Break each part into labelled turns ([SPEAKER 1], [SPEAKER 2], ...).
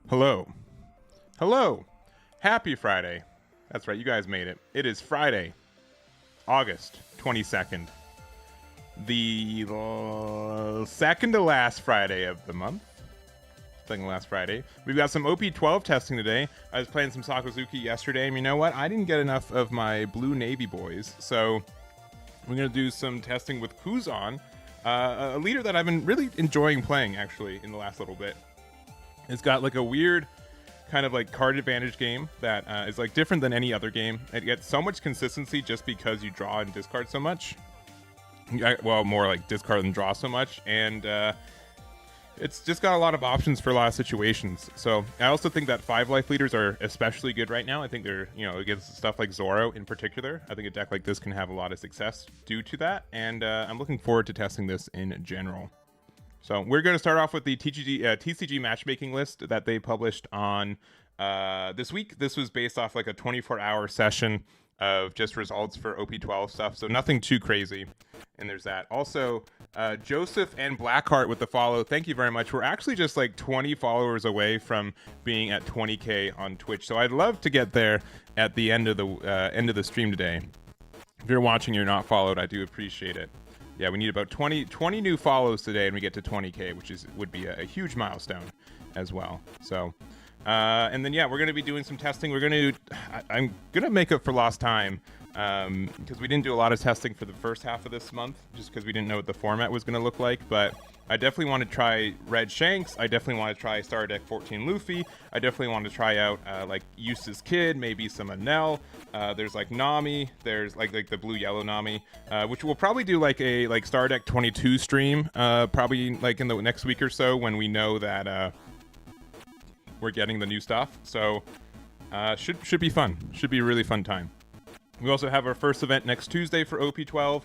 [SPEAKER 1] Hello. Hello. Happy Friday. That's right, you guys made it. It is Friday, August 22nd. The second to last Friday of the month. Second to last Friday. We've got some OP12 testing today. I was playing some Sakazuki yesterday, and you know what? I didn't get enough of my Blue Navy boys, so we're going to do some testing with Kuzan, a leader that I've been really enjoying playing, actually, in the last little bit. It's got like a weird kind of like card advantage game that is like different than any other game. It gets so much consistency just because you draw and discard so much. Well, more like discard and draw so much. And it's just got a lot of options for a lot of situations. So I also think that 5 life leaders are especially good right now. I think they're, against stuff like Zoro in particular. I think a deck like this can have a lot of success due to that. And I'm looking forward to testing this in general. So we're going to start off with the TCG matchmaking list that they published on this week. This was based off like a 24-hour session of just results for OP12 stuff, so nothing too crazy. And there's that. Also, Joseph and Blackheart with the follow. Thank you very much. We're actually just like 20 followers away from being at 20K on Twitch, so I'd love to get there at the end of the stream today. If you're watching, you're not followed, I do appreciate it. Yeah, we need about 20 new follows today, and we get to 20K, which would be a huge milestone as well. So, and then yeah, we're going to be doing some testing. I'm going to make up for lost time because we didn't do a lot of testing for the first half of this month, just because we didn't know what the format was going to look like. But I definitely want to try Red Shanks. I definitely want to try Star Deck 14 Luffy. I definitely want to try out like Eustace Kid, maybe some Anel. There's like Nami. There's like the blue yellow Nami, which we'll probably do like a Star Deck 22 stream, probably like in the next week or so when we know that we're getting the new stuff. So should be fun. Should be a really fun time. We also have our first event next Tuesday for OP12.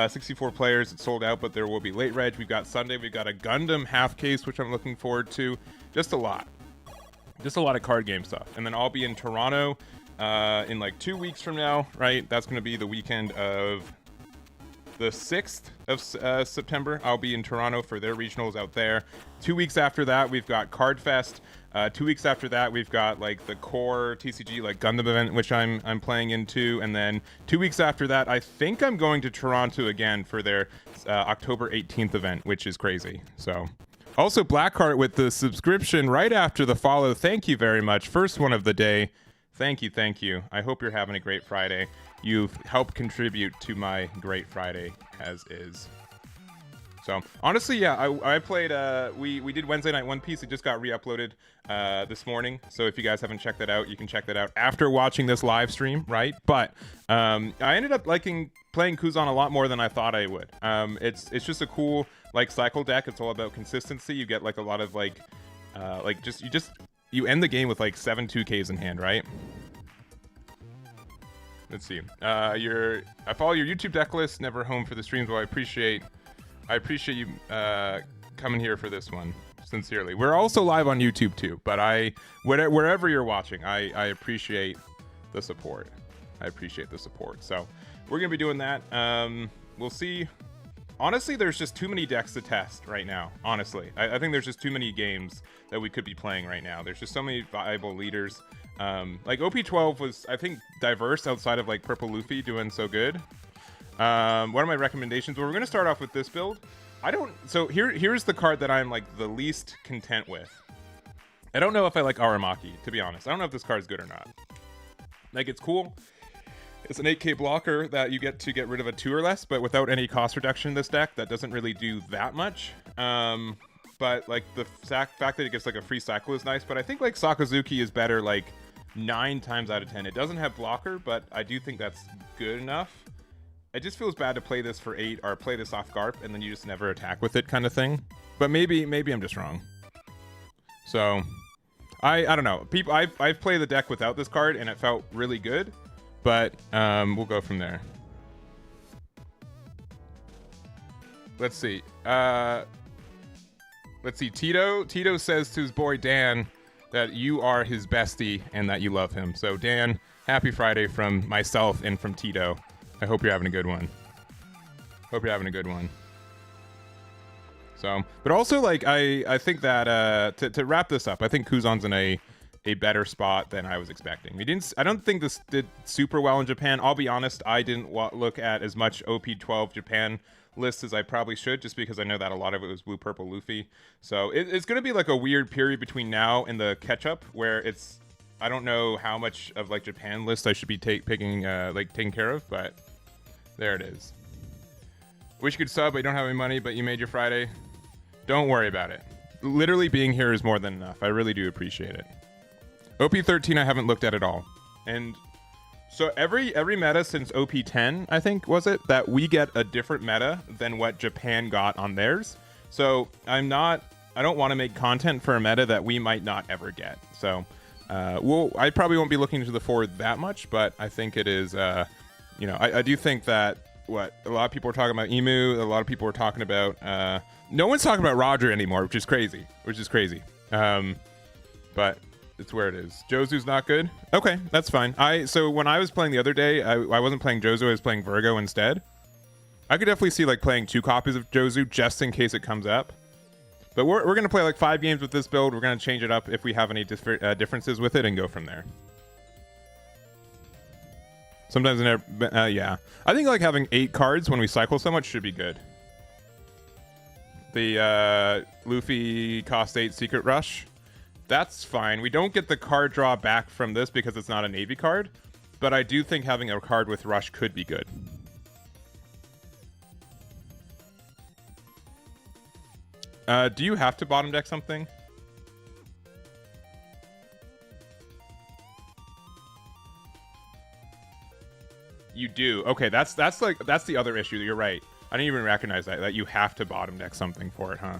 [SPEAKER 1] 64 players. It's sold out, but there will be late reg. We've got Sunday. We've got a Gundam half case, which I'm looking forward to. Just a lot of card game stuff. And then I'll be in Toronto in like 2 weeks from now, right? That's going to be the weekend of the 6th of September. I'll be in Toronto for their regionals out there. 2 weeks after that, we've got Card Fest. 2 weeks after that, we've got like the core TCG like Gundam event, which I'm playing into, and then 2 weeks after that, I think I'm going to Toronto again for their October 18th event, which is crazy. So, also Blackheart with the subscription right after the follow. Thank you very much. First one of the day. Thank you. I hope you're having a great Friday. You've helped contribute to my great Friday as is. So honestly, yeah, I played. We did Wednesday Night One Piece. It just got re-uploaded this morning. So if you guys haven't checked that out, you can check that out after watching this live stream, right? But I ended up liking playing Kuzan a lot more than I thought I would. It's just a cool like cycle deck. It's all about consistency. You get like a lot of you end the game with like 7 2Ks in hand, right? Let's see. I follow your YouTube deck list. Never home for the streams. Well, I appreciate you coming here for this one, sincerely. We're also live on YouTube too, but wherever you're watching, I appreciate the support. So we're gonna be doing that. We'll see. Honestly, there's just too many decks to test right now. Honestly, I think there's just too many games that we could be playing right now. There's just so many viable leaders. Like OP12 was, I think, diverse outside of like Purple Luffy doing so good. One of my recommendations, well, we're going to start off with this build. So here's the card that I'm like the least content with. I don't know if I like Aramaki, to be honest. I don't know if this card's good or not. Like, it's cool. It's an 8k blocker that you get to get rid of a 2 or less, but without any cost reduction in this deck, that doesn't really do that much. But like the fact that it gets like a free cycle is nice, but I think like Sakazuki is better like 9 times out of 10. It doesn't have blocker, but I do think that's good enough. It just feels bad to play this for 8 or play this off Garp and then you just never attack with it kind of thing. But maybe I'm just wrong. So I don't know. I've played the deck without this card and it felt really good, but we'll go from there. Let's see. Tito says to his boy Dan that you are his bestie and that you love him. So Dan, happy Friday from myself and from Tito. I hope you're having a good one. So, but also like I think that to wrap this up, I think Kuzan's in a better spot than I was expecting. I don't think this did super well in Japan. I'll be honest, I didn't look at as much OP12 Japan lists as I probably should, just because I know that a lot of it was blue purple Luffy. So it's going to be like a weird period between now and the catch up where I don't know how much of like Japan list I should be taking care of, but there it is. Wish you could sub, but you don't have any money, but you made your Friday. Don't worry about it. Literally being here is more than enough. I really do appreciate it. OP13 I haven't looked at all. And so every meta since OP10, I think, was it, that we get a different meta than what Japan got on theirs. So I don't want to make content for a meta that we might not ever get. So I probably won't be looking to the forward that much, but I think it is, I do think that a lot of people are talking about Emu, a lot of people are talking about, no one's talking about Roger anymore, which is crazy. But it's where it is. Jozu's not good. Okay, that's fine. So when I was playing the other day, I wasn't playing Jozu, I was playing Virgo instead. I could definitely see like playing 2 copies of Jozu just in case it comes up. But we're going to play like 5 games with this build. We're going to change it up if we have any differences with it and go from there. Sometimes, yeah. I think like having 8 cards when we cycle so much should be good. The Luffy cost 8 Secret Rush. That's fine. We don't get the card draw back from this because it's not a Navy card. But I do think having a card with Rush could be good. Do you have to bottom deck something? You do. Okay, that's the other issue. You're right. I didn't even recognize that you have to bottom deck something for it, huh?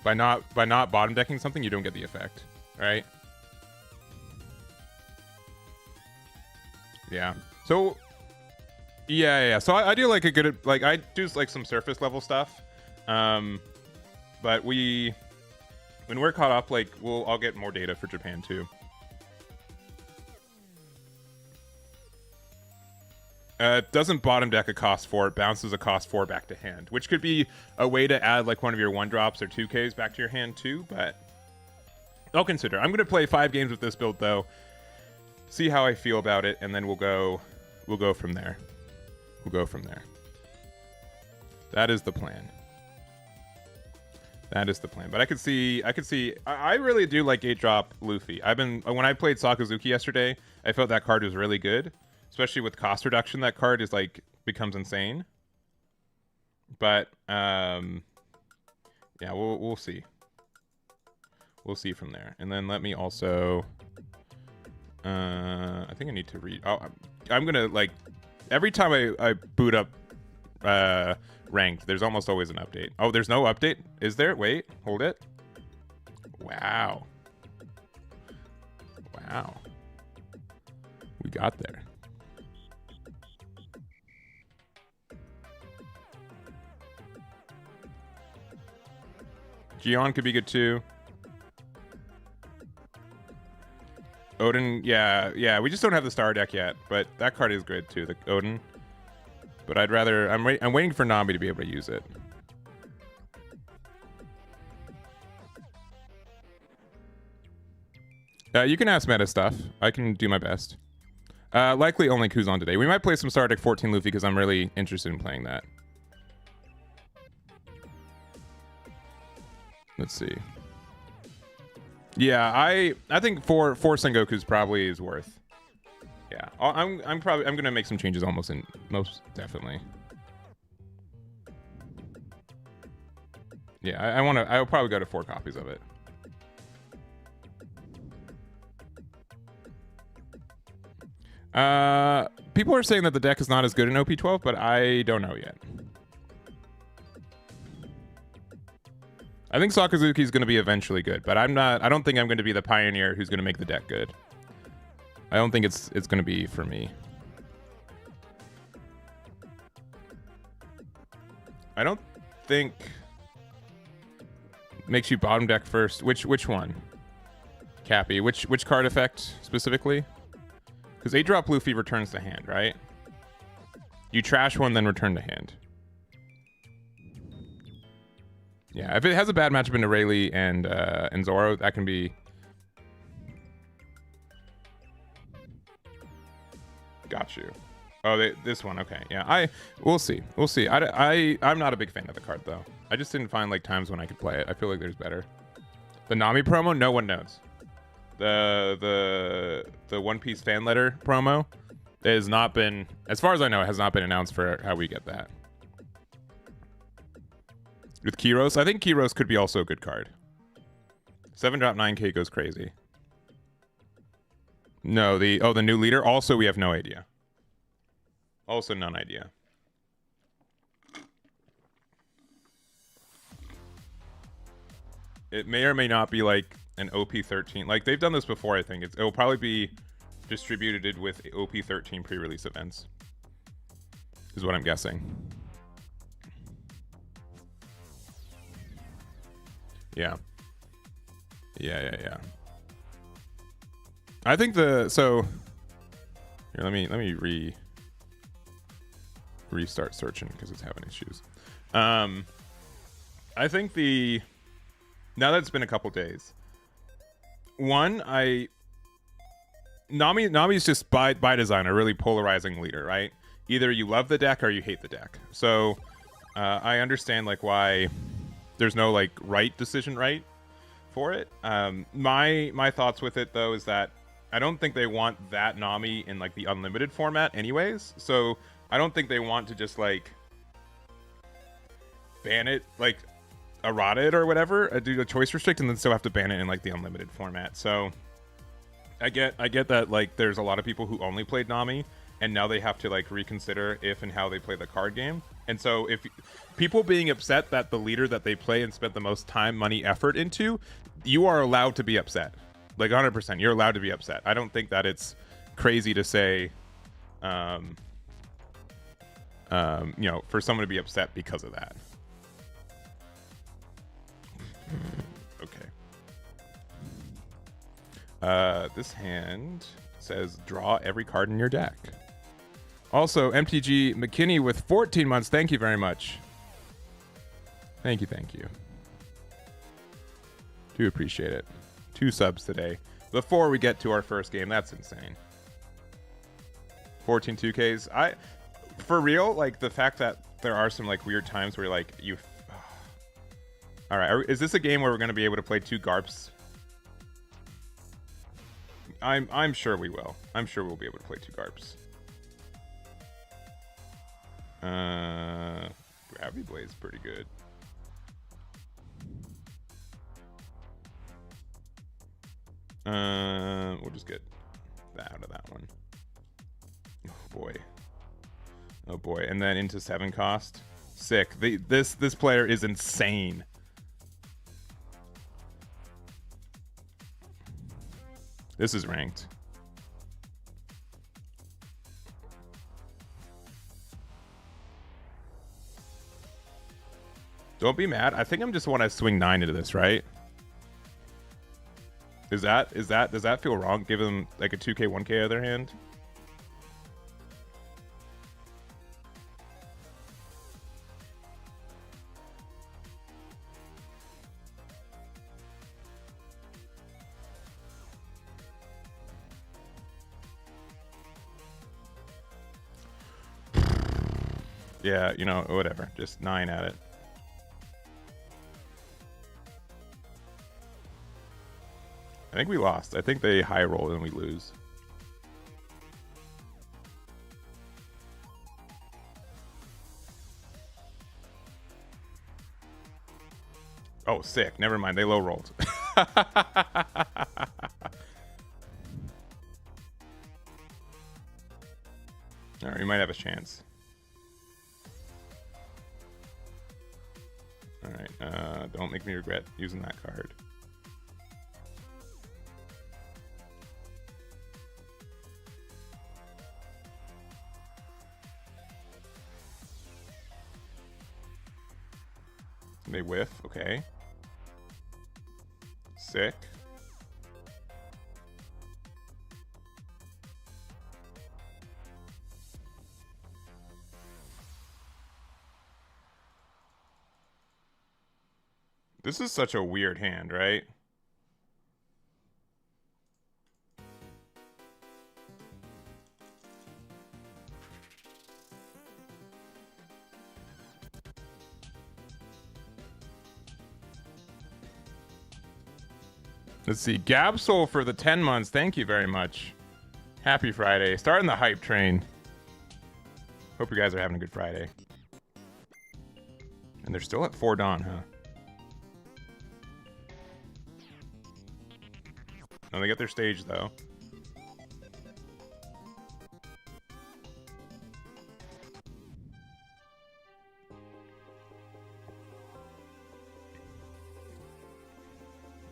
[SPEAKER 1] By not bottom decking something, you don't get the effect, right? Yeah. So yeah. So I do like a good, like, I do like some surface level stuff. But when we're caught up, like, I'll get more data for Japan too. Doesn't bottom deck a cost 4, it bounces a cost 4 back to hand, which could be a way to add like one of your 1-drops or 2Ks back to your hand too, but I'll consider. I'm going to play 5 games with this build though, see how I feel about it, and then we'll go from there. That is the plan. But I could see I really do like 8-drop Luffy. When I played Sakazuki yesterday, I felt that card was really good. Especially with cost reduction, that card is like becomes insane. But yeah, we'll see. We'll see from there. And then let me also I think I need to read. Oh, I'm gonna, like, every time I boot up ranked, there's almost always an update. Oh, there's no update? Is there? Wait, hold it. Wow. We got there. Gion could be good too. Odin, yeah. We just don't have the star deck yet, but that card is good too, the Odin. But I'm waiting for Nami to be able to use it. You can ask meta stuff. I can do my best. Likely only Kuzan today. We might play some Star Deck 14 Luffy because I'm really interested in playing that. Let's see. Yeah, I think four Sengoku's probably is worth. Yeah, I'm gonna make some changes most definitely. Yeah, I'll probably go to 4 copies of it. People are saying that the deck is not as good in OP12, but I don't know yet. I think Sakazuki is going to be eventually good, but I don't think I'm going to be the pioneer who's going to make the deck good. I don't think it's going to be for me. I don't think makes you bottom deck first. Which one? Cappy. Which card effect specifically? Because 8-drop Luffy returns to hand, right? You trash one, then return to hand. Yeah, if it has a bad matchup into Rayleigh and Zoro, that can be. Got you. Oh, this one. Okay, yeah. We'll see. We'll see. I'm not a big fan of the card though. I just didn't find like times when I could play it. I feel like there's better. The Nami promo, no one knows. The One Piece fan letter promo has not been, as far as I know, it has not been announced for how we get that. With Kiros, I think Kiros could be also a good card. 7.9k goes crazy. No, the new leader. Also, we have no idea. Also, none idea. It may or may not be like an OP13. Like they've done this before. I think it'll probably be distributed with OP13 pre-release events. Is what I'm guessing. Yeah. Yeah. I think so. Here, let me restart searching because it's having issues. I think now that it's been a couple days. One, Nami's just by design a really polarizing leader, right? Either you love the deck or you hate the deck. So I understand like why there's no like right decision for it. My thoughts with it though is that I don't think they want that Nami in like the unlimited format anyways. So I don't think they want to just like ban it, like errata it or whatever, do a choice restrict and then still have to ban it in like the unlimited format. So I get that like there's a lot of people who only played Nami and now they have to like reconsider if and how they play the card game. And so if people being upset that the leader that they play and spent the most time, money, effort into, you are allowed to be upset. Like 100%, you're allowed to be upset. I don't think that it's crazy to say, you know, for someone to be upset because of that. Okay. This hand says draw every card in your deck. Also, MTG McKinney with 14 months. Thank you very much. Thank you. Do appreciate it. 2 subs today. Before we get to our first game, that's insane. 14 2Ks. For real, like the fact that there are some like weird times where like you. All right, is this a game where we're going to be able to play 2 Garps? I'm sure we will. I'm sure we'll be able to play 2 Garps. Gravity Blade's pretty good. We'll just get that out of that one. Oh boy, and then into 7 cost. Sick. This player is insane. This is ranked. Don't be mad. I think I'm just want to swing 9 into this, right? Does that feel wrong? Give him like a 2k 1k other hand? Yeah, you know, whatever. Just 9 at it. I think we lost. I think they high roll and we lose. Oh, sick. Never mind. They low rolled. All right, we might have a chance. All right, don't make me regret using that card. They whiff, okay. Sick. This is such a weird hand, right? Let's see. Gabsol for the 10 months. Thank you very much. Happy Friday. Starting the hype train. Hope you guys are having a good Friday. And they're still at 4 dawn, huh? Oh, they get their stage, though.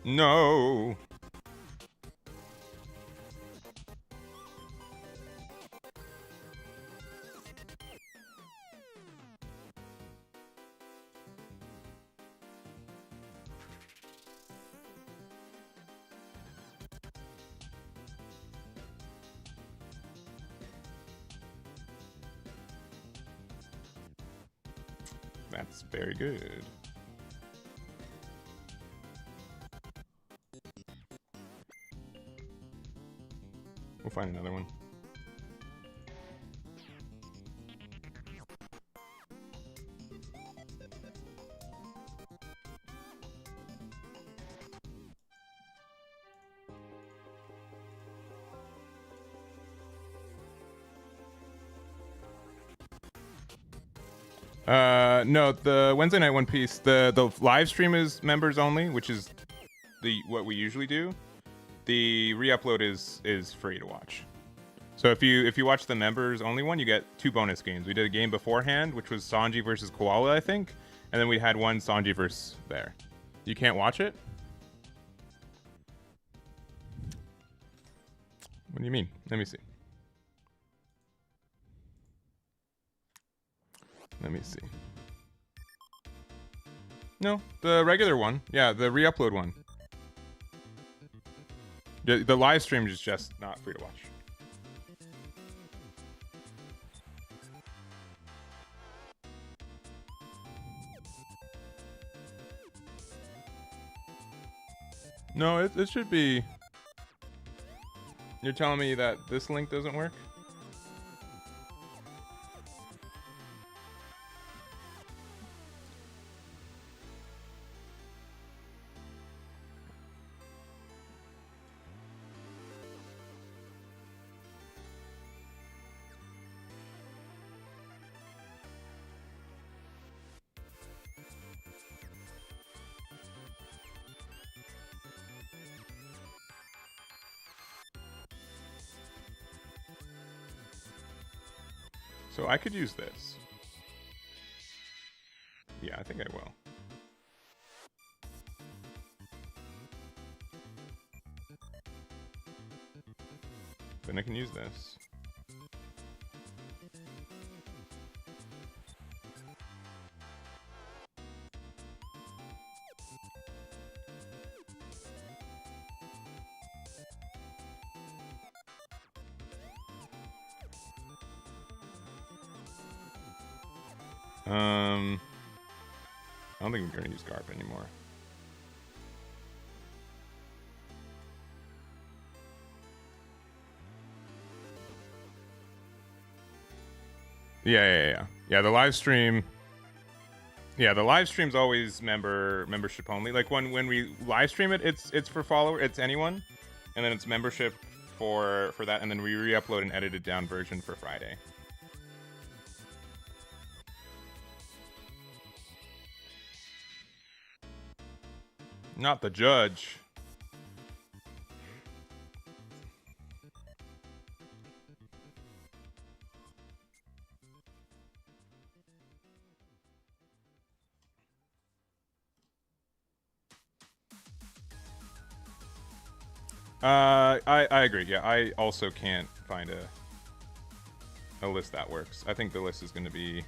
[SPEAKER 1] No. That's very good. We'll find another one. No, the Wednesday night One Piece, the live stream is members only, which is what we usually do. The re-upload is free to watch. So if you watch the members only one, you get 2 bonus games. We did a game beforehand, which was Sanji versus Koala, I think, and then we had one Sanji versus there. You can't watch it? What do you mean? Let me see. Let me see. No, the regular one. Yeah, the re-upload one. The live stream is just not free to watch. No, it should be. You're telling me that this link doesn't work? So I could use this. Yeah, I think I will. Then I can use this. I don't think we're gonna use Garp anymore. Yeah, the live stream. Yeah, the live stream's always membership only. Like when we live stream it, it's for follower, it's anyone, and then it's membership for that, and then we re-upload an edited down version for Friday. Not the judge. I agree. Yeah, I also can't find a list that works. I think the list is gonna be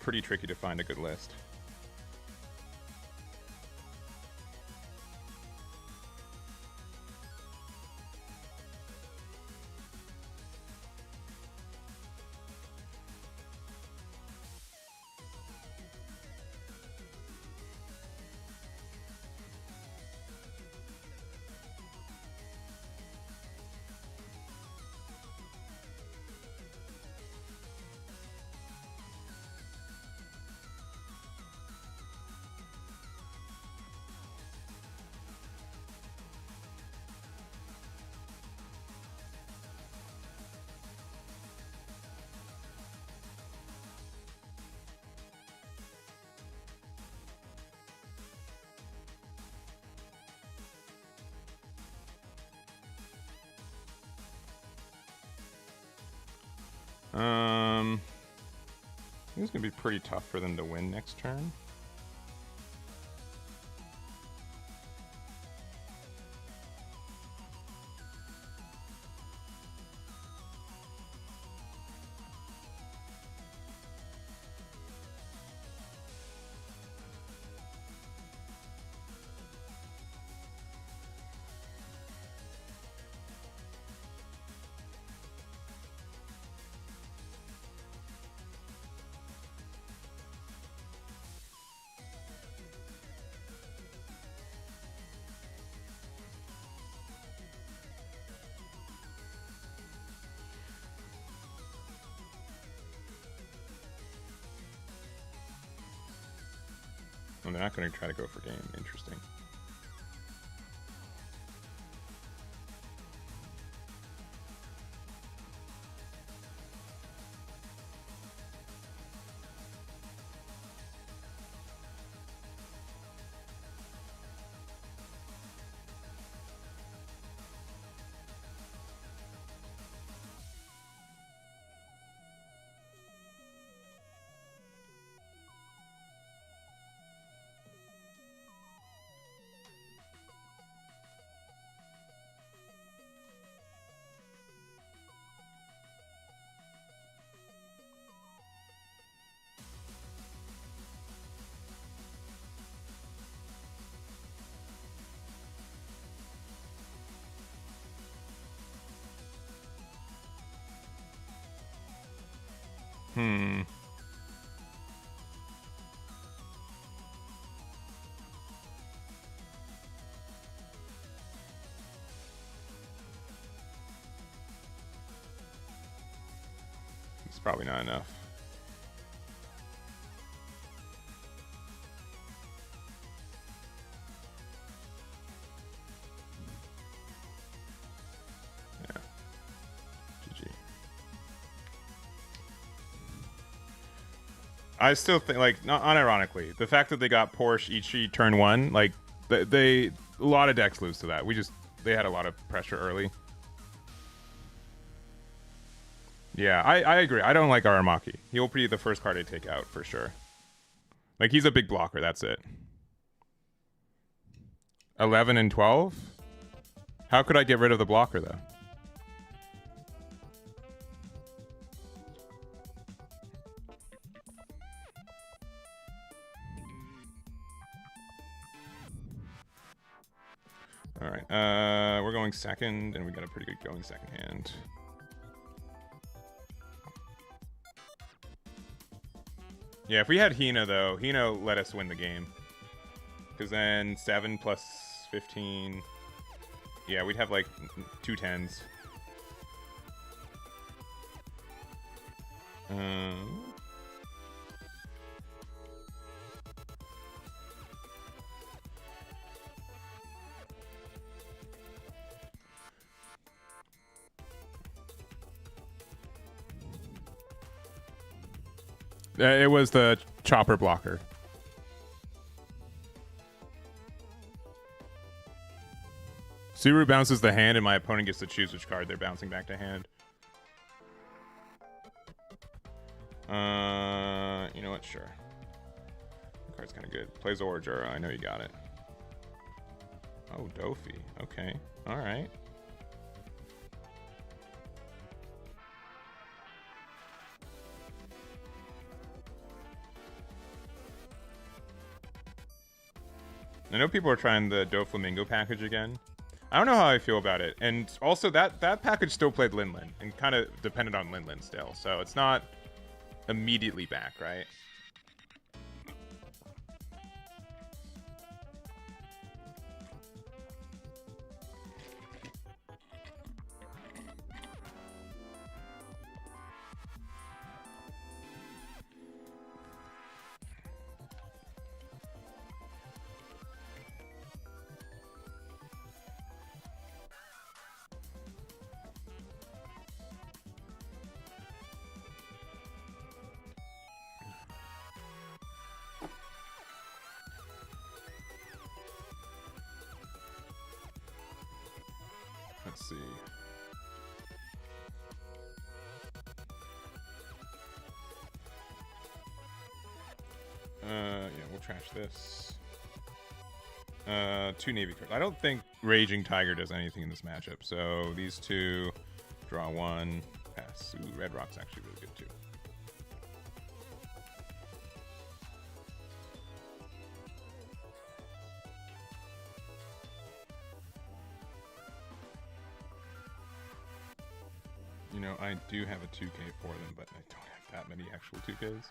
[SPEAKER 1] pretty tricky to find a good list. I think it's gonna be pretty tough for them to win next turn. And they're not going to try to go for game. Interesting. It's probably not enough. Yeah. GG. I still think, like, not unironically, the fact that they got Porsche Ichi turn 1, like, they a lot of decks lose to that. They had a lot of pressure early. Yeah, I agree. I don't like Aramaki. He'll be the first card I take out for sure. Like, he's a big blocker. That's it. 11 and 12? How could I get rid of the blocker, though? All right. We're going second, and we got a pretty good going second hand. Yeah, if we had Hina, though, Hina let us win the game. Because then 7 plus 15... Yeah, we'd have, like, 2 10s. It was the chopper blocker. Suru bounces the hand, and my opponent gets to choose which card they're bouncing back to hand. You know what? Sure. The card's kind of good. Plays Orajura. I know you got it. Oh, Dofi. Okay. All right. I know people are trying the Doflamingo package again. I don't know how I feel about it. And also, that package still played Linlin and kind of depended on Linlin still. So it's not immediately back, right? Trash this. 2 Navy cards. I don't think Raging Tiger does anything in this matchup. So these 2, draw 1, pass. Ooh, Red Rock's actually really good too. You know, I do have a 2K for them, but I don't have that many actual 2Ks.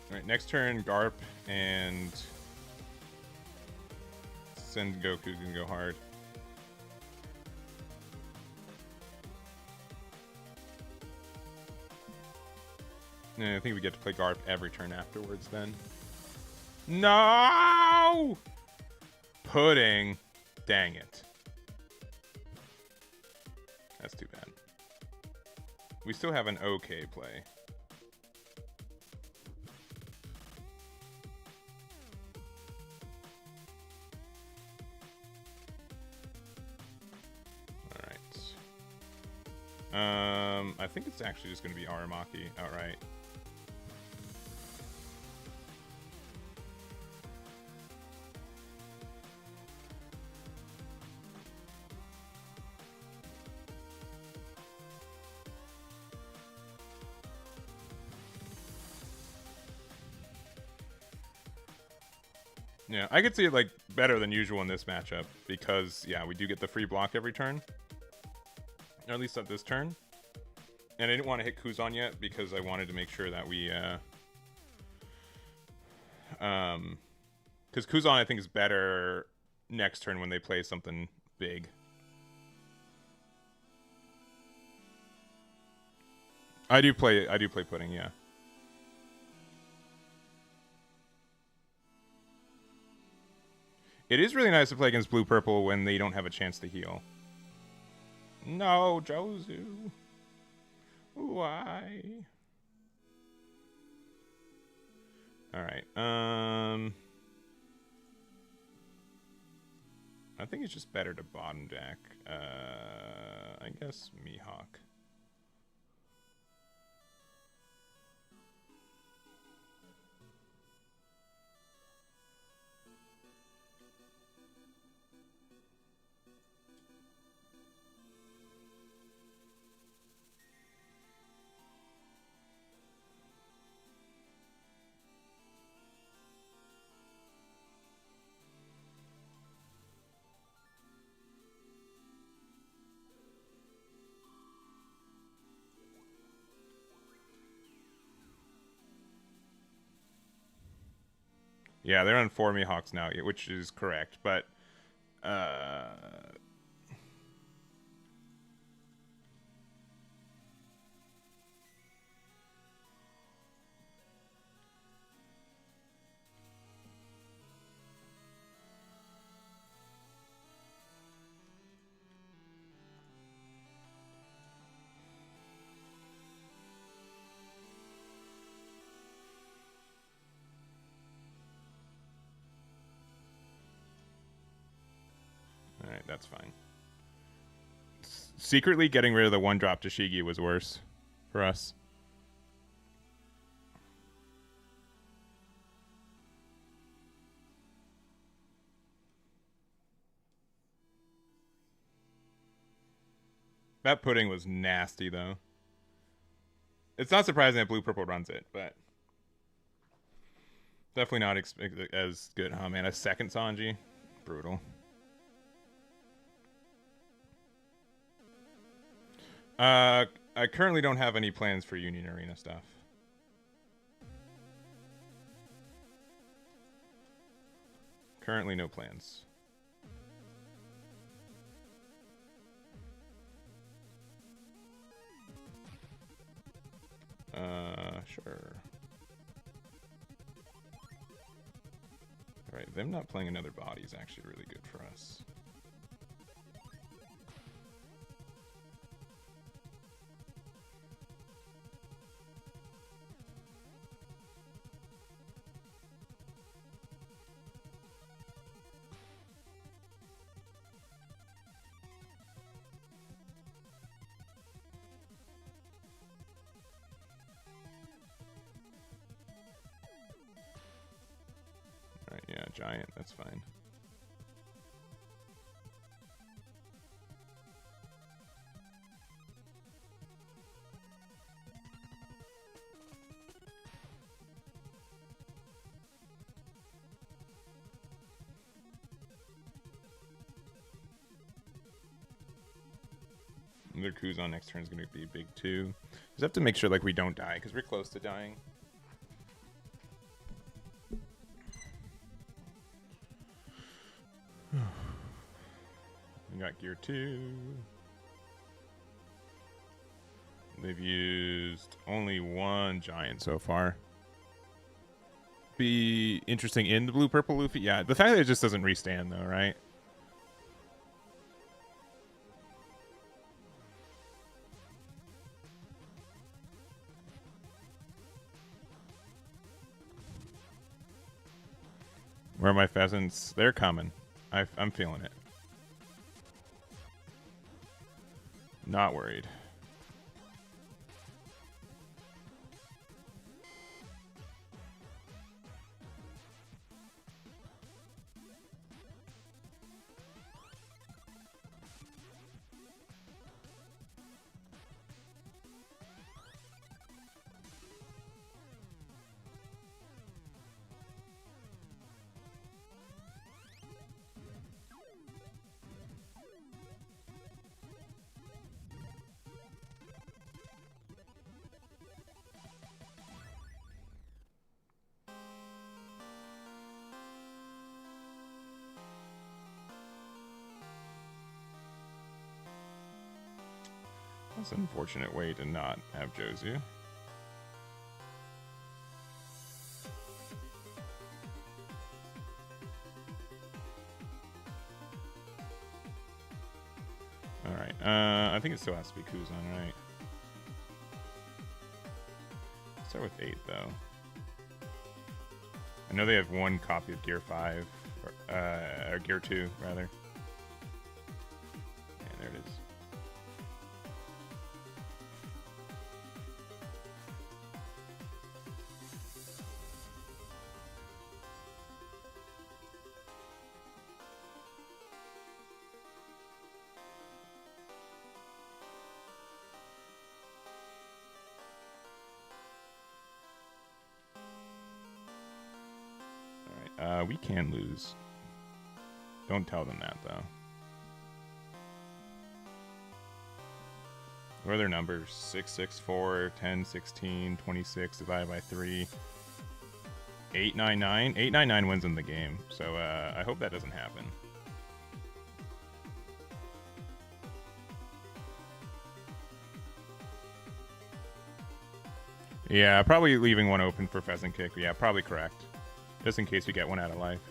[SPEAKER 1] Alright, next turn, Garp and Sengoku can go hard. Yeah, I think we get to play Garp every turn afterwards then. No! Pudding. Dang it. That's too bad. We still have an okay play. I think it's actually just going to be Aramaki outright. Yeah, I could see it like better than usual in this matchup because, yeah, we do get the free block every turn. Or at least at this turn. And I didn't want to hit Kuzan yet because I wanted to make sure that we, because Kuzan I think is better next turn when they play something big. I do play Pudding, yeah. It is really nice to play against blue-purple when they don't have a chance to heal. No, Jozu. Why? Alright, I think it's just better to bottom deck. I guess Mihawk. Yeah, they're on 4 Mihawks now, which is correct, but alright, that's fine. Secretly getting rid of the 1-drop Tashigi was worse for us. That Pudding was nasty, though. It's not surprising that blue-purple runs it, but definitely not as good. Oh, man, a second Sanji? Brutal. I currently don't have any plans for Union Arena stuff. Currently, no plans. Sure. Alright, them not playing another body is actually really good for us. giant. That's fine. Their Kuzan next turn is going to be big too. Just have to make sure like we don't die because we're close to dying. We got gear 2. They've used only 1 giant so far. Be interesting in the blue-purple Luffy. Yeah, the fact that it just doesn't restand though, right? Where are my pheasants? They're coming. I'm feeling it. Not worried. That's an unfortunate way to not have Jozu. Alright, I think it still has to be Kuzan, right? Start with 8, though. I know they have 1 copy of Gear 5, or Gear 2, rather. Yeah, there it is. We can lose. Don't tell them that, though. What are their numbers? 6, 6, 4, 10, 16, 26 divided by 3. 8, 9, 9. 8, 9, 9 wins in the game. So I hope that doesn't happen. Yeah, probably leaving 1 open for Pheasant Kick. Yeah, probably correct. Just in case we get 1 out of life.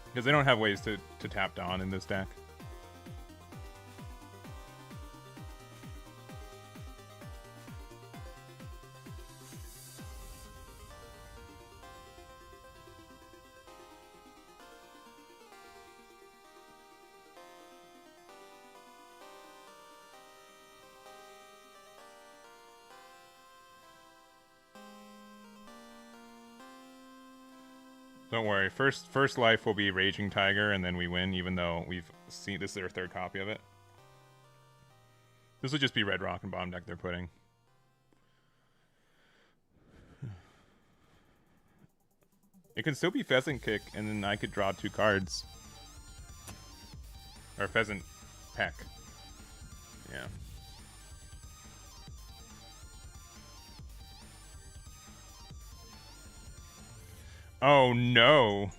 [SPEAKER 1] Because they don't have ways to tap Dawn in this deck. Don't worry. First life will be Raging Tiger, and then we win, even though we've seen this is their 3rd copy of it. This will just be Red Rock and bottom deck they're putting. It can still be Pheasant Kick, and then I could draw 2 cards. Or Pheasant Peck. Yeah. Oh no.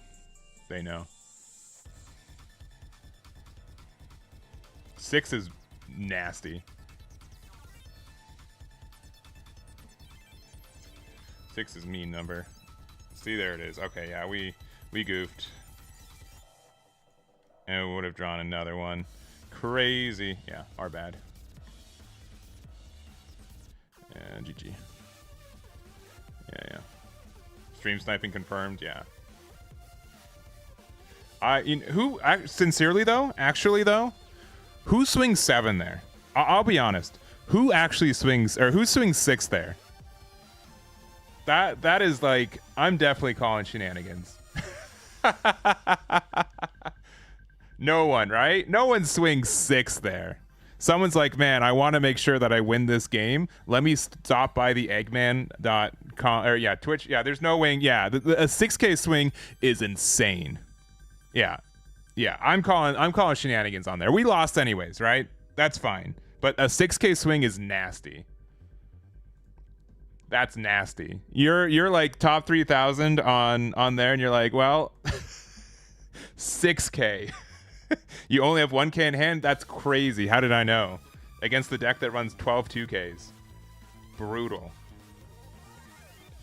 [SPEAKER 1] They know. 6 is nasty. 6 is mean number. See, there it is. Okay, yeah, we goofed. And we would have drawn another one. Crazy. Yeah, our bad. And GG. Yeah. Stream sniping confirmed, yeah. Sincerely though, actually though, who swings 7 there? I'll be honest. Who actually swings, or who swings 6 there? That is like, I'm definitely calling shenanigans. No one, right? No one swings 6 there. Someone's like, man, I want to make sure that I win this game. Let me stop by the eggman.com or Twitch. Yeah, there's no way. Yeah, a 6K swing is insane. Yeah. Yeah, I'm calling shenanigans on there. We lost anyways, right? That's fine. But a 6K swing is nasty. That's nasty. You're like top 3,000 on there and you're like, well, 6K. You only have 1K in hand? That's crazy. How did I know? Against the deck that runs 12 2Ks. Brutal.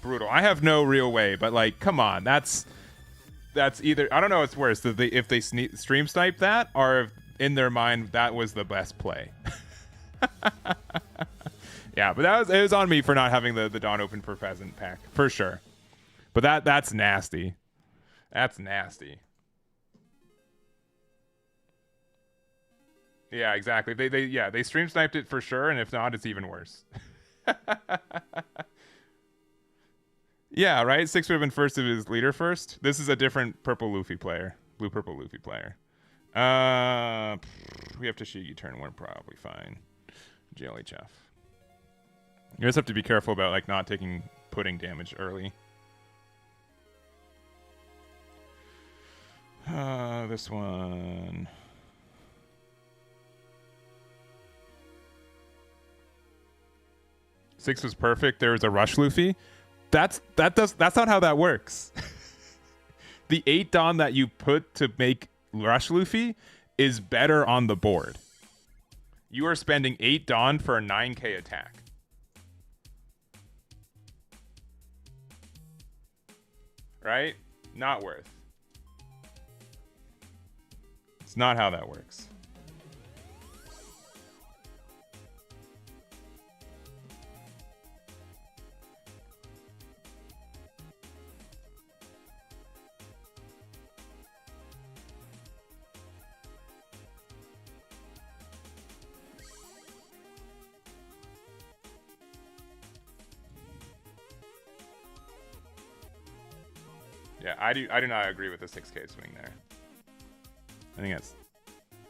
[SPEAKER 1] Brutal. I have no real way, but like, come on. That's either, I don't know what's worse, if they stream snipe that, or if in their mind that was the best play. Yeah, but it was on me for not having the Dawn Open for Pheasant pack, for sure. But that's nasty. That's nasty. Yeah, exactly. They stream sniped it for sure, and if not, it's even worse. Yeah, right? 6 would have been first if it was leader first. This is a different purple Luffy player. Blue-purple Luffy player. We have Tashigi turn 1, probably fine. JLHF. You just have to be careful about like not taking pudding damage early. This one. Six was perfect. There was a rush Luffy. That's not how that works. The 8 Dawn that you put to make rush Luffy is better on the board. You are spending 8 Dawn for a 9K attack. Right? Not worth. It's not how that works. Yeah, I do not agree with the 6K swing there. I think that's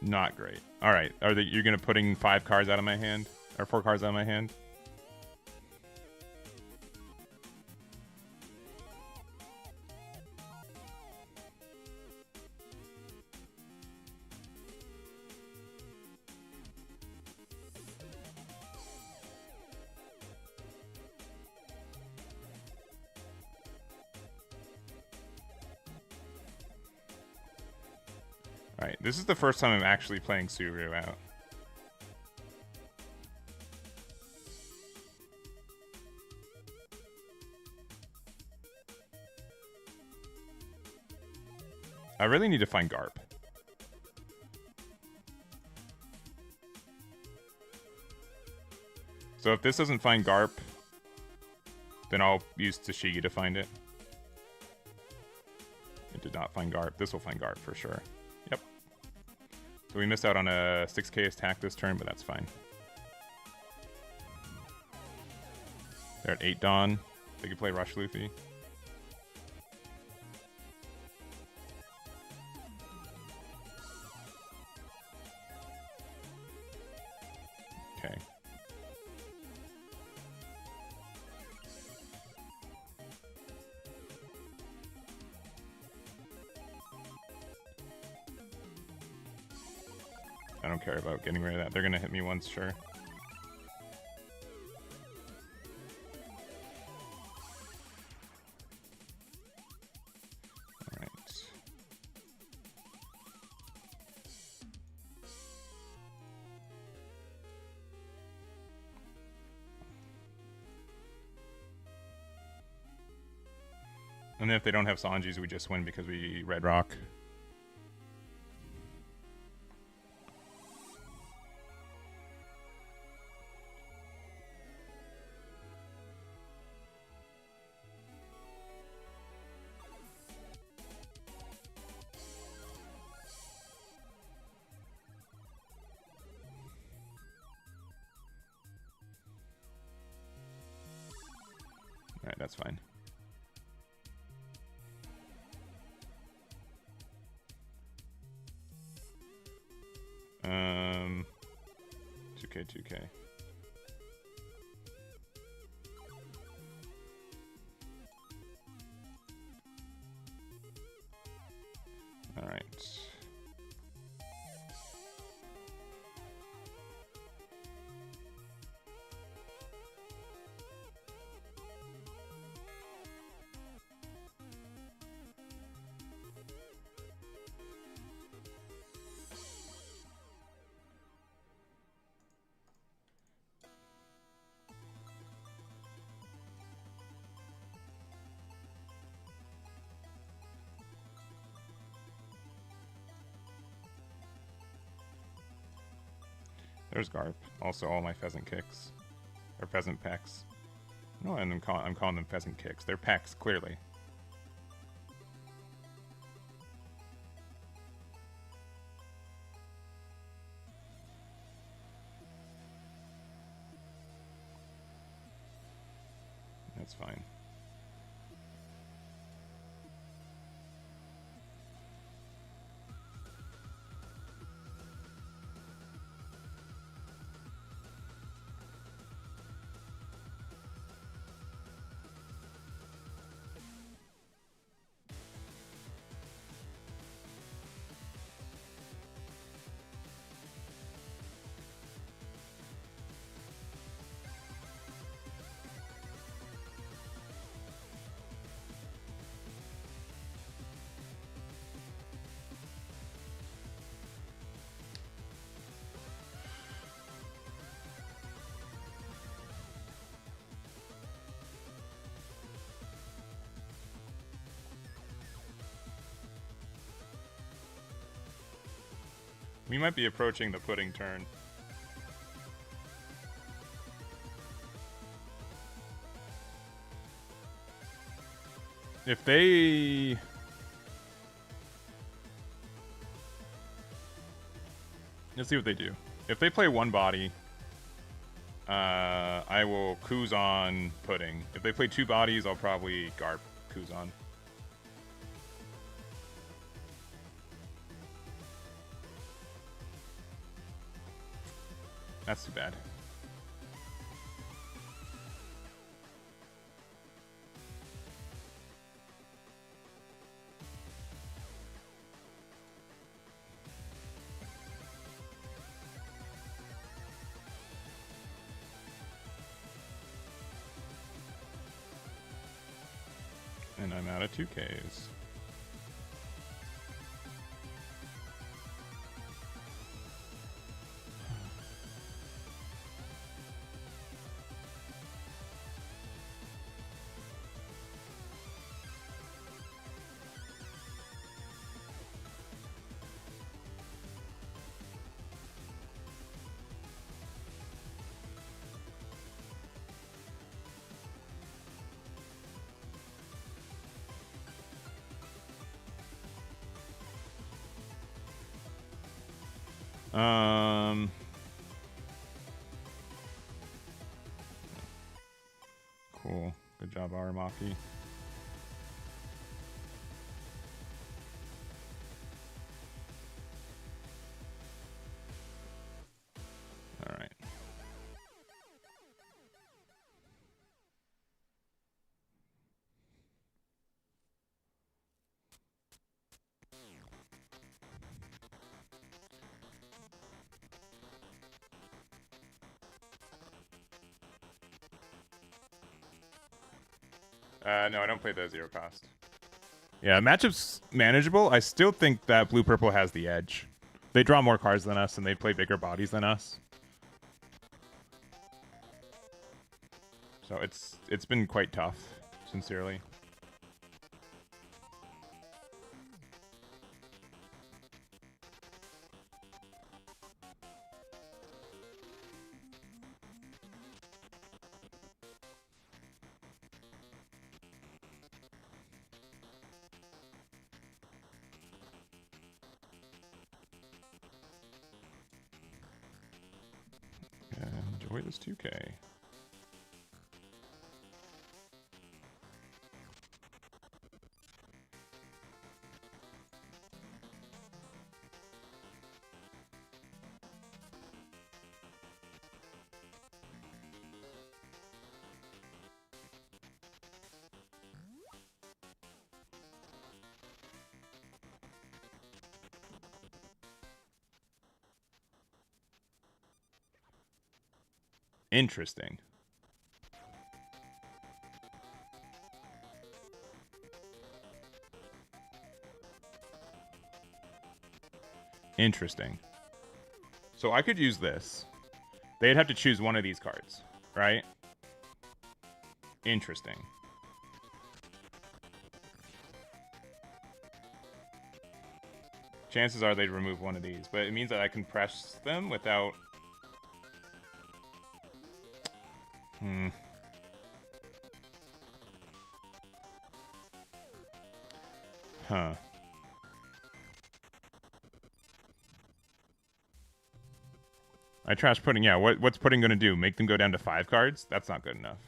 [SPEAKER 1] not great. All right, you're gonna putting 5 cards out of my hand or 4 cards out of my hand? Alright, this is the first time I'm actually playing Suru out. I really need to find Garp. So if this doesn't find Garp, then I'll use Tashigi to find it. It did not find Garp. This will find Garp for sure. Yep. So we missed out on a 6K attack this turn, but that's fine. They're at 8 Dawn. They can play Rush Luffy. Okay. I don't care about getting rid of that. They're gonna hit me once, sure. Alright. And then if they don't have Sanjis, we just win because we Red Rock. Alright, that's fine. 2K, 2K. All right. There's Garp. Also, all my pheasant kicks. Or pheasant pecks. No, and I'm calling them pheasant kicks. They're pecks, clearly. That's fine. We might be approaching the pudding turn. If they... Let's see what they do. If they play one body, I will Kuzan pudding. If they play two bodies, I'll probably Garp Kuzan. That's too bad. And I'm out of 2Ks. Cool. Good job, Aramaki. All right. No, I don't play the zero cost. Yeah, matchup's manageable. I still think that blue-purple has the edge. They draw more cards than us, and they play bigger bodies than us. So it's been quite tough, sincerely. Enjoy this 2K. Interesting. Interesting. So I could use this. They'd have to choose one of these cards, right? Interesting. Chances are they'd remove one of these, but it means that I can press them without... Huh. I trash pudding. Yeah, what's pudding going to do? Make them go down to 5 cards? That's not good enough.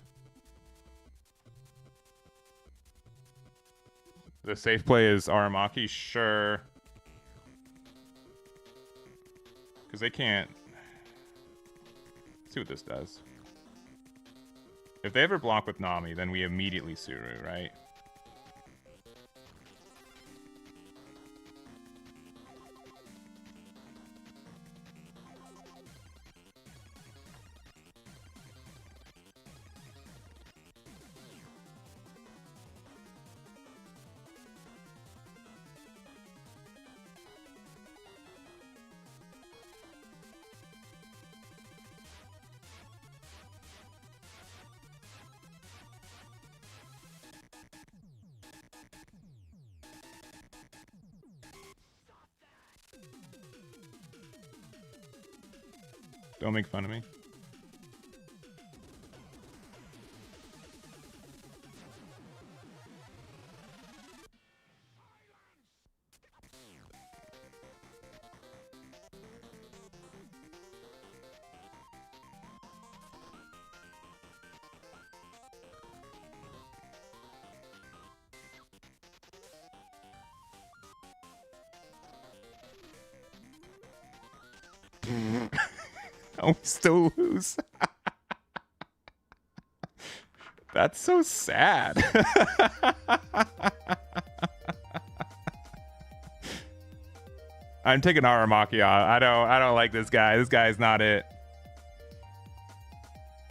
[SPEAKER 1] The safe play is Aramaki? Sure. Because they can't... Let's see what this does. If they ever block with Nami, then we immediately Suru, right? Don't make fun of me. Oh, we still lose. That's so sad. I'm taking Aramaki off. I don't like this guy. This guy's not it.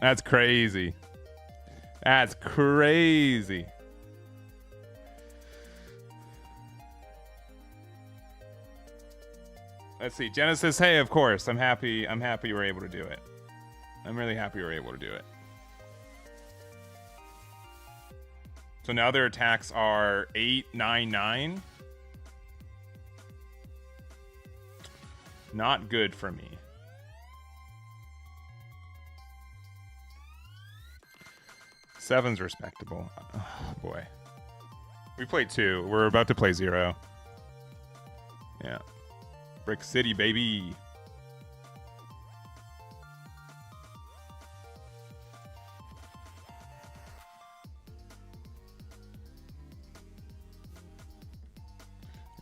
[SPEAKER 1] That's crazy. That's crazy. Let's see. Jenna says, "Hey, of course. I'm happy you were able to do it. I'm really happy you were able to do it." So now their attacks are 8, 9, 9. Not good for me. Seven's respectable. Oh, boy. We played 2. We're about to play 0. Yeah. Brick City, baby.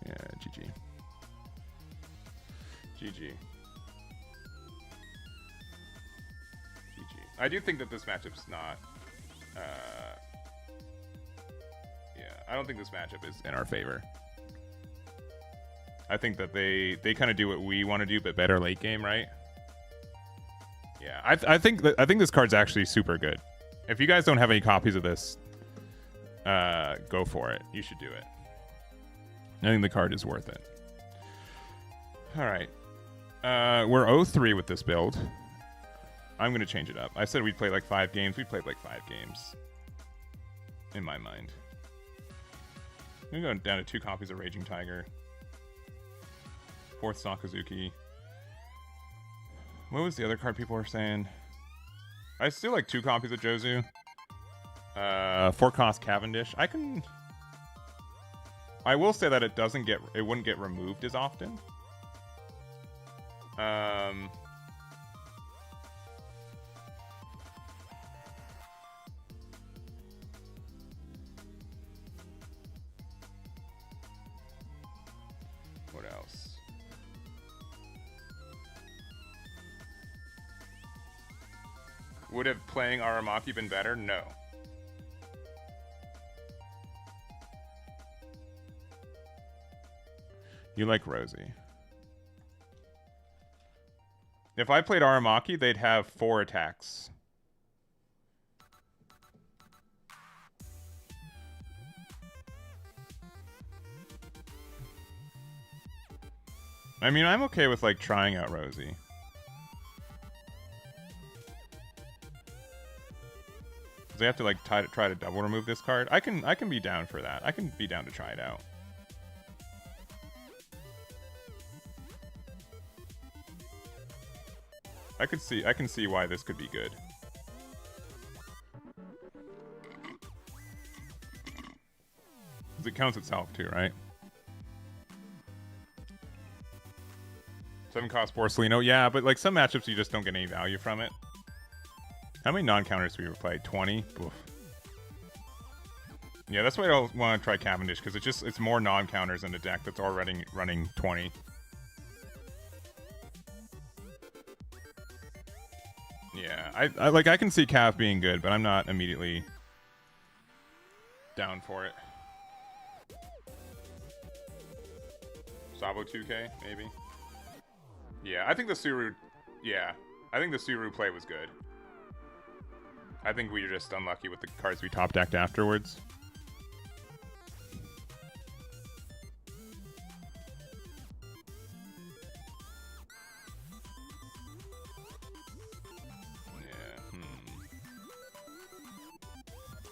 [SPEAKER 1] Yeah, GG. GG. GG. I do think that this matchup's not... yeah, I don't think this matchup is in our favor. I think that they kind of do what we want to do, but better late game, right? Yeah, I think this card's actually super good. If you guys don't have any copies of this, go for it. You should do it. I think the card is worth it. All right, we're 0-3 with this build. I'm gonna change it up. I said we'd play like 5 games. We played like 5 games. In my mind, I'm gonna go down to 2 copies of Raging Tiger. 4th Sakazuki. What was the other card people were saying? I still like 2 copies of Jozu. 4-cost Cavendish. I will say that it wouldn't get removed as often. What else? Would have playing Aramaki been better? No. You like Rosie. If I played Aramaki, they'd have 4 attacks I mean, I'm okay with like trying out Rosie. Does they have to like try to double remove this card? I can be down for that. I can be down to try it out. I can see why this could be good. 'Cause it counts itself too, right? 7 cost Porcelino, yeah, but like some matchups you just don't get any value from it. How many non-counters do we play? 20? Oof. Yeah, that's why I don't want to try Cavendish, because it's more non-counters in a deck that's already running 20. Yeah, I can see Cav being good, but I'm not immediately down for it. Sabo 2K, maybe? Yeah, I think the Suru... Yeah, I think the Suru play was good. I think we were just unlucky with the cards we top decked afterwards.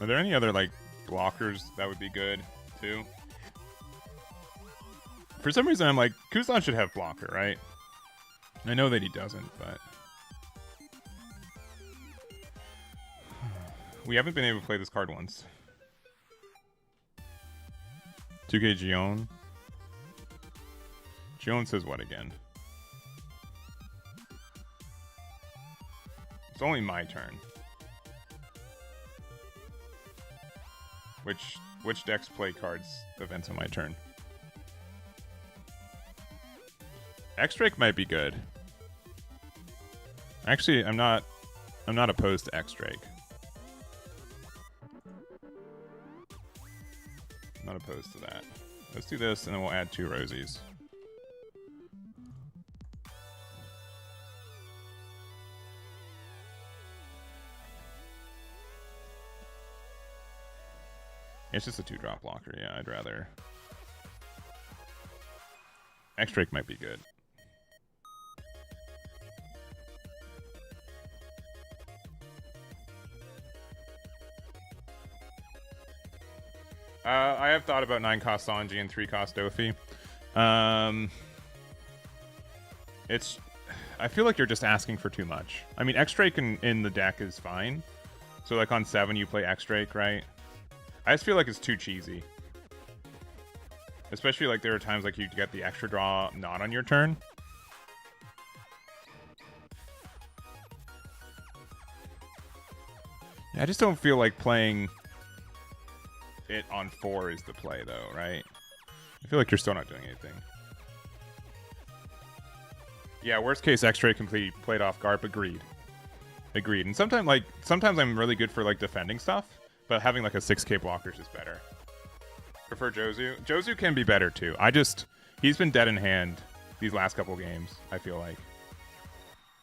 [SPEAKER 1] Are there any other, like, blockers that would be good, too? For some reason, I'm like, Kuzan should have blocker, right? I know that he doesn't, but... We haven't been able to play this card once. 2K Gion. Gion says what again? It's only my turn. Which decks play cards events on my turn? X-Drake might be good. Actually, I'm not opposed to X-Drake. I'm not opposed to that. Let's do this, and then we'll add 2 Rosies. It's just a 2-drop blocker. Yeah, I'd rather... X-Drake might be good. I have thought about 9-cost Sanji and 3-cost Dofi. I feel like you're just asking for too much. I mean, X-Drake in the deck is fine. So, like, on 7, you play X-Drake, right? I just feel like it's too cheesy. Especially, like, there are times, like, you get the extra draw not on your turn. Yeah, I just don't feel like playing it on 4 is the play, though, right? I feel like you're still not doing anything. Yeah, worst case, X-Ray completely played off guard. Agreed. And sometimes I'm really good for, like, defending stuff. But having, like, a 6k blocker is just better. Prefer Jozu. Jozu can be better, too. He's been dead in hand these last couple games, I feel like.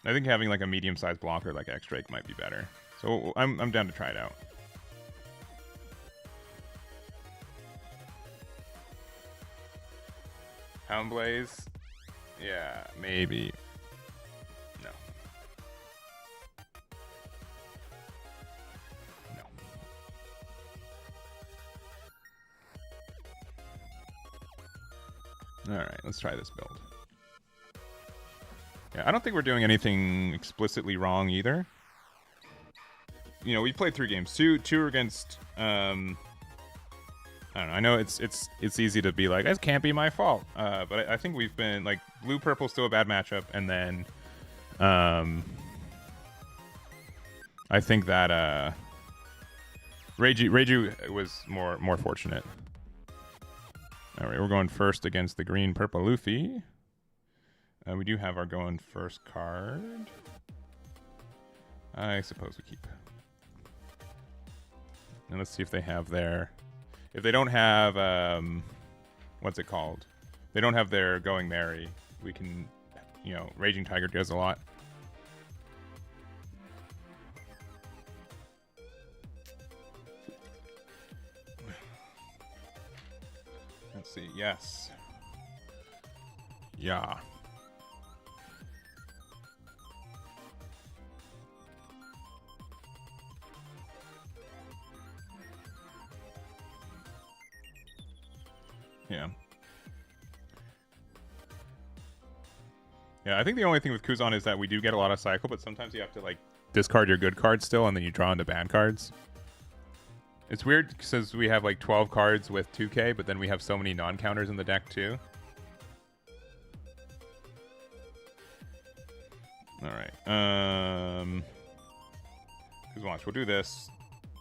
[SPEAKER 1] I think having, like, a medium-sized blocker like X-Drake might be better. So I'm down to try it out. Houndblaze? Yeah, maybe. No. Alright, let's try this build. Yeah, I don't think we're doing anything explicitly wrong either. You know, we played 3 games. Two are against I don't know. I know it's easy to be like, it can't be my fault. But I think we've been like blue-purple's still a bad matchup, and then I think that Reiju was more fortunate. All right, we're going first against the green-purple Luffy. We do have our going first card. I suppose we keep. And let's see if they have their... If they don't have, what's it called? They don't have their Going Merry. We can, you know, Raging Tiger does a lot. Let's see, yes. Yeah. Yeah. Yeah, I think the only thing with Kuzan is that we do get a lot of cycle, but sometimes you have to like discard your good cards still, and then you draw into bad cards. It's weird because we have like 12 cards with 2k, but then we have so many non-counters in the deck too. All right. Because watch, we'll do this.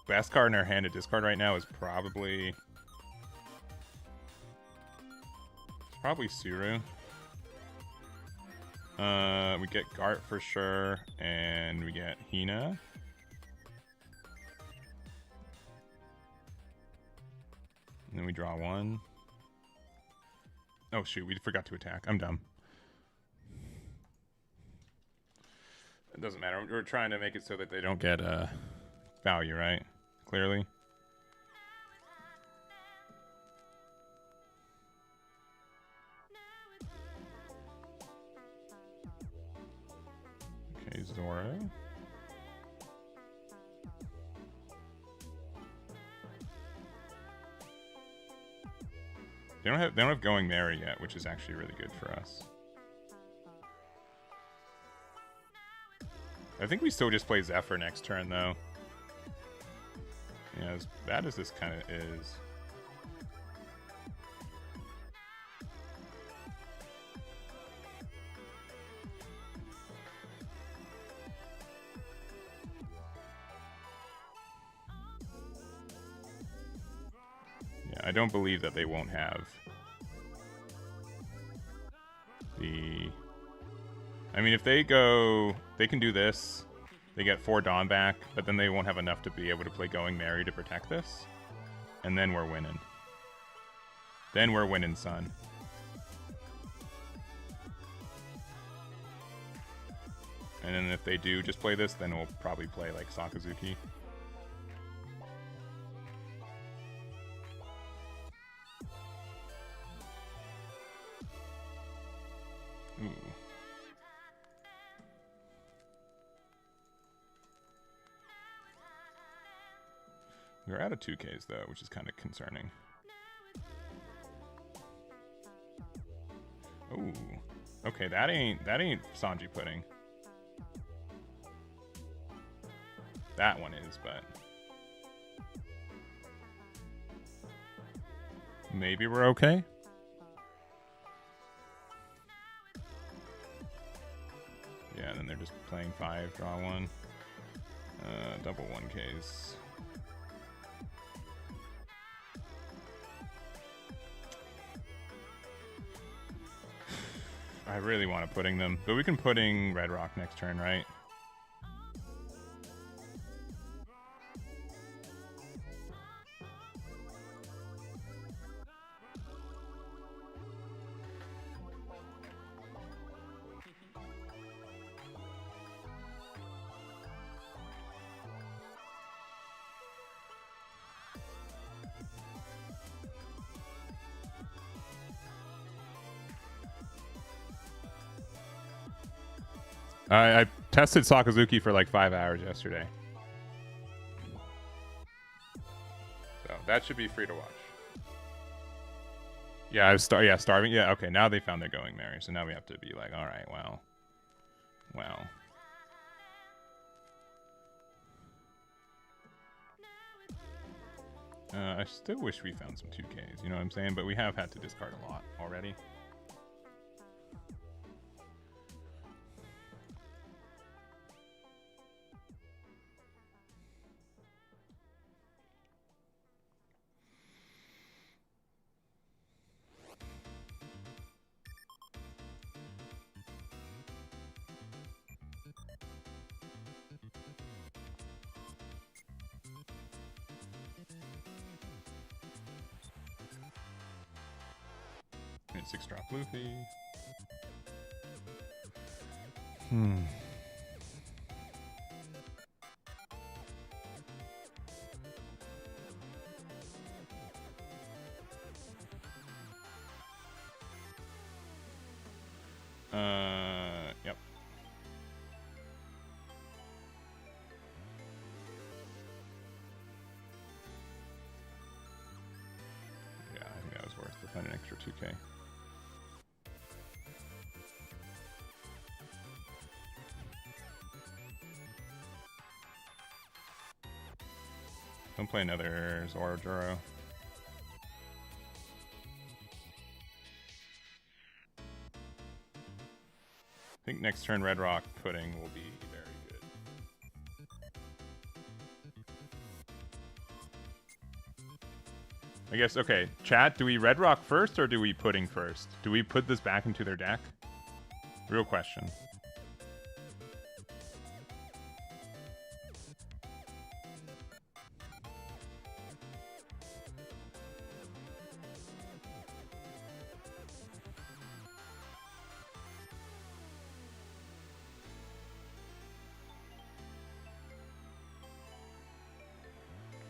[SPEAKER 1] Best card in our hand to discard right now is probably Suru. We get Gart for sure, and we get Hina. And then we draw one. Oh shoot, we forgot to attack. I'm dumb. It doesn't matter. We're trying to make it so that they don't get value, right? Clearly. Okay, Zora. They don't have Going Merry yet, which is actually really good for us. I think we still just play Zephyr next turn, though. Yeah, as bad as this kind of is. Yeah, I don't believe that they won't have the... I mean, if they go... They can do this. They get 4 Dawn back, but then they won't have enough to be able to play Going Merry to protect this. And then we're winning. Then we're winning, son. And then if they do just play this, then we'll probably play like Sakazuki. Ooh. We're out of 2Ks though, which is kind of concerning. Ooh. Okay, that ain't Sanji pudding. That one is, but maybe we're okay. Yeah, and then they're just playing 5, draw 1. Double 1Ks. I really want to pudding them, but we can pudding Red Rock next turn, right? I tested Sakazuki for like 5 hours yesterday. So that should be free to watch. Yeah, I was starving. Yeah, okay, now they found their Going Merry. So now we have to be like, all right, well. I still wish we found some 2Ks, you know what I'm saying? But we have had to discard a lot already. And 6-drop Luffy. Yep. Yeah, I think that was worth the find an extra 2k. Don't play another Zorojuro. I think next turn Red Rock Pudding will be very good. I guess, okay, chat, do we Red Rock first or do we Pudding first? Do we put this back into their deck? Real question.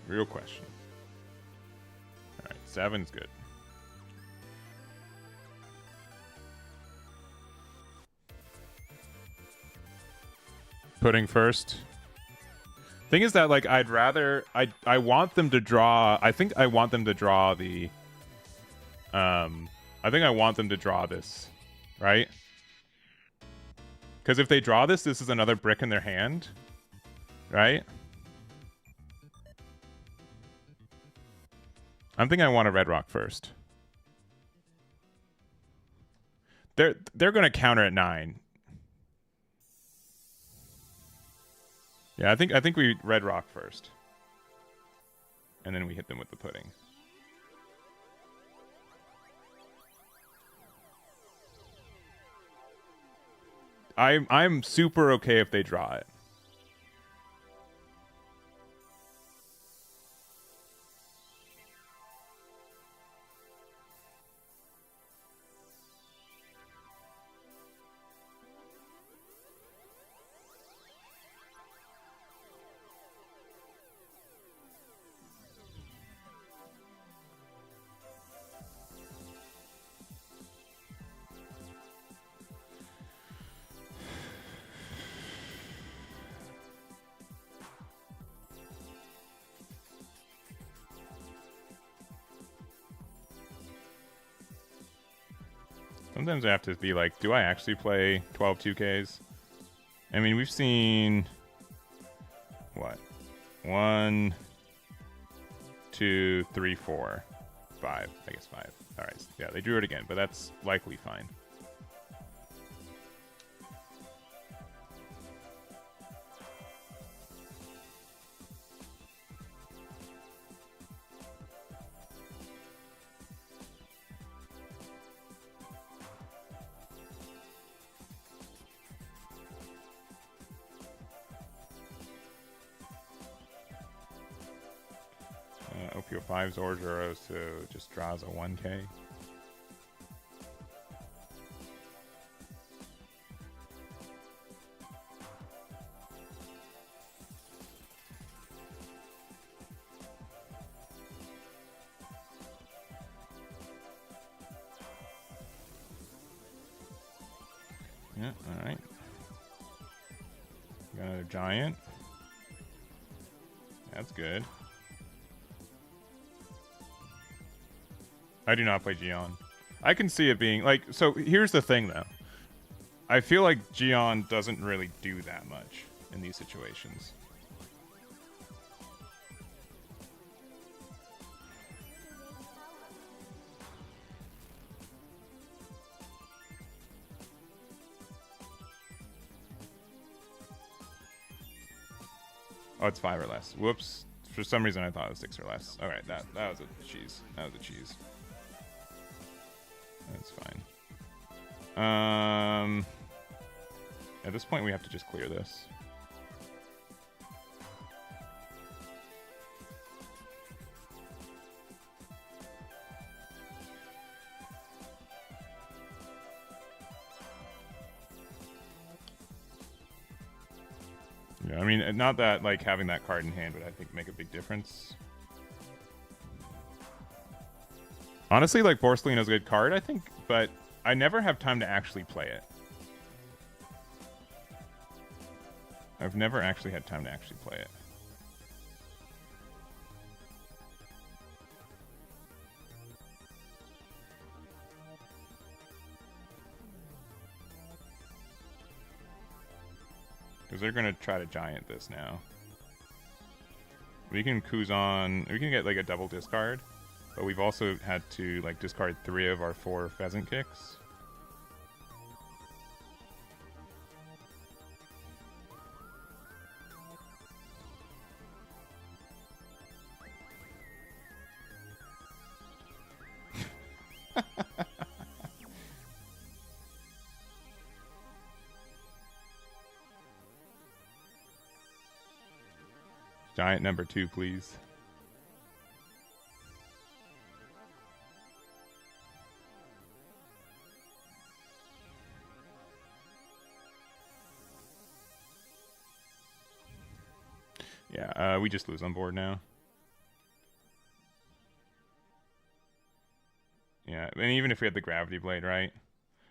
[SPEAKER 1] Real question. Alright, 7's good. Pudding first. Thing is that, like, I'd rather... I want them to draw... I think I want them to draw the... I think I want them to draw this. Right? Because if they draw this, this is another brick in their hand. Right? I'm thinking I want a Red Rock first. They're gonna counter at 9. Yeah, I think we Red Rock first. And then we hit them with the Pudding. I'm super okay if they draw it. Sometimes I have to be like, do I actually play 12 2Ks? I mean, we've seen... What? 1, 2, 3, 4, 5. I guess 5. Alright, yeah, they drew it again, but that's likely fine. OP12 Zorojuro, so just draws a 1k. Yeah, alright. Got another giant. That's good. I do not play Gion. I can see it being like, so here's the thing though. I feel like Gion doesn't really do that much in these situations. Oh, it's 5 or less. Whoops. For some reason I thought it was 6 or less. Alright, that was a cheese. That was a cheese. That's fine. At this point we have to just clear this. Yeah, I mean, not that like having that card in hand would I think make a big difference. Honestly, like Borsalino's a good card, I think, but I never have time to actually play it. I've never actually had time to actually play it. Because they're going to try to giant this now. We can Kuzan... We can get, like, a double discard. But we've also had to, like, discard 3 of our 4 pheasant kicks. Giant number 2, please. Yeah, we just lose on board now. Yeah, and even if we had the Gravity Blade, right?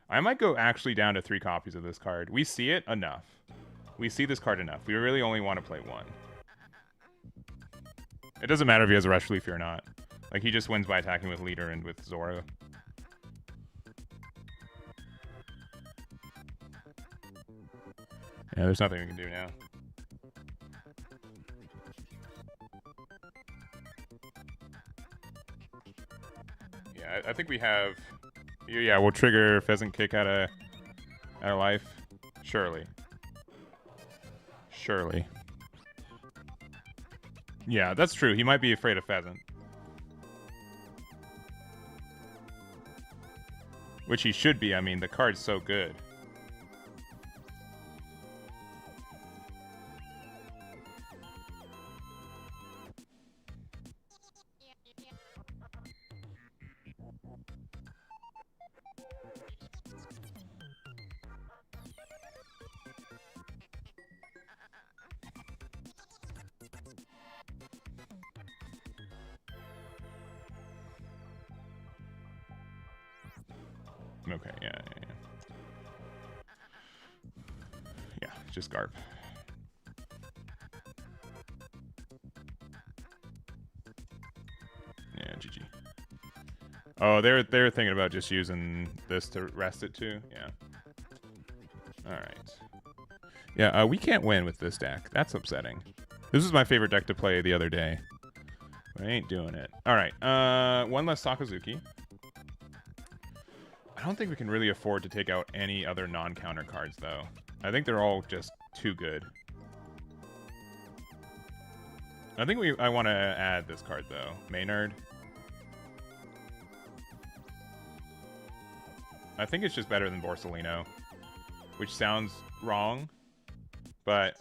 [SPEAKER 1] I might go actually down to 3 copies of this card. We see it enough. We see this card enough. We really only want to play 1. It doesn't matter if he has a Rush Leaf or not. Like, he just wins by attacking with Leader and with Zora. Yeah, there's nothing we can do now. Yeah, I think we have... Yeah, we'll trigger Pheasant Kick out of life. Surely. Surely. Yeah, that's true. He might be afraid of Pheasant. Which he should be. I mean, the card's so good. Okay, yeah. Yeah, just Garp. Yeah, GG. Oh, they're thinking about just using this to rest it too. Yeah. All right. Yeah, we can't win with this deck. That's upsetting. This was my favorite deck to play the other day. But I ain't doing it. All right. One less Sakazuki. I don't think we can really afford to take out any other non-counter cards, though. I think they're all just too good. I think I want to add this card, though. Maynard. I think it's just better than Borsalino, which sounds wrong, but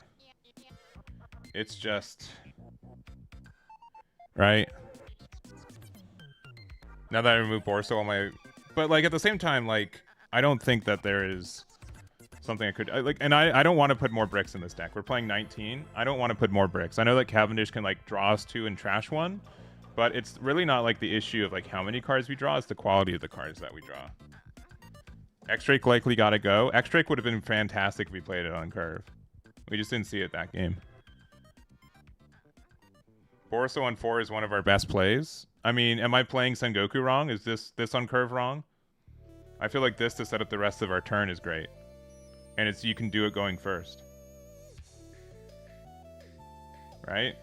[SPEAKER 1] it's just... Right? Now that I remove Borso on my... But, like, at the same time, like, I don't think that there is something I could... like, and I don't want to put more bricks in this deck. We're playing 19. I don't want to put more bricks. I know that Cavendish can, like, draw us 2 and trash 1, but it's really not, like, the issue of, like, how many cards we draw. It's the quality of the cards that we draw. X-Drake likely gotta go. X-Drake would have been fantastic if we played it on curve. We just didn't see it that game. Boruso on 4 is one of our best plays. I mean, am I playing Sengoku wrong? Is this on curve wrong? I feel like this to set up the rest of our turn is great. And it's you can do it going first. Right?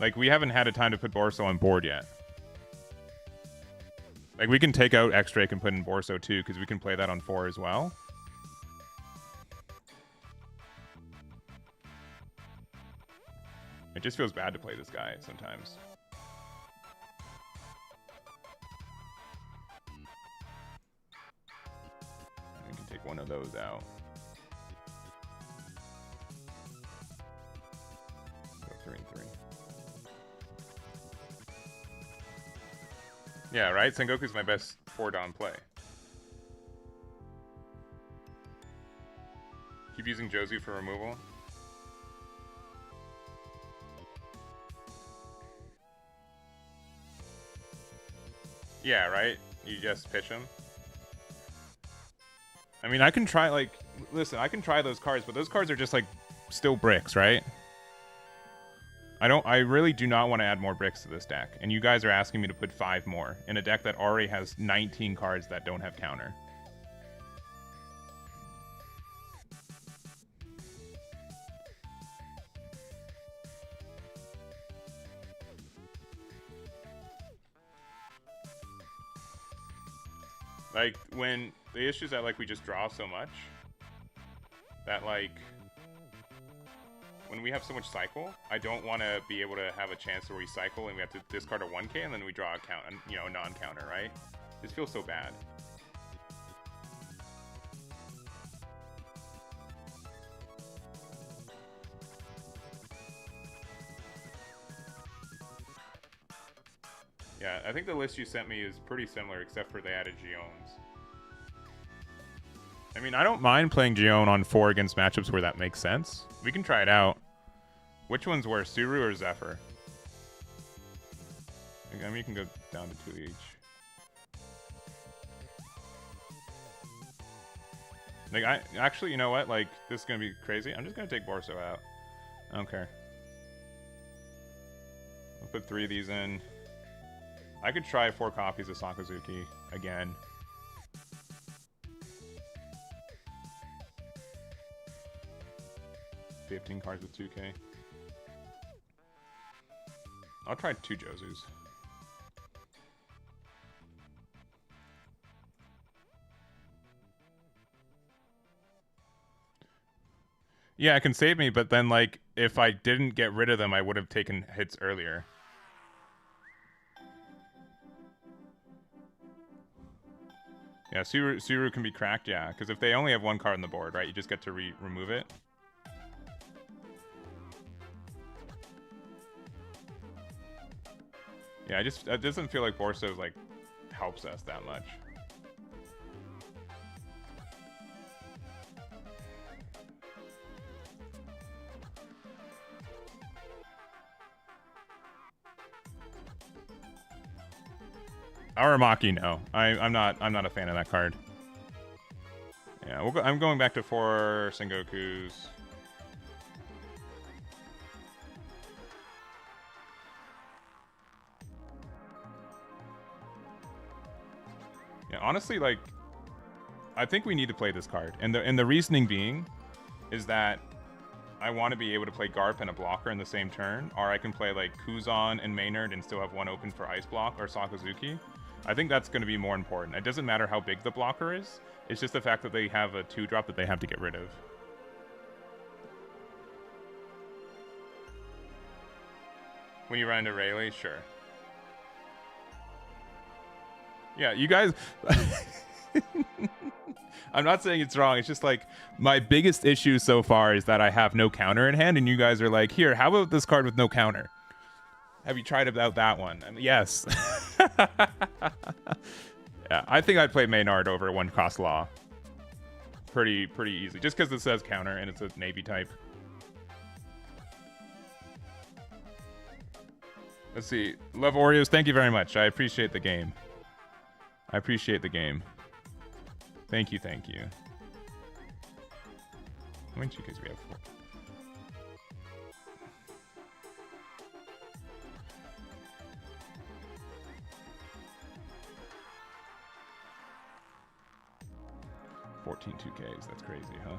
[SPEAKER 1] Like, we haven't had a time to put Boruso on board yet. Like, we can take out X-Drake and put in Boruso too, because we can play that on 4 as well. It just feels bad to play this guy sometimes. We can take one of those out. So 3 and 3. Yeah, right? Sengoku's my best 4-Don play. Keep using Jozu for removal. Yeah, right? You just pitch him. I mean, I can try, like... Listen, I can try those cards, but those cards are just, like, still bricks, right? I really do not want to add more bricks to this deck. And you guys are asking me to put 5 more in a deck that already has 19 cards that don't have counter. Like, when the issue is that, like, we just draw so much that, like, when we have so much cycle, I don't want to be able to have a chance where we cycle and we have to discard a 1k and then we draw a count, you know, a non-counter, right? This feels so bad. Yeah, I think the list you sent me is pretty similar, except for they added Geones. I mean, I don't mind playing Geone on 4 against matchups where that makes sense. We can try it out. Which one's worse, Suru or Zephyr? I mean, you can go down to 2 each. Like, actually, you know what? Like, this is gonna be crazy. I'm just gonna take Borso out. I don't care. I'll put 3 of these in. I could try 4 copies of Sakazuki again. $15 cards with 2k. I'll try 2 Josus. Yeah, it can save me, but then, like, if I didn't get rid of them, I would have taken hits earlier. Yeah, Suru can be cracked, yeah, because if they only have 1 card on the board, right, you just get to remove it. Yeah, it doesn't feel like Borso, like, helps us that much. Aramaki, no. I'm not a fan of that card. Yeah, I'm going back to 4 Sengokus. Yeah, honestly, like, I think we need to play this card, and the reasoning being is that I want to be able to play Garp and a blocker in the same turn, or I can play like Kuzan and Maynard and still have 1 open for Ice Block or Sakazuki. I think that's going to be more important. It doesn't matter how big the blocker is. It's just the fact that they have a 2-drop that they have to get rid of. When you run into Rayleigh, sure. Yeah, you guys... I'm not saying it's wrong. It's just like my biggest issue so far is that I have no counter in hand, and you guys are like, here, how about this card with no counter? Have you tried about that one? I mean, yes. Yeah, I think I'd play Maynard over 1-cost Law. Pretty easy. Just because it says counter and it's a Navy type. Let's see. Love Oreos, thank you very much. I appreciate the game. I appreciate the game. Thank you, thank you. How many chickens we have? 4. $14 2Ks. That's crazy, huh?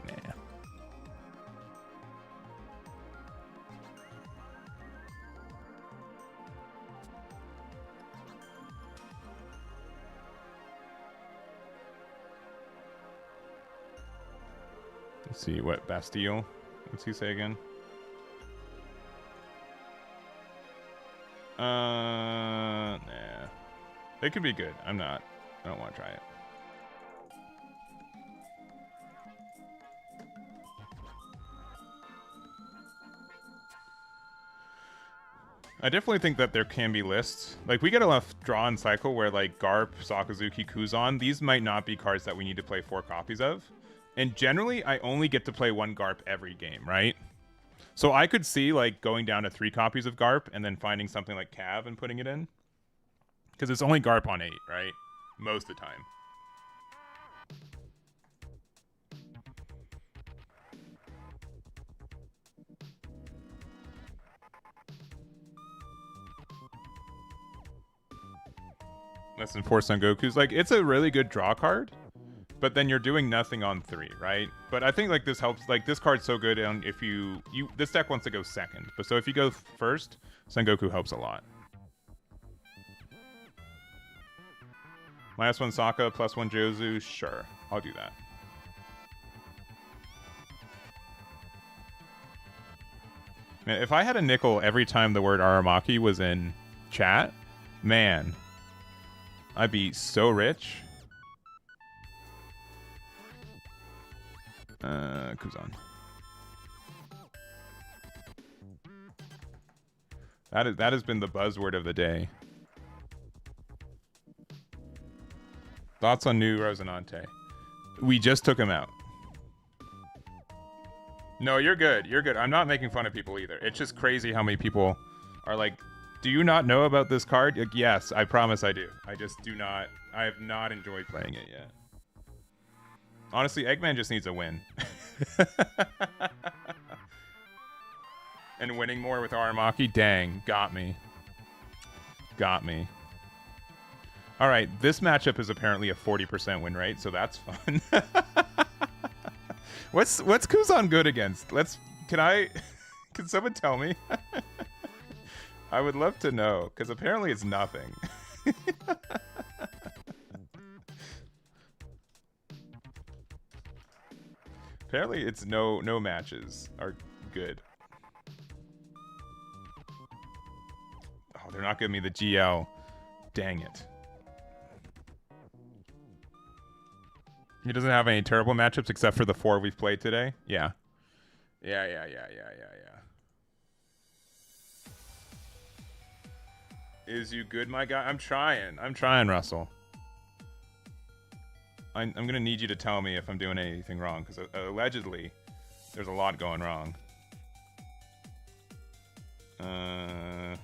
[SPEAKER 1] Nah. Let's see, what, Bastille? What's he say again? Nah. It could be good. I don't want to try it. I definitely think that there can be lists. Like, we get a left draw and cycle where, like, Garp, Sakazuki, Kuzan, these might not be cards that we need to play 4 copies of. And generally, I only get to play 1 Garp every game, right? So I could see, like, going down to 3 copies of Garp and then finding something like Cav and putting it in. Because it's only Garp on 8, right? Most of the time. Less than 4 Son Gokus. Like, it's a really good draw card. but then you're doing nothing on 3, right? But I think like this helps. Like this card's so good, and if you this deck wants to go second, but so if you go first, Sengoku helps a lot. -1 Sokka, +1 Jozu, sure, I'll do that. Man, if I had a nickel every time the word Aramaki was in chat, man, I'd be so rich. Kuzan. That has been the buzzword of the day. Thoughts on new Rosinante? We just took him out. No, you're good. You're good. I'm not making fun of people either. It's just crazy how many people are like, do you not know about this card? Like, yes, I promise I do. I just do not. I have not enjoyed playing it yet. Honestly, Eggman just needs a win. And winning more with Aramaki? Dang, got me. Got me. All right, this matchup is apparently a 40% win rate, so that's fun. What's Kuzan good against? Can someone tell me? I would love to know, because apparently it's nothing. Apparently it's no matches are good. Oh, they're not giving me the GL. Dang it. He doesn't have any terrible matchups except for the 4 we've played today. Yeah. Yeah. Is you good, my guy? I'm trying, Russell. I'm gonna need you to tell me if I'm doing anything wrong, because allegedly there's a lot going wrong. Another.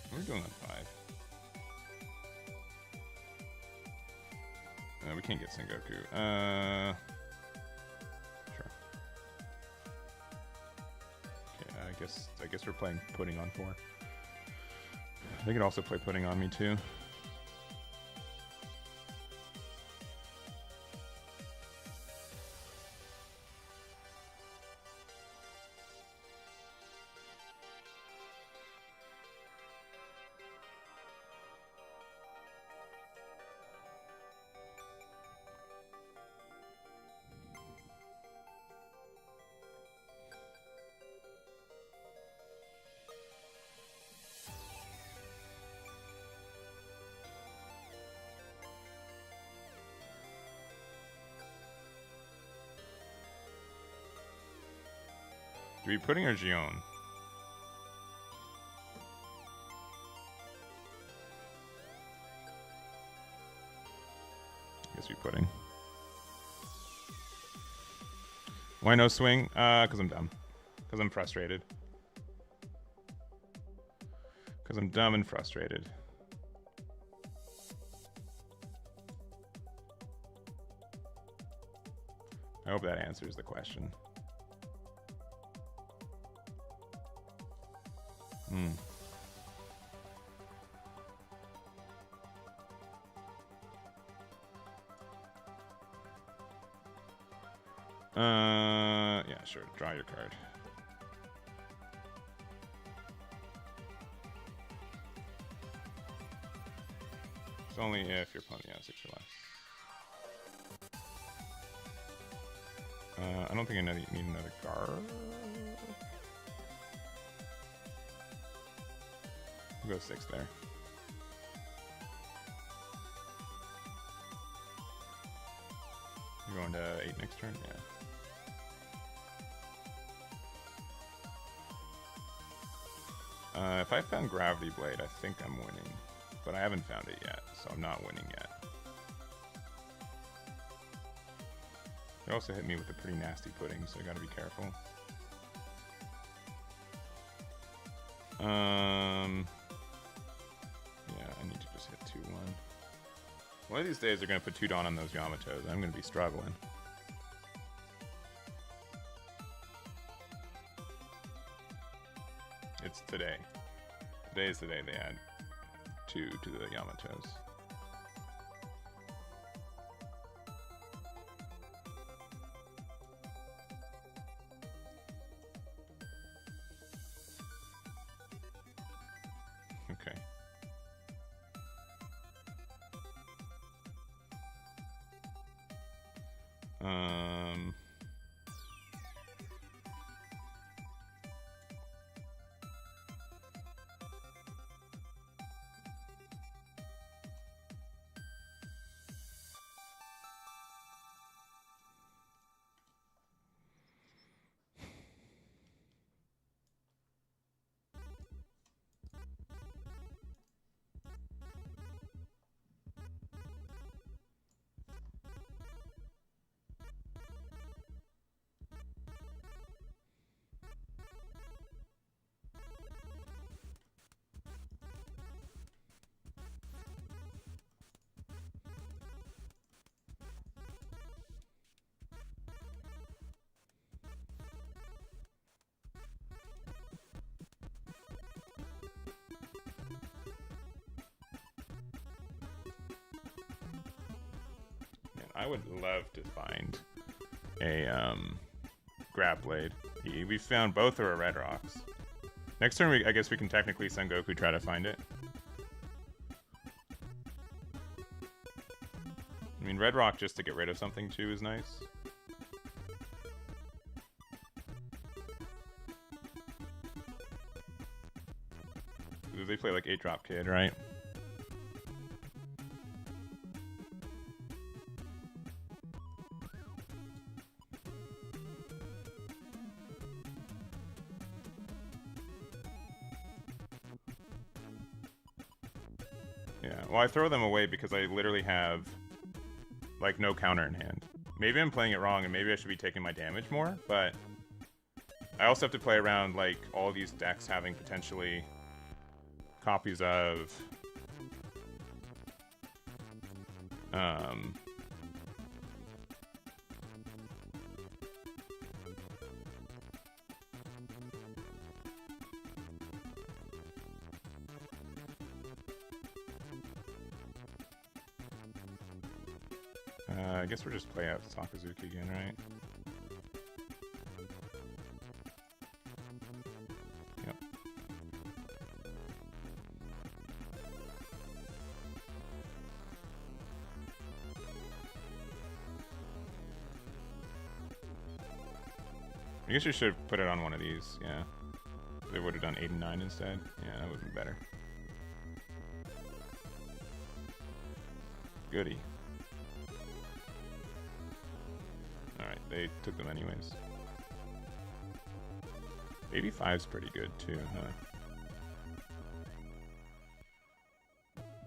[SPEAKER 1] What are we doing on 5? We can't get Sengoku. Sure. Okay, I guess we're playing Pudding on 4. They could also play Pudding on me too. Do we Pudding or Gion? I guess we Pudding. Why no swing? Because I'm dumb. Because I'm frustrated. Because I'm dumb and frustrated. I hope that answers the question. Yeah, sure. Draw your card. It's only if your opponent has 6 or less. I don't think I need another card. We'll go 6 there. You're going to 8 next turn? Yeah. If I found Gravity Blade, I think I'm winning. But I haven't found it yet, so I'm not winning yet. They also hit me with a pretty nasty Pudding, so I gotta be careful. Yeah, I need to just hit 2-1. One of these days they're gonna put 2 Dawn on those Yamatos. I'm gonna be struggling. It's today. Today is the day they add 2 to the Yamatos. Okay. I would love to find a grab blade. We found both of our red rocks. Next turn, I guess we can technically Son Goku try to find it. I mean, red rock just to get rid of something too is nice. They play like 8-drop kid, right? Yeah, well, I throw them away because I literally have, like, no counter in hand. Maybe I'm playing it wrong, and maybe I should be taking my damage more, but I also have to play around, like, all these decks having potentially copies of I guess we'll just play out Sakazuki again, right? Yep. I guess you should put it on one of these, yeah. They would have done 8 and 9 instead. Yeah, that would be better. Goody. Alright, they took them anyways. 85's pretty good too, huh?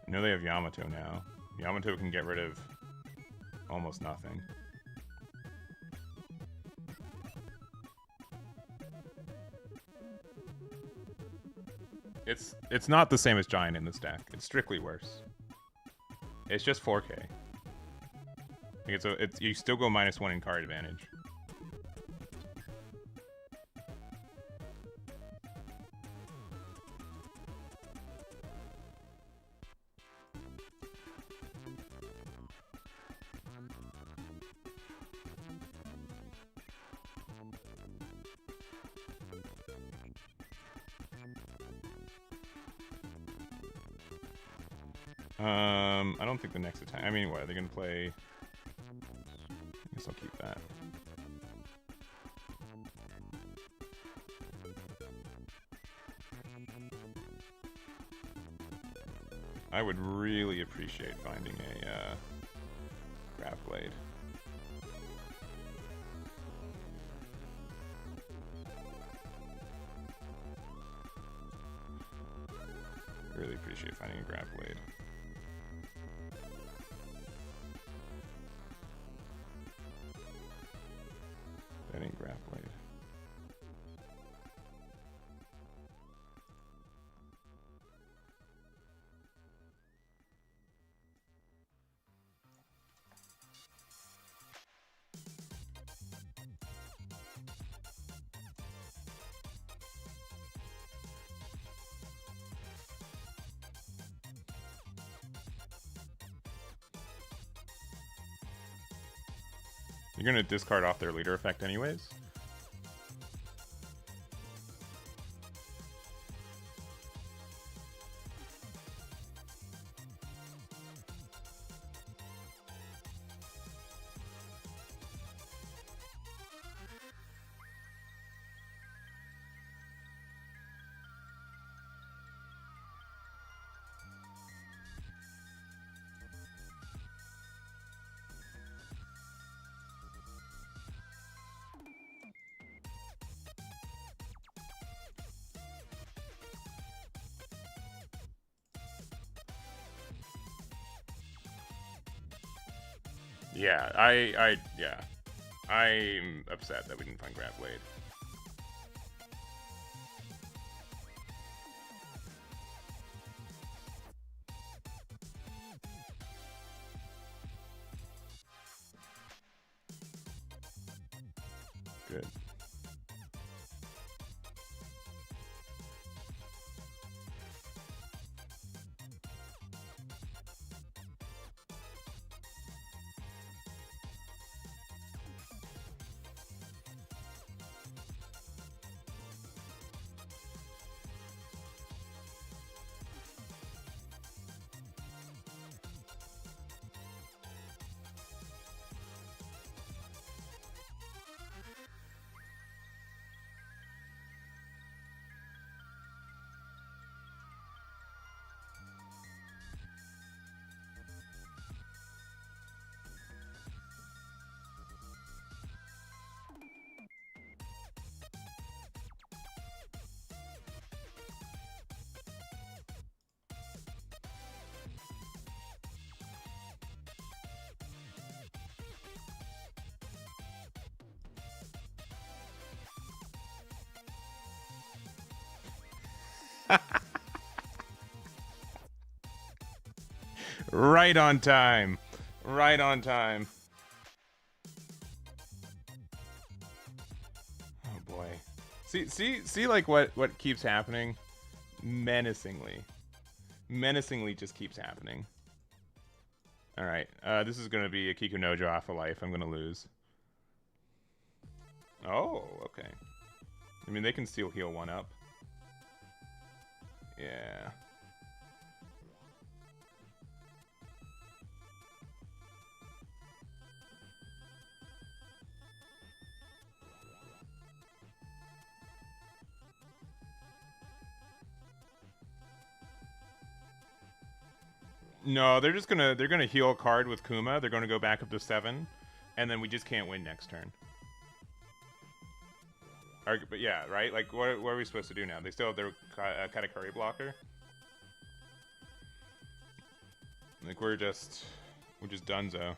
[SPEAKER 1] I know they have Yamato now. Yamato can get rid of almost nothing. It's not the same as Giant in this deck. It's strictly worse. It's just 4K. It's you still go -1 in card advantage. I don't think the next attack. I mean, what are they gonna play? I guess I'll keep that. I would really appreciate finding a grab blade. Really appreciate finding a grab blade. That ain't grab blade. You're gonna discard off their leader effect anyways. Yeah, yeah. I'm upset that we didn't find Grab Blade. Good. Right on time. Right on time. Oh boy. See like what keeps happening? Menacingly. Menacingly just keeps happening. Alright, this is gonna be a Kiku Nojo off of life. I'm gonna lose. Oh, okay. I mean, they can still heal one up. Yeah. No, they're gonna heal a card with Kuma. They're gonna go back up to 7, and then we just can't win next turn. But yeah, right? Like, what are we supposed to do now? They still have their Katakuri blocker. Like, we're just donezo.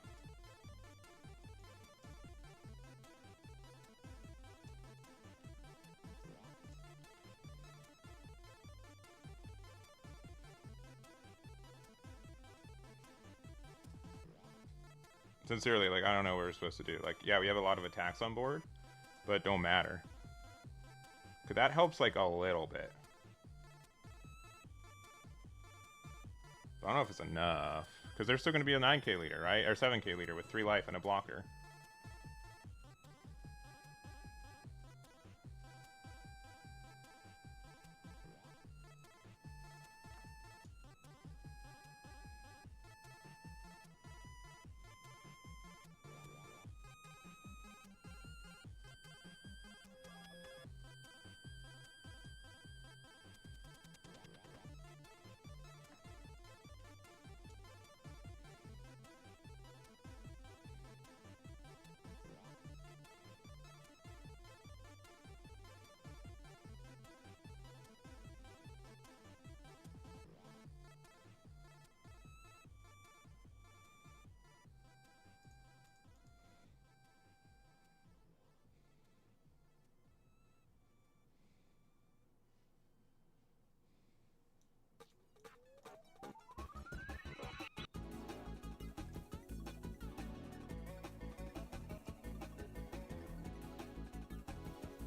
[SPEAKER 1] Sincerely, like, I don't know what we're supposed to do. Like, yeah, we have a lot of attacks on board, but it don't matter. Cause that helps, like, a little bit. I don't know if it's enough. Because there's still going to be a 9k leader, right? Or 7k leader with 3 life and a blocker.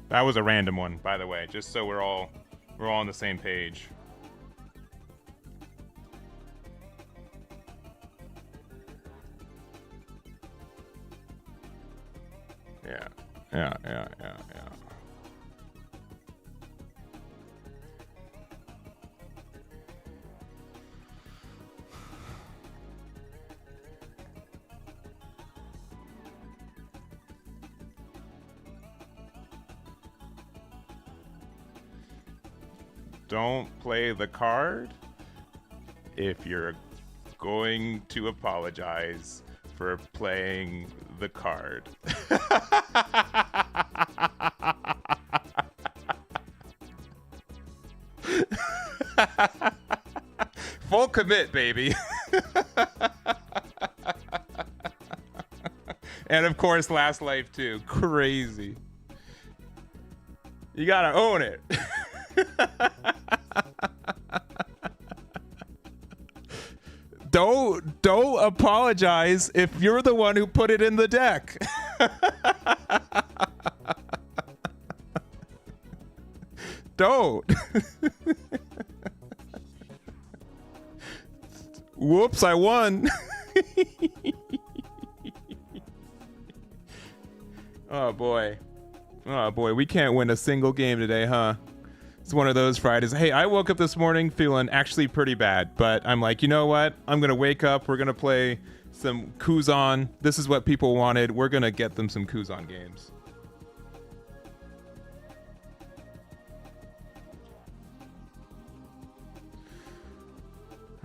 [SPEAKER 1] That was a random one, by the way, just so we're all on the same page. Yeah. Yeah. Yeah. Yeah. Yeah. Don't play the card if you're going to apologize for playing the card. Full commit, baby. And of course, Last Life too. Crazy. You gotta own it. Don't apologize if you're the one who put it in the deck. Don't. Whoops, I won. Oh boy. Oh boy, we can't win a single game today, huh? It's one of those Fridays. Hey, I woke up this morning feeling actually pretty bad, but I'm like, you know what? I'm going to wake up. We're going to play some Kuzan. This is what people wanted. We're going to get them some Kuzan games.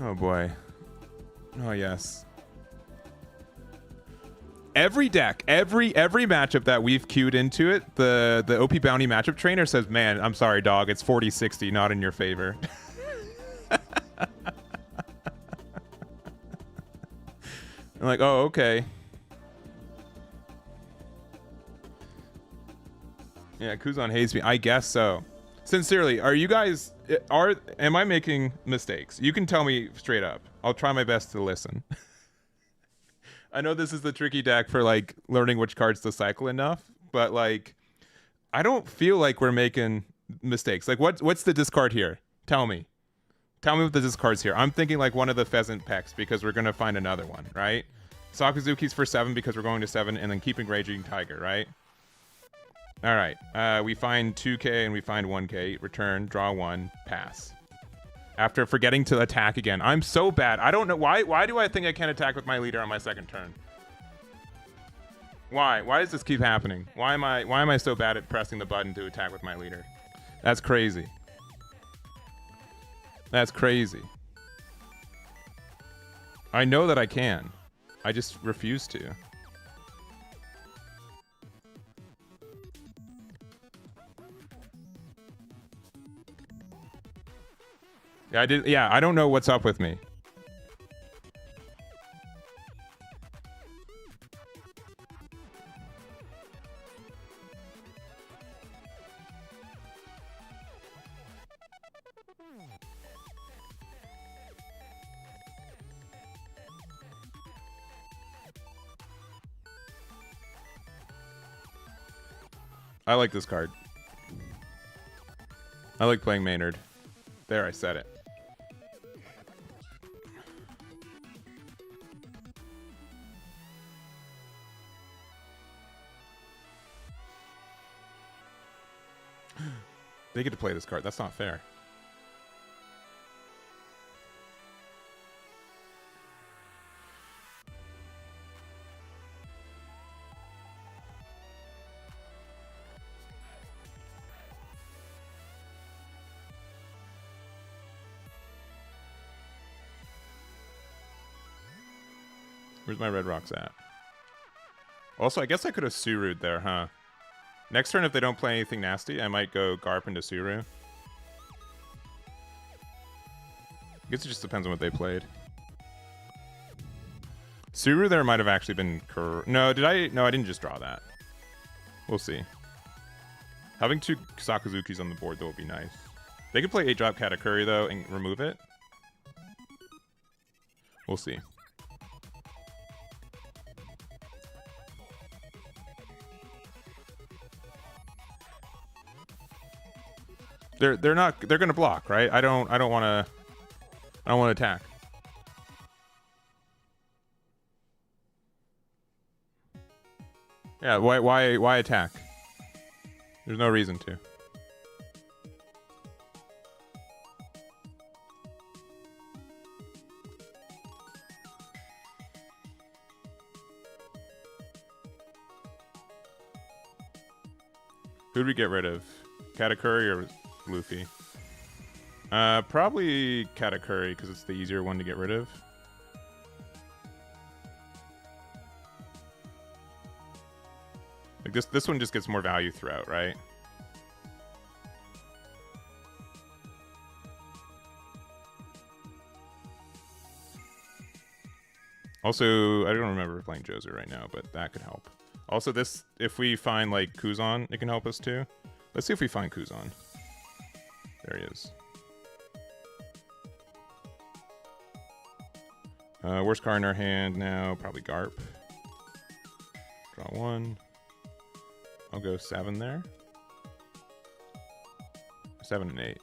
[SPEAKER 1] Oh boy. Oh yes. Every deck, every matchup that we've queued into it, the OP Bounty matchup trainer says, man, I'm sorry, dog. It's 40-60, not in your favor. I'm like, oh, okay. Yeah, Kuzan hates me. I guess so. Sincerely, are you guys, am I making mistakes? You can tell me straight up. I'll try my best to listen. I know this is the tricky deck for like learning which cards to cycle enough, but like I don't feel like we're making mistakes. Like what's the discard here? Tell me what the discard's here. I'm thinking like one of the Pheasant Pecks because we're gonna find another one, right? Sakazuki's for 7 because we're going to 7, and then keeping Raging Tiger, right? All right. We find 2K and we find 1K. Return, draw 1, pass. After forgetting to attack again. I'm so bad. I don't know. Why do I think I can't attack with my leader on my second turn? Why? Why does this keep happening? Why am I so bad at pressing the button to attack with my leader? That's crazy. That's crazy. I know that I can. I just refuse to. Yeah, I don't know what's up with me. I like this card. I like playing Maynard. There, I said it. They get to play this card. That's not fair. Where's my red rocks at? Also, I guess I could have Suru'd there, huh? Next turn, if they don't play anything nasty, I might go Garp into Suru. I guess it just depends on what they played. Suru there might have actually been... No, did I... No, I didn't just draw that. We'll see. Having 2 Sakazukis on the board, though, would be nice. They could play 8-drop Katakuri, though, and remove it. We'll see. They're gonna block, right? I don't wanna attack. Yeah, why attack? There's no reason to. Who'd we get rid of? Katakuri or Luffy? Probably Katakuri, because it's the easier one to get rid of. Like this one just gets more value throughout, right? Also, I don't remember playing Joser right now, but that could help. Also, this, if we find like Kuzan, it can help us too. Let's see if we find Kuzan. There he is. Worst card in our hand now, probably Garp. Draw one. I'll go 7 there. 7 and 8.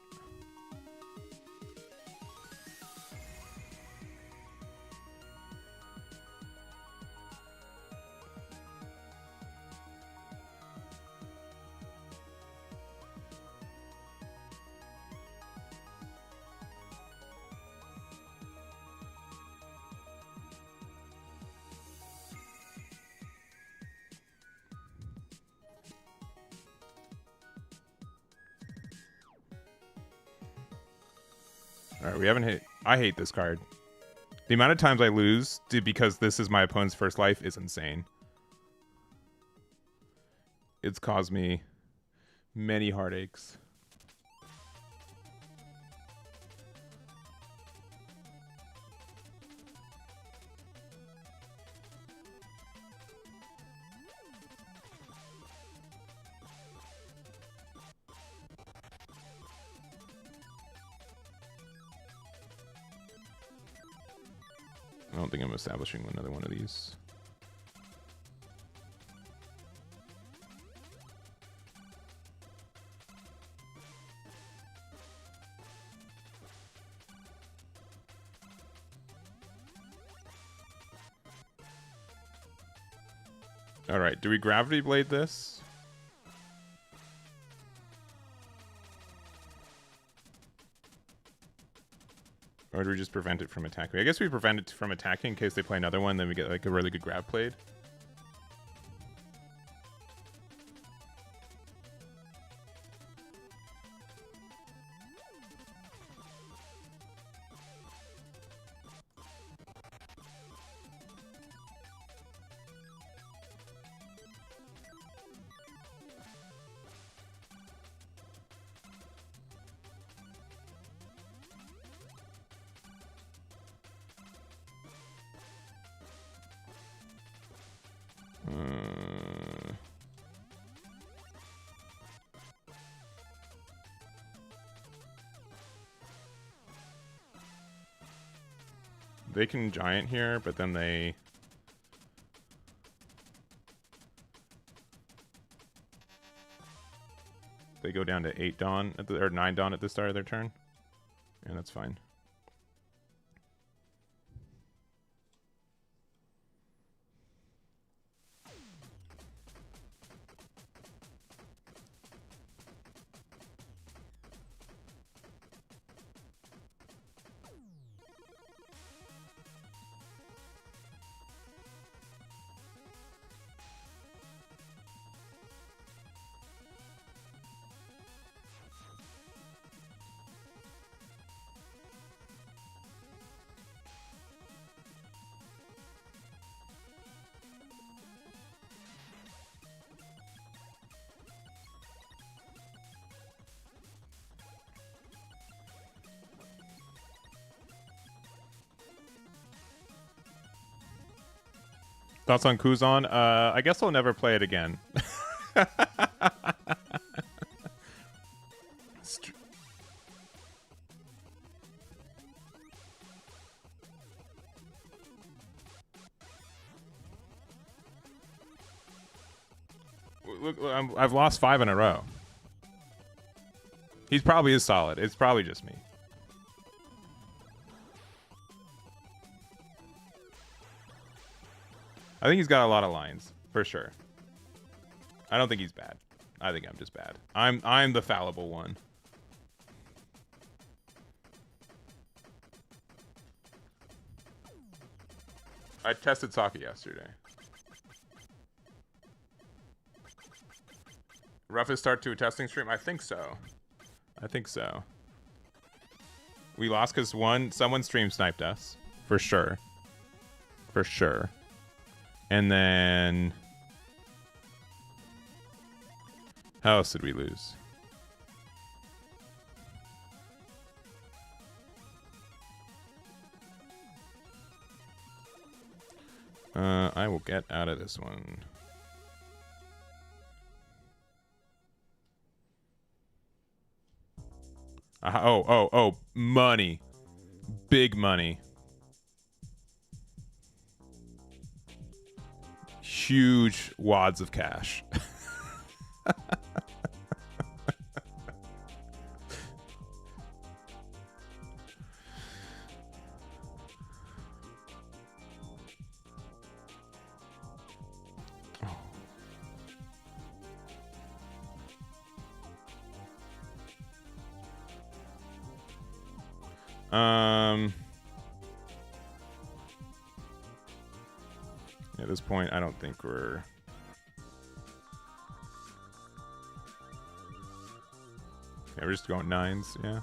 [SPEAKER 1] Alright, we haven't hit... I hate this card. The amount of times I lose because this is my opponent's first life is insane. It's caused me many heartaches. I don't think I'm establishing another one of these. All right, do we gravity blade this? Or do we just prevent it from attacking? I guess we prevent it from attacking in case they play another one, then we get like a really good grab played. They can giant here, but then they go down to 8 Dawn at the, or 9 Dawn at the start of their turn. And that's fine. Thoughts on Kuzan? I guess I'll never play it again. Look, I've lost 5 in a row. He's probably is solid. It's probably just me. I think he's got a lot of lines, for sure. I don't think he's bad. I think I'm just bad. I'm the fallible one. I tested Saki yesterday. Roughest start to a testing stream? I think so. I think so. We lost because someone stream sniped us. For sure. For sure. And then... how else did we lose? I will get out of this one. Oh, money. Big money. Huge wads of cash. At this point, I don't think we're... yeah, we're just going 9s, yeah.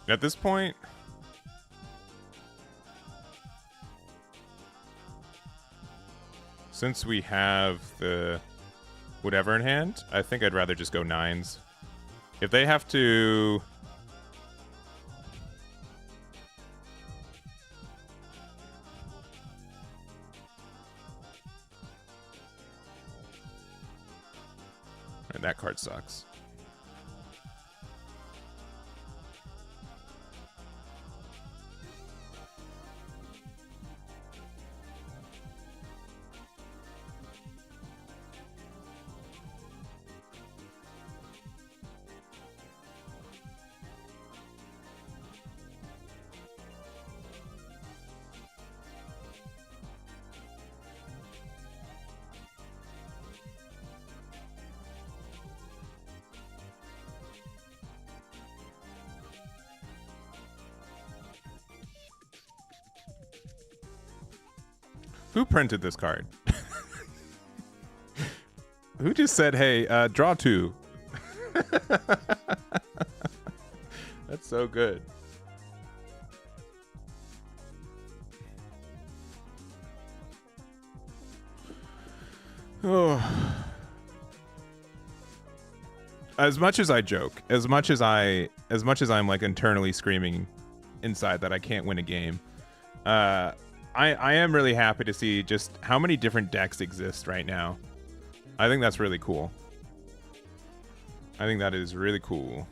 [SPEAKER 1] At this point, since we have the whatever in hand, I think I'd rather just go 9s. If they have to... and that card sucks. Who printed this card? Who just said, hey, draw 2? That's so good. Oh. As much as I joke, as much as I'm like internally screaming inside that I can't win a game, I am really happy to see just how many different decks exist right now. I think that's really cool. I think that is really cool.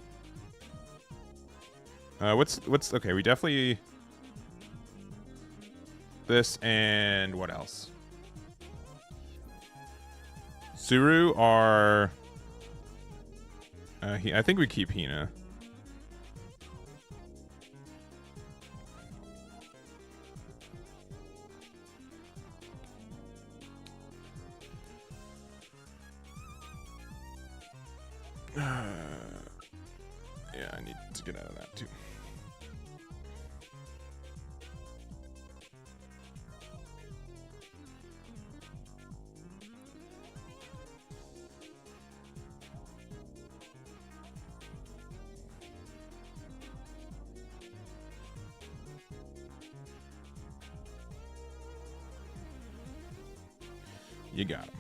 [SPEAKER 1] What's okay? We definitely this and what else? Suru are. I think we keep Hina. Yeah, I need to get out of that too. You got him.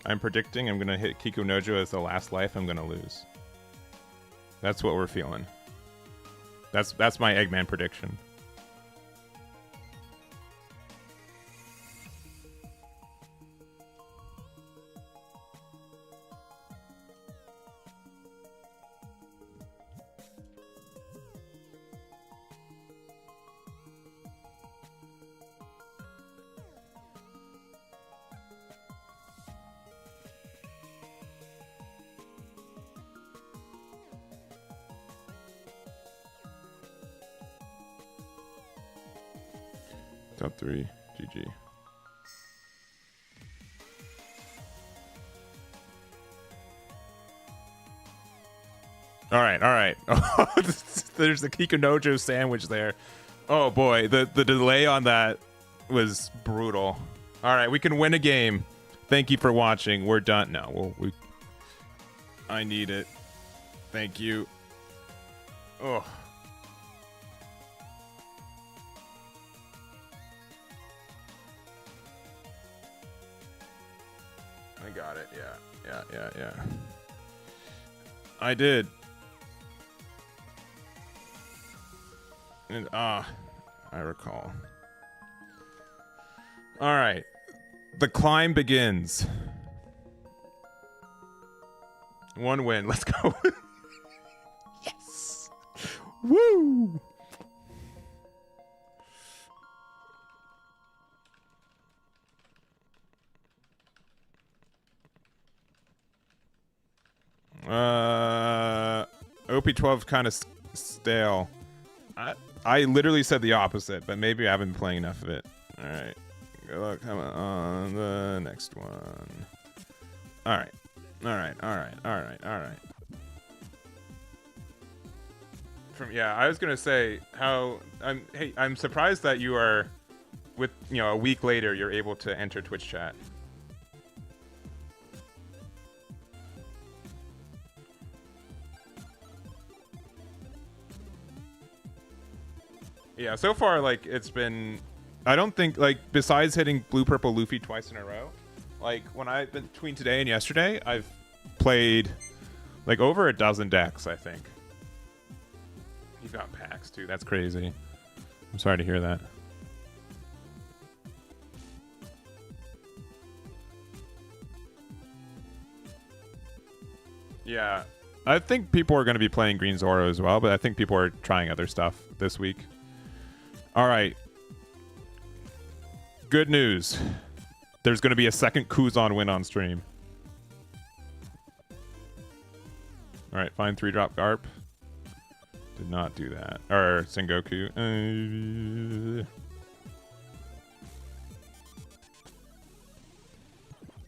[SPEAKER 1] I'm predicting I'm gonna hit Kiku Nojo as the last life I'm gonna lose. That's what we're feeling. That's my Eggman prediction. Top 3, GG. All right. There's the Kikunojo sandwich there. Oh boy, the delay on that was brutal. All right, we can win a game. Thank you for watching. We're done. No, I need it. Thank you. Oh. I got it. Yeah. I did. And I recall. All right. The climb begins. One win. Let's go. Yes. Woo. OP12 kind of stale. I literally said the opposite, but maybe I haven't been playing enough of it. All right, good luck. Come on the next one. All right. I was gonna say I'm surprised that you are with a week later you're able to enter Twitch chat. Yeah, so far, like, it's been... I don't think, like, besides hitting Blue Purple Luffy twice in a row, like, between today and yesterday, I've played, like, over a dozen decks, I think. You got packs, too. That's crazy. I'm sorry to hear that. Yeah. I think people are going to be playing Green Zoro as well, but I think people are trying other stuff this week. All right. Good news. There's going to be a second Kuzan win on stream. All right, find 3-drop Garp. Did not do that. Or Sengoku.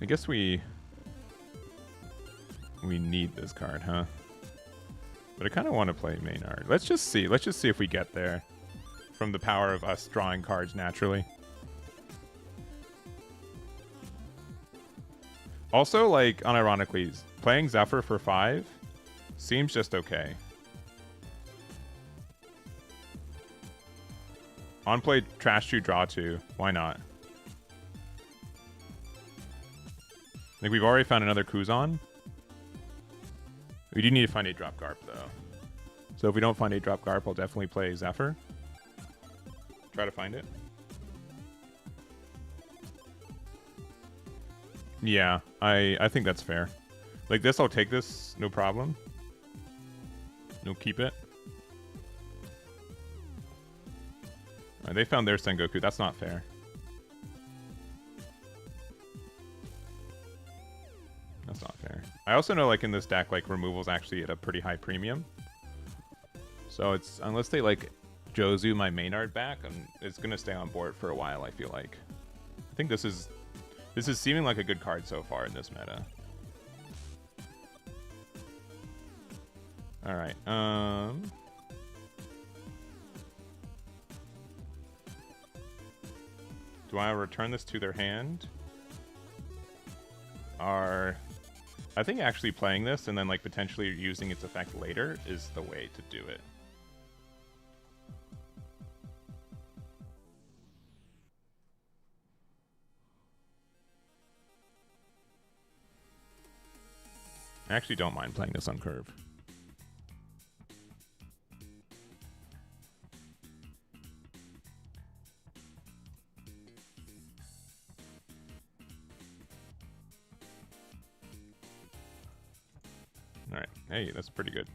[SPEAKER 1] I guess we need this card, huh? But I kind of want to play Maynard. Let's just see. Let's just see if we get there. From the power of us drawing cards naturally. Also, like, unironically, playing Zephyr for 5 seems just okay. On play Trash 2, Draw 2. Why not? Like, we've already found another Kuzan. We do need to find 8-drop Garp, though. So if we don't find 8-drop Garp, I'll definitely play Zephyr. Try to find it. Yeah, I think that's fair. Like this, I'll take this, no problem. No, keep it. They found their Sengoku. That's not fair. That's not fair. I also know, like, in this deck, like, removal's actually at a pretty high premium. So it's, unless they, like, Jozu my Maynard back, it's gonna stay on board for a while, I feel like. I think this is seeming like a good card so far in this meta. Alright, do I return this to their hand? I think actually playing this and then, like, potentially using its effect later is the way to do it. I actually don't mind playing this on curve. All right. Hey, that's pretty good.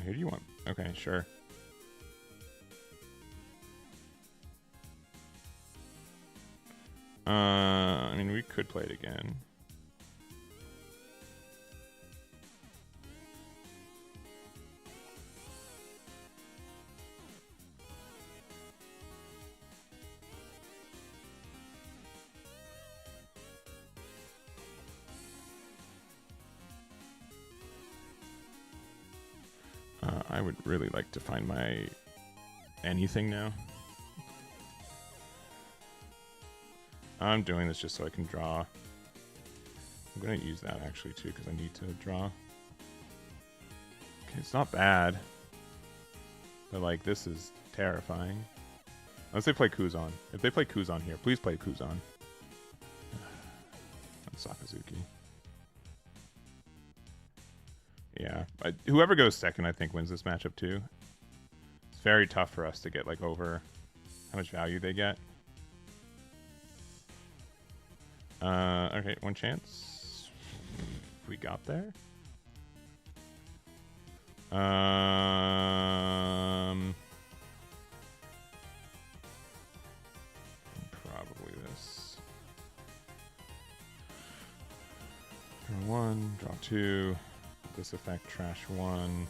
[SPEAKER 1] Who do you want? Okay, sure. I mean, we could play it again. I would really like to find my anything now. I'm doing this just so I can draw. I'm going to use that actually too because I need to draw. Okay, it's not bad. But like, this is terrifying. Unless they play Kuzan. If they play Kuzan here, please play Kuzan. Sakazuki. Yeah, whoever goes second, I think, wins this matchup too. It's very tough for us to get like over how much value they get. Okay, one chance. We got there. Probably this. Draw one, draw two. This effect, trash one,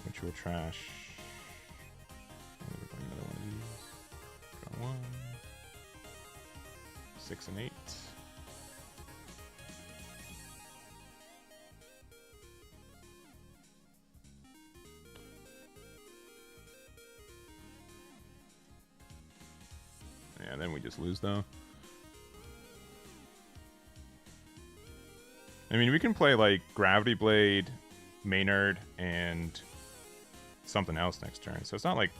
[SPEAKER 1] which will trash. We'll bring another one of these. Draw one. 6 and 8. Yeah, then we just lose though. I mean, we can play like Gravity Blade, Maynard, and something else next turn. So it's not like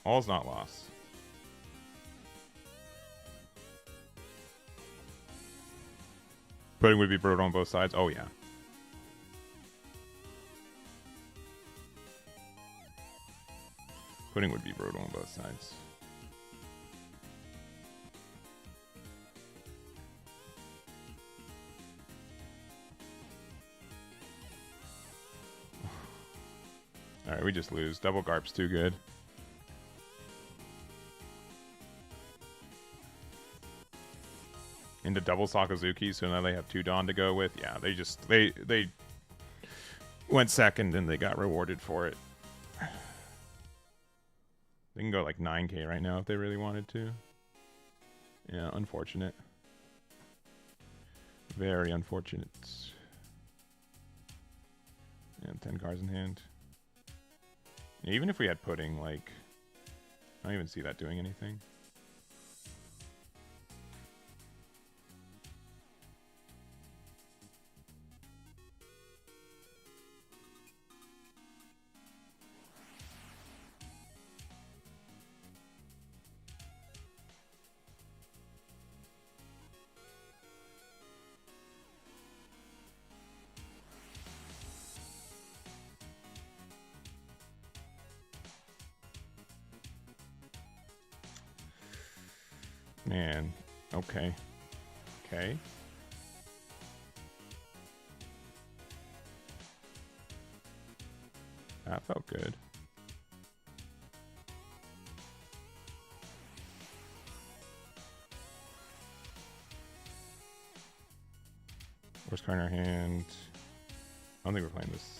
[SPEAKER 1] all's not lost. Pudding would be brutal on both sides. Oh yeah. Pudding would be brutal on both sides. Alright, we just lose. Double Garp's too good. Into double Sakazuki, so now they have 2 Dawn to go with. Yeah, they went second and they got rewarded for it. They can go like 9k right now if they really wanted to. Yeah, unfortunate. Very unfortunate. And 10 cards in hand. Even if we had Pudding, like, I don't even see that doing anything. Man, okay. Okay. That felt good. Worst card in our hand. I don't think we're playing this.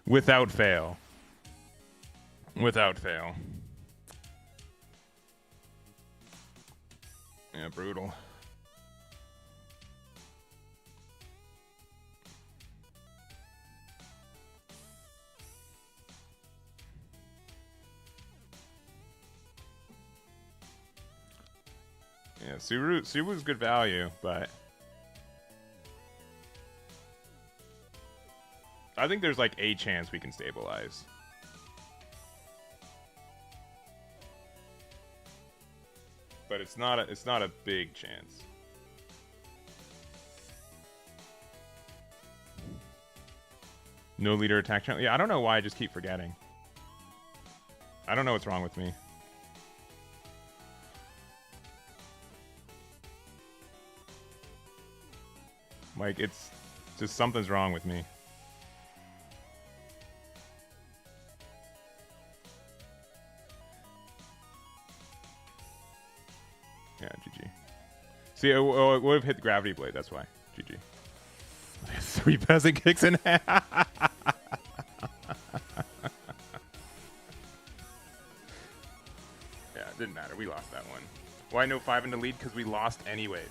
[SPEAKER 1] Without fail. Without fail. Yeah, brutal. Yeah, Subaru's good value, but I think there's like a chance we can stabilize. But it's not a big chance. No leader attack channel. Yeah, I don't know why I just keep forgetting. I don't know what's wrong with me. Like, it's just something's wrong with me. Yeah, GG. See, it would have hit the gravity blade, that's why. GG. 3 peasant kicks in half. Yeah, it didn't matter. We lost that one. Why no 5 in the lead? Because we lost anyways.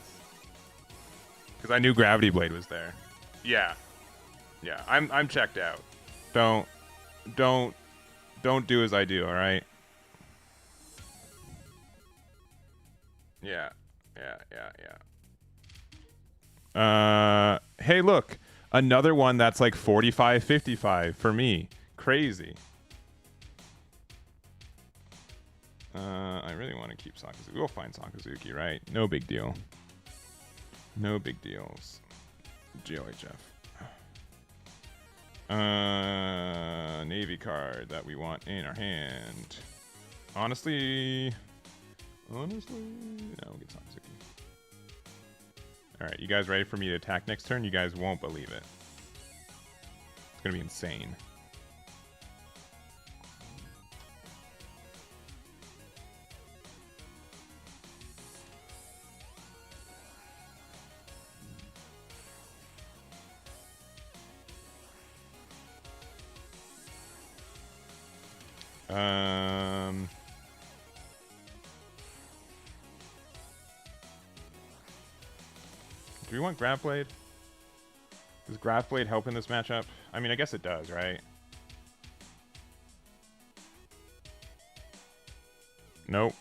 [SPEAKER 1] Because I knew gravity blade was there. Yeah. Yeah, I'm checked out. Don't do as I do, alright? Yeah. Hey, look. Another one that's like 45-55 for me. Crazy. I really want to keep Sakazuki. We'll find Sakazuki, right? No big deal. No big deals. GLHF. Navy card that we want in our hand. Honestly, no, we'll get Sakazuki. Alright, you guys ready for me to attack next turn? You guys won't believe it. It's gonna be insane. Do we want Grav Blade? Does Grav Blade help in this matchup? I mean, I guess it does, right? Nope.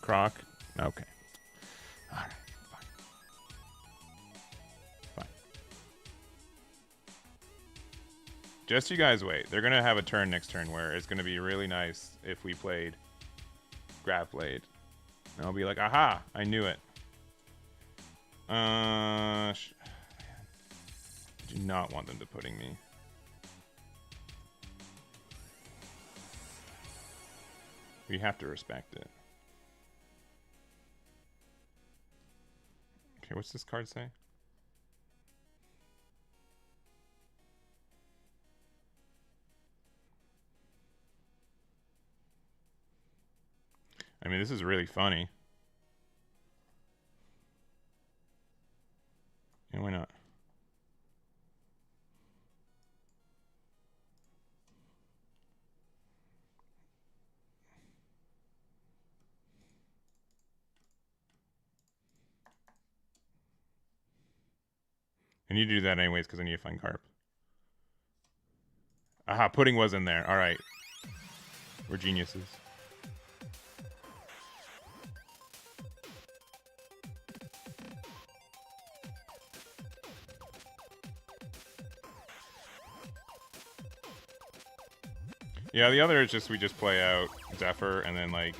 [SPEAKER 1] Croc? Okay. Alright, fine. Fine. Just you guys wait. They're gonna have a turn next turn where it's gonna be really nice if we played Grav Blade. And I'll be like, aha! I knew it. I do not want them to pudding me. We have to respect it. Okay, what's this card say? I mean, this is really funny. Yeah, why not? I need to do that anyways because I need to find carp. Aha, pudding was in there. All right. We're geniuses. Yeah, the other is just we just play out Zephyr and then like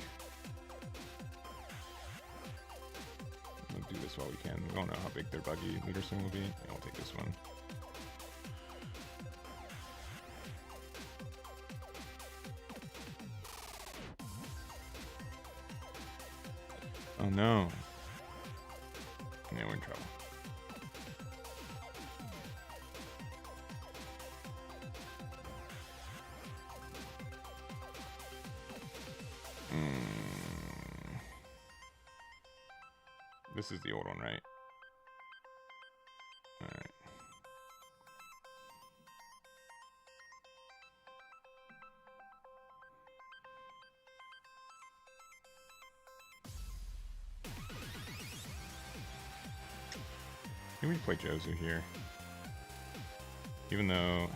[SPEAKER 1] we'll do this while we can. We don't know how big their buggy leader swing will be. Yeah, we'll take this one. Oh no. Yeah, we're in trouble. This is the old one, right? Alright. Maybe we play Jozu here. Even though...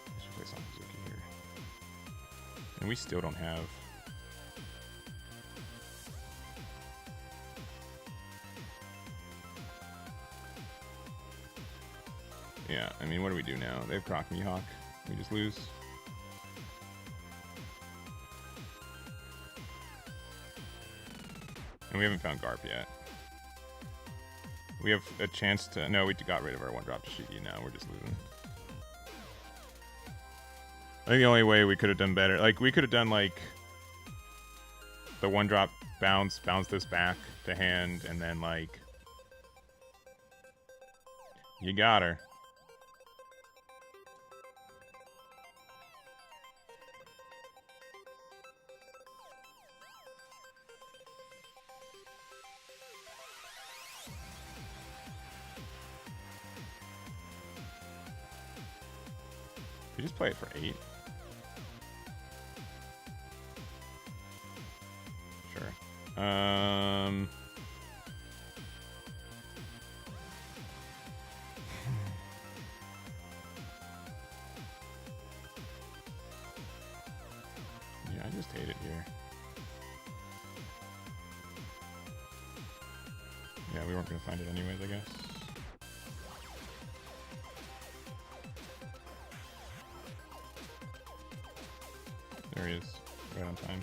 [SPEAKER 1] Let's play Sakazuki here. And we still don't have... Yeah, I mean, what do we do now? They have Croc Mihawk. We just lose. And we haven't found Garp yet. We have a chance to... No, we got rid of our one-drop Tashigi now. We're just losing. I think the only way we could have done better... Like, we could have done, like... The one-drop bounce this back to hand, and then, like... You got her. We just play it for 8. Sure. Yeah, I just hate it here. Yeah, we weren't gonna find it anyways, I guess. There he is, right on time.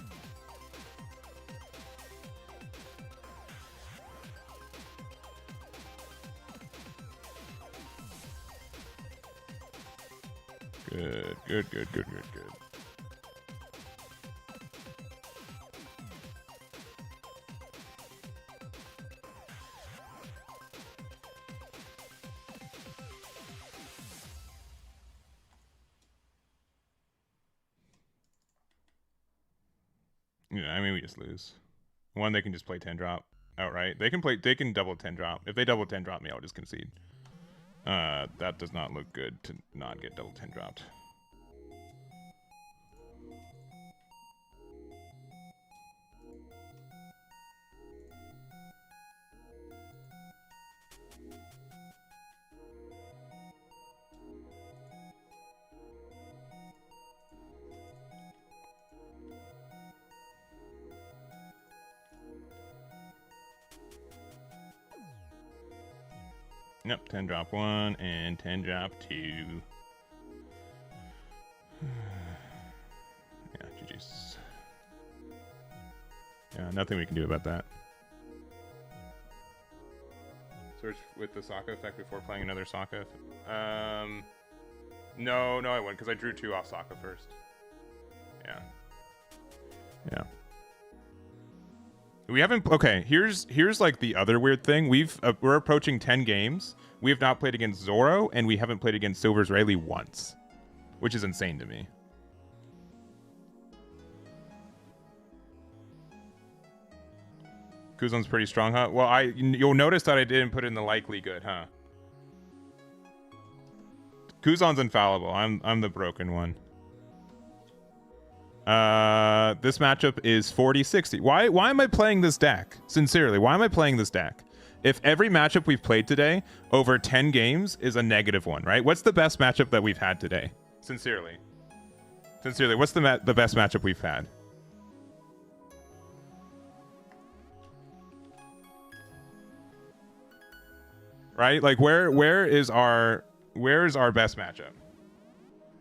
[SPEAKER 1] Good, good, good, good, good, good. Yeah, I mean, we just lose. One, they can just play 10 drop outright. They can double 10 drop. If they double 10 drop me, I'll just concede. That does not look good to not get double 10 dropped. Yep, 10 drop 1 and 10 drop 2. Yeah, GG's. Yeah, nothing we can do about that. Search with the Sokka effect before playing another Sokka. No, I wouldn't, because I drew 2 off Sokka first. Yeah. Yeah. We haven't. Okay, here's like the other weird thing. We're approaching 10 games. We have not played against Zoro, and we haven't played against Silver's Rayleigh once, which is insane to me. Kuzan's pretty strong, huh? Well, you'll notice that I didn't put in the likely good, huh? Kuzan's infallible. I'm the broken one. This matchup is 40-60. Why am I playing this deck? Sincerely, why am I playing this deck? If every matchup we've played today over 10 games is a -1, right? What's the best matchup that we've had today? Sincerely, what's the best matchup we've had? Right? Like where is our best matchup?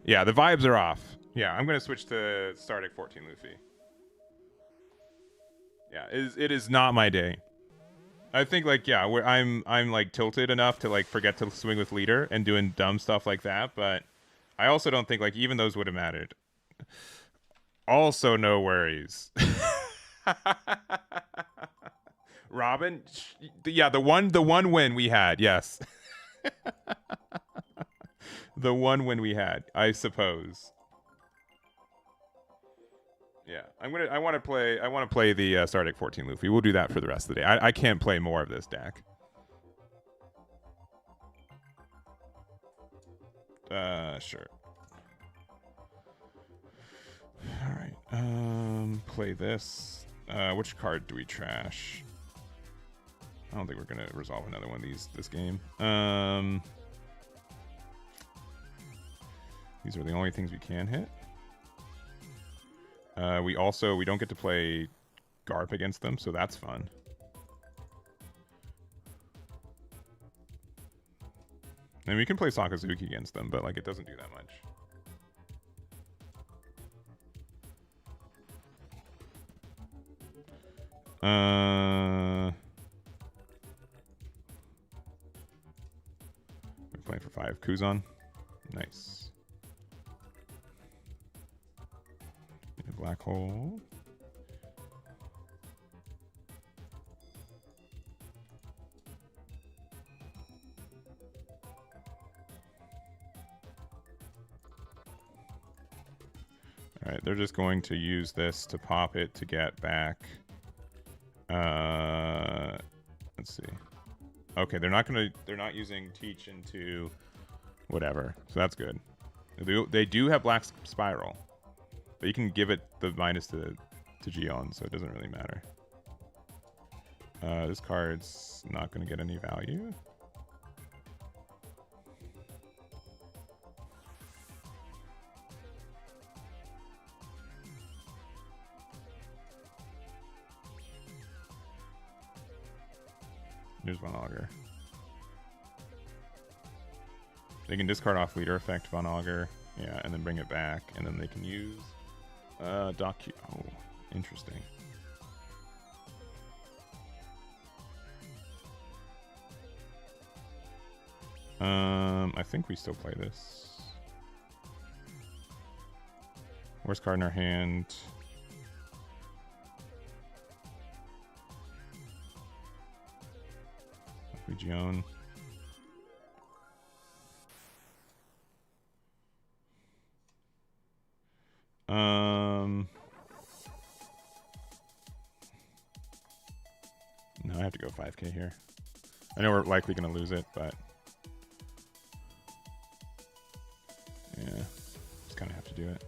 [SPEAKER 1] Yeah, the vibes are off. Yeah, I'm gonna switch to Stardeck 14 Luffy. Yeah, it is not my day. I think like yeah, I'm like tilted enough to like forget to swing with leader and doing dumb stuff like that, but I also don't think like even those would have mattered. Also, no worries. Robin, yeah, the one win we had, yes. The one win we had, I suppose. Yeah, I want to play the Stardeck 14 Luffy. We'll do that for the rest of the day. I can't play more of this deck. Sure. All right. Play this. Which card do we trash? I don't think we're gonna resolve another one of these this game. These are the only things we can hit. We don't get to play Garp against them, so that's fun. And we can play Sakazuki against them, but like it doesn't do that much. We're playing for 5. Kuzan. Nice. Black hole. All right, they're just going to use this to pop it to get back. Let's see. Okay, they're not using Teach into whatever, so that's good. They do have Black Spiral, but you can give it the minus to Gion, so it doesn't really matter. This card's not going to get any value. Here's Von Augur. They can discard off leader effect Von Augur, yeah, and then bring it back, and then they can use Docu. Oh, interesting. I think we still play this. Worst card in our hand. Gion. No, I have to go 5K here. I know we're likely going to lose it, but yeah, just kind of have to do it.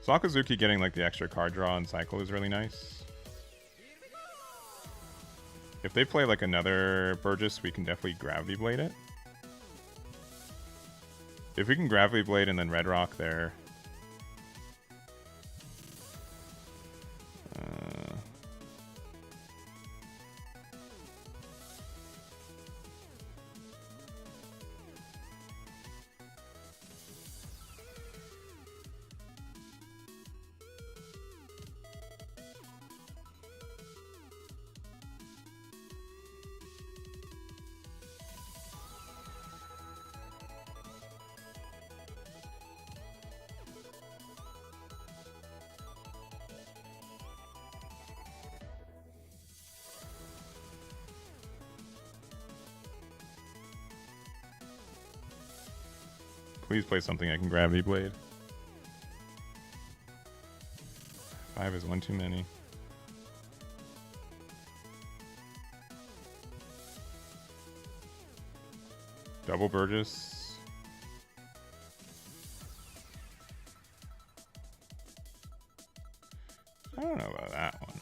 [SPEAKER 1] Sakazuki getting like the extra card draw and cycle is really nice. If they play like another Burgess, we can definitely Gravity Blade it. If we can Gravity Blade and then Red Rock there. Please play something I can Gravity Blade. 5 is one too many. Double Burgess. I don't know about that one.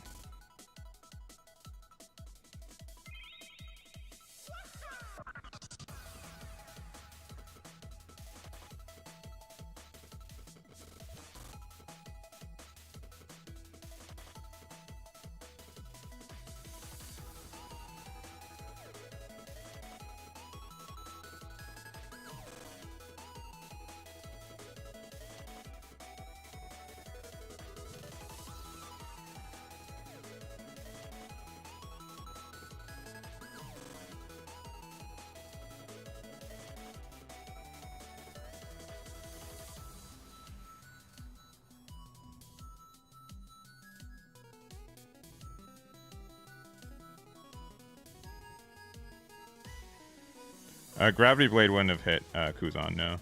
[SPEAKER 1] Gravity Blade wouldn't have hit Kuzan, no.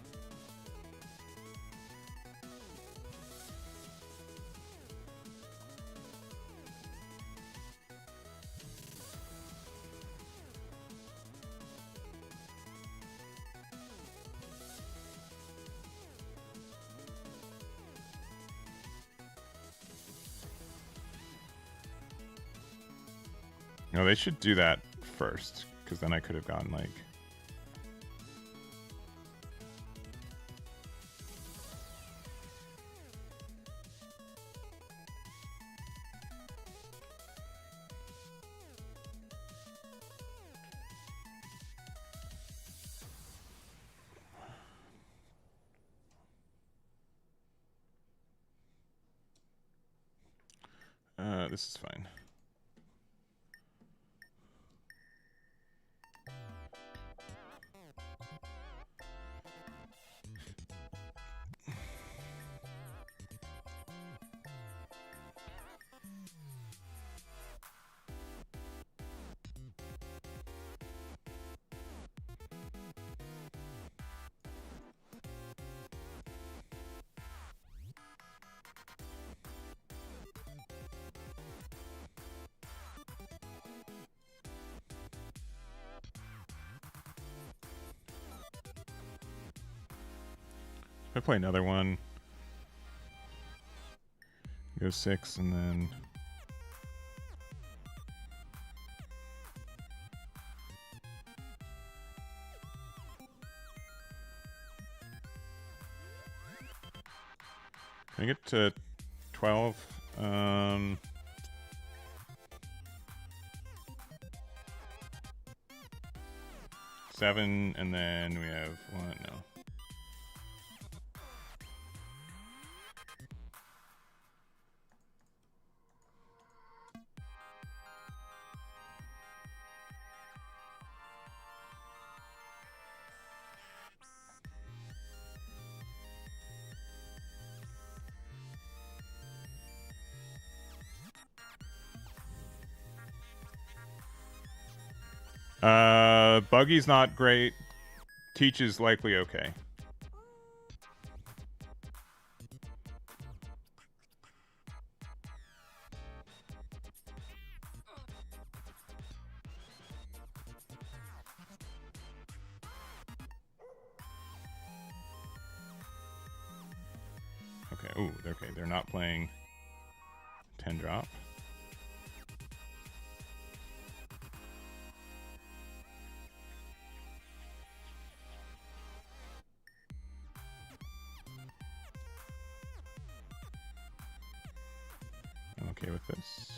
[SPEAKER 1] No, they should do that first, because then I could have gotten like. This is fine. If I play another one, go 6 and then can I get to 12? 7 and then we have 1. No. Buggy's not great. Teach is likely okay. Okay, ooh, okay, they're not playing 10 drop. I'm okay with this.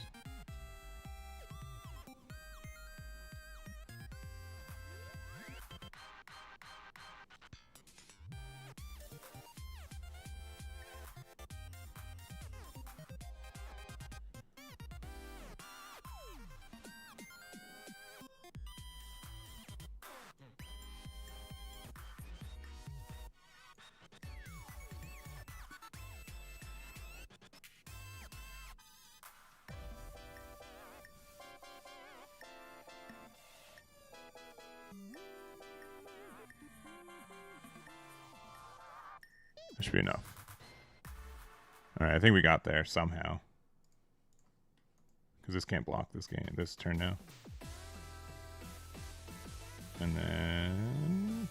[SPEAKER 1] That should be enough. All right, I think we got there somehow. Because this can't block this game, this turn now. And then...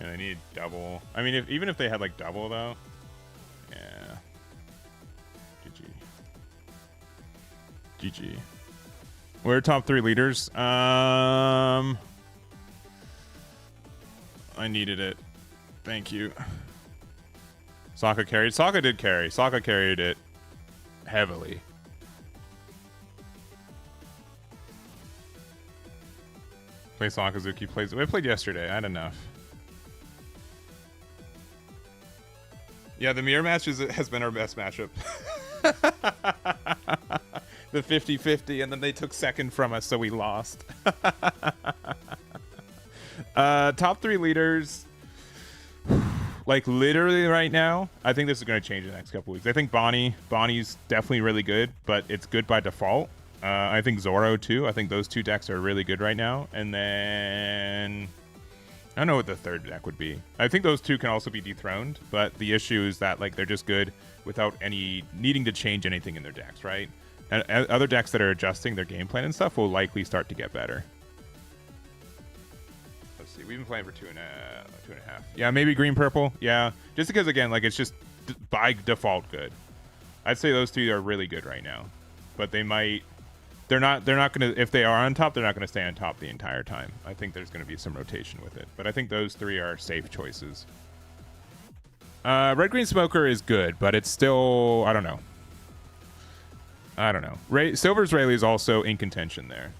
[SPEAKER 1] yeah, they need double. I mean, even if they had like double though. Yeah. GG. GG. We're top 3 leaders. I needed it. Thank you. Sokka carried. Sokka did carry. Sokka carried it heavily. Play Sakazuki plays. I played yesterday. I had enough. Yeah, the mirror match has been our best matchup. The 50-50, and then they took second from us, so we lost. Top 3 leaders. Like, literally right now, I think this is going to change in the next couple weeks. I think Bonnie's definitely really good, but it's good by default. I think Zoro, too. I think those 2 decks are really good right now. And then... I don't know what the third deck would be. I think those 2 can also be dethroned, but the issue is that like they're just good without any needing to change anything in their decks, right? And other decks that are adjusting their game plan and stuff will likely start to get better. Let's see. We've been playing for 2.5. Yeah, maybe green purple. Yeah, just because again, like it's just by default good. I'd say those 2 are really good right now. but they might. They're not gonna. If they are on top, they're not gonna stay on top the entire time. I think there's gonna be some rotation with it, but I think those three are safe choices. Red Green Smoker is good, but it's still, I don't know. Silver's Rayleigh is also in contention there.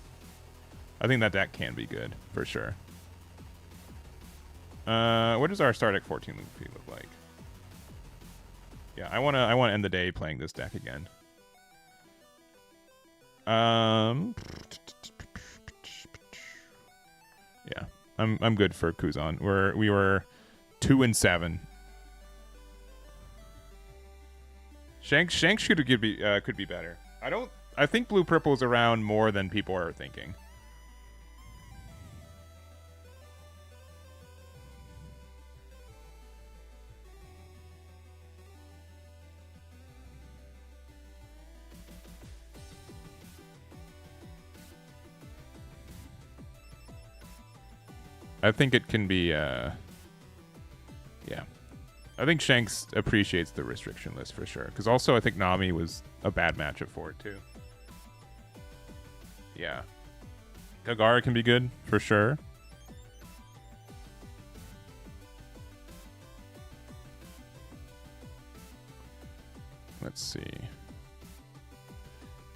[SPEAKER 1] I think that deck can be good for sure. What does our start deck 14 loop like? Yeah, I wanna end the day playing this deck again. Yeah, I'm good for Kuzan. We were 2-7. Shanks could be better. I think blue purple is around more than people are thinking. I think it can be yeah. I think Shanks appreciates the restriction list for sure. Because also I think Nami was a bad matchup for it too. Yeah. Kagara can be good for sure. Let's see.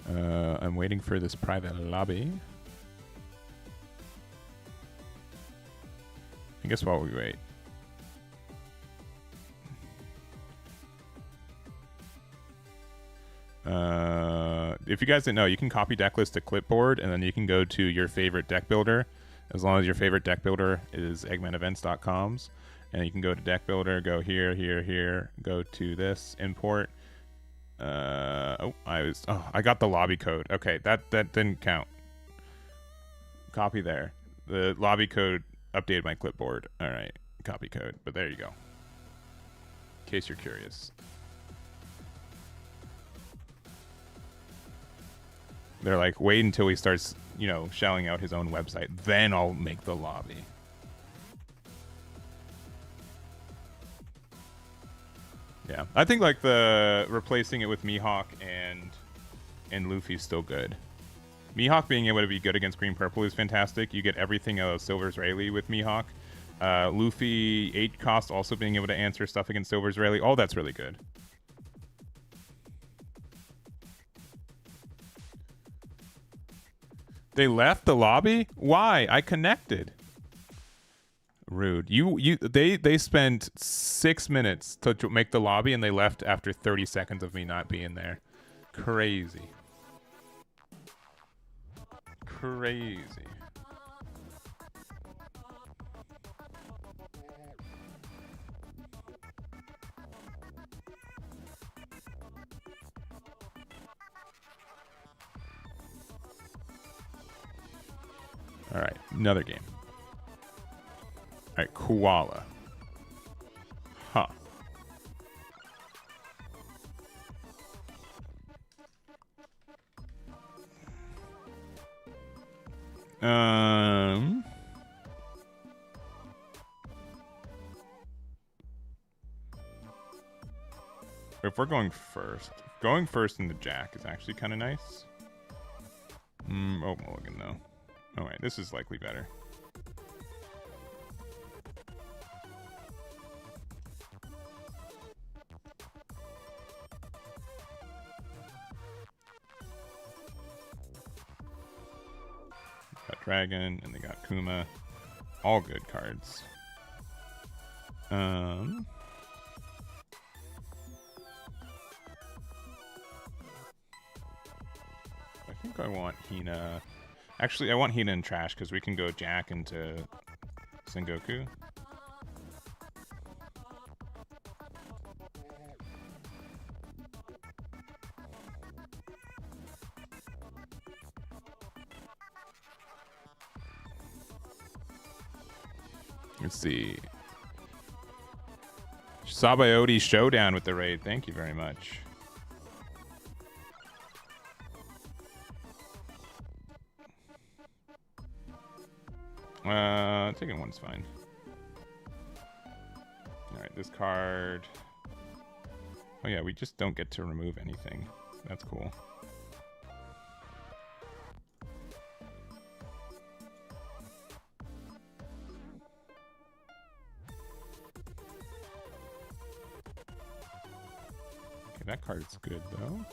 [SPEAKER 1] I'm waiting for this private lobby. I guess while we wait. If you guys didn't know, you can copy deck list to clipboard, and then you can go to your favorite deck builder, as long as your favorite deck builder is eggmanevents.com's, and you can go to deck builder, go here, go to this, import. I got the lobby code. Okay, that didn't count. Copy there. The lobby code updated my clipboard. All right, copy code, but there you go. In case you're curious. They're like, wait until he starts, shelling out his own website. Then I'll make the lobby. Yeah, I think like the replacing it with Mihawk and Luffy's still good. Mihawk being able to be good against green purple is fantastic. You get everything out of Silver's Rayleigh with Mihawk. Luffy 8 cost also being able to answer stuff against Silver's Rayleigh. All that's really good. They left the lobby? Why? I connected. Rude. They spent 6 minutes to make the lobby, and they left after 30 seconds of me not being there. Crazy. Crazy. All right, another game. All right, Koala. Huh. If we're going first in the Jack is actually kind of nice. Oh, Mulligan though. Oh wait, this is likely better. Got Dragon, and they got Kuma. All good cards. I think I want Hina. Actually, I want Hina in trash because we can go Jack into Sengoku. Let's see. Sabaody Showdown with the raid. Thank you very much. Taking one's fine. Alright, this card. Oh yeah, we just don't get to remove anything. That's cool. That card's good though.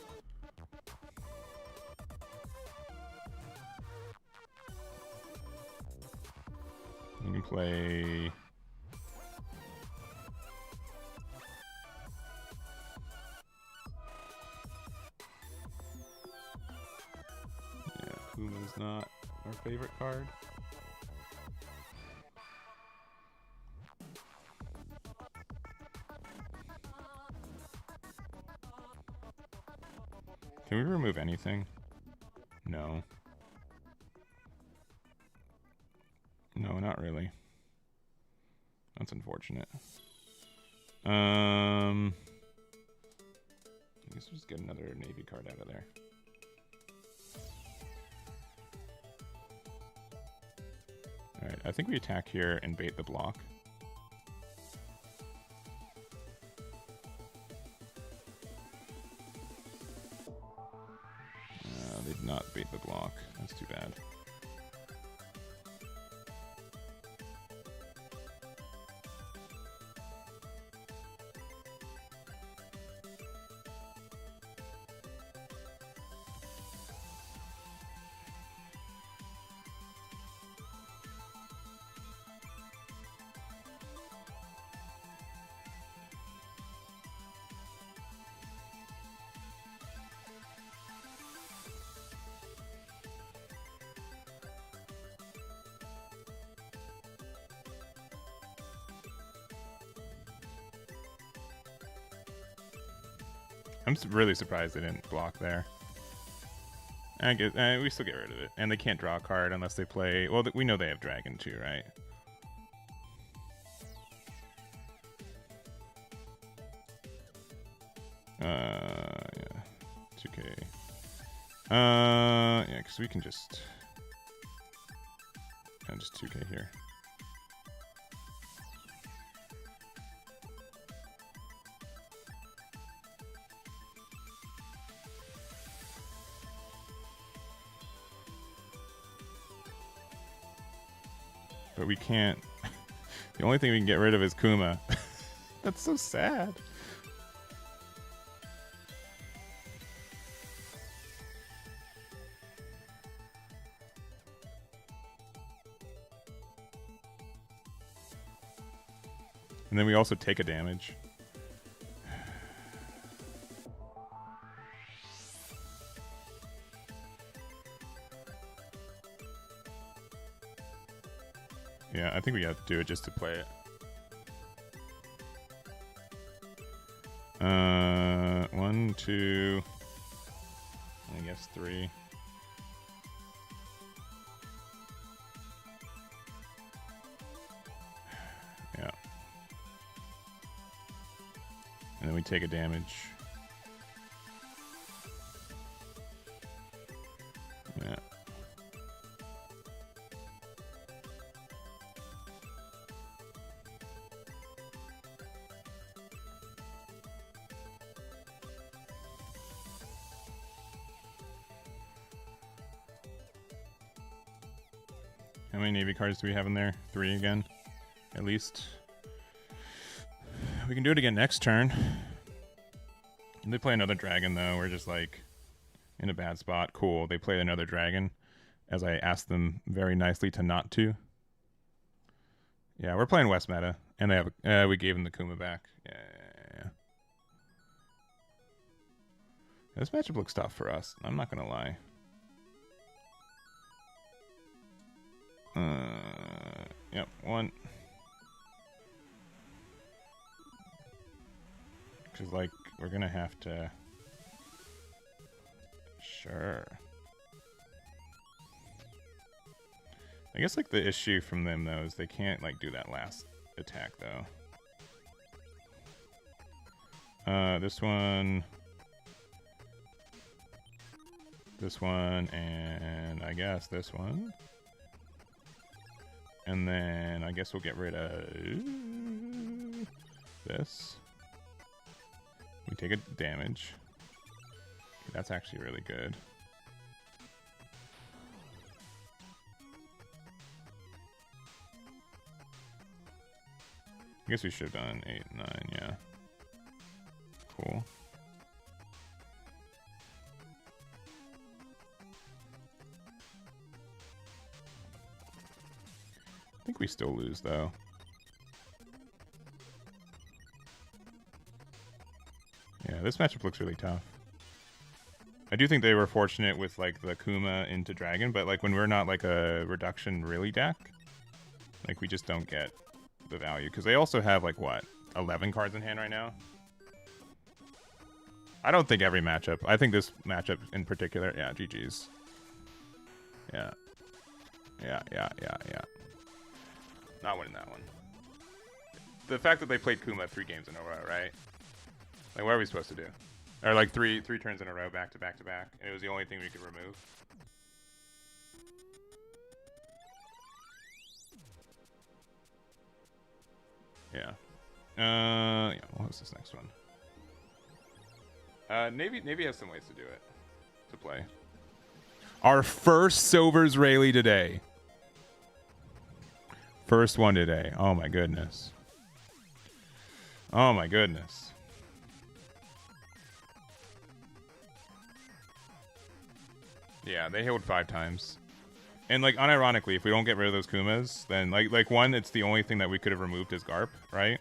[SPEAKER 1] You can play. Yeah, Kuma's not our favorite card. Can we remove anything? No. No, not really. That's unfortunate. I guess we'll just get another Navy card out of there. Alright, I think we attack here and bait the block. They did not bait the block. That's too bad. I'm really surprised they didn't block there. I guess we still get rid of it, and they can't draw a card unless they play. Well, we know they have Dragon too, right? Yeah, 2K. Yeah, because we can just 2K here. But we can't. The only thing we can get rid of is Kuma. That's so sad. And then we also take a damage. Yeah, I think we have to do it just to play it. 1, 2, I guess 3. Yeah. And then we take a damage. Yeah. How many Navy cards do we have in there? 3 again, at least. We can do it again next turn. If they play another dragon, though, we're just like in a bad spot. Cool, they play another dragon, as I asked them very nicely to not to. Yeah, we're playing West meta, and they have we gave them the Kuma back. Yeah. This matchup looks tough for us. I'm not gonna lie. Yep, 1. Because, like, we're gonna have to... Sure. I guess, like, the issue from them, though, is they can't, like, do that last attack, though. This one... This one, and I guess this one. And then I guess we'll get rid of this. We take a damage. That's actually really good. I guess we should have done 8, 9, yeah. Cool. think we still lose, though. Yeah, this matchup looks really tough. I do think they were fortunate with, like, the Kuma into Dragon, but, like, when we're not, like, a reduction really deck, like, we just don't get the value. Because they also have, like, what, 11 cards in hand right now? I don't think every matchup. I think this matchup in particular, yeah, GG's. Yeah. Yeah. Not winning that one. The fact that they played Kuma 3 games in a row, right? Like, what are we supposed to do? Or, like, three turns in a row, back to back to back. And it was the only thing we could remove. Yeah. Yeah, what was this next one? Navy has some ways to do it. To play. Our first Silvers Rayleigh today. First one today. Oh my goodness. Oh my goodness. Yeah, they healed 5 times. And, like, unironically, if we don't get rid of those Kumas, then, like one, it's the only thing that we could have removed is Garp, right?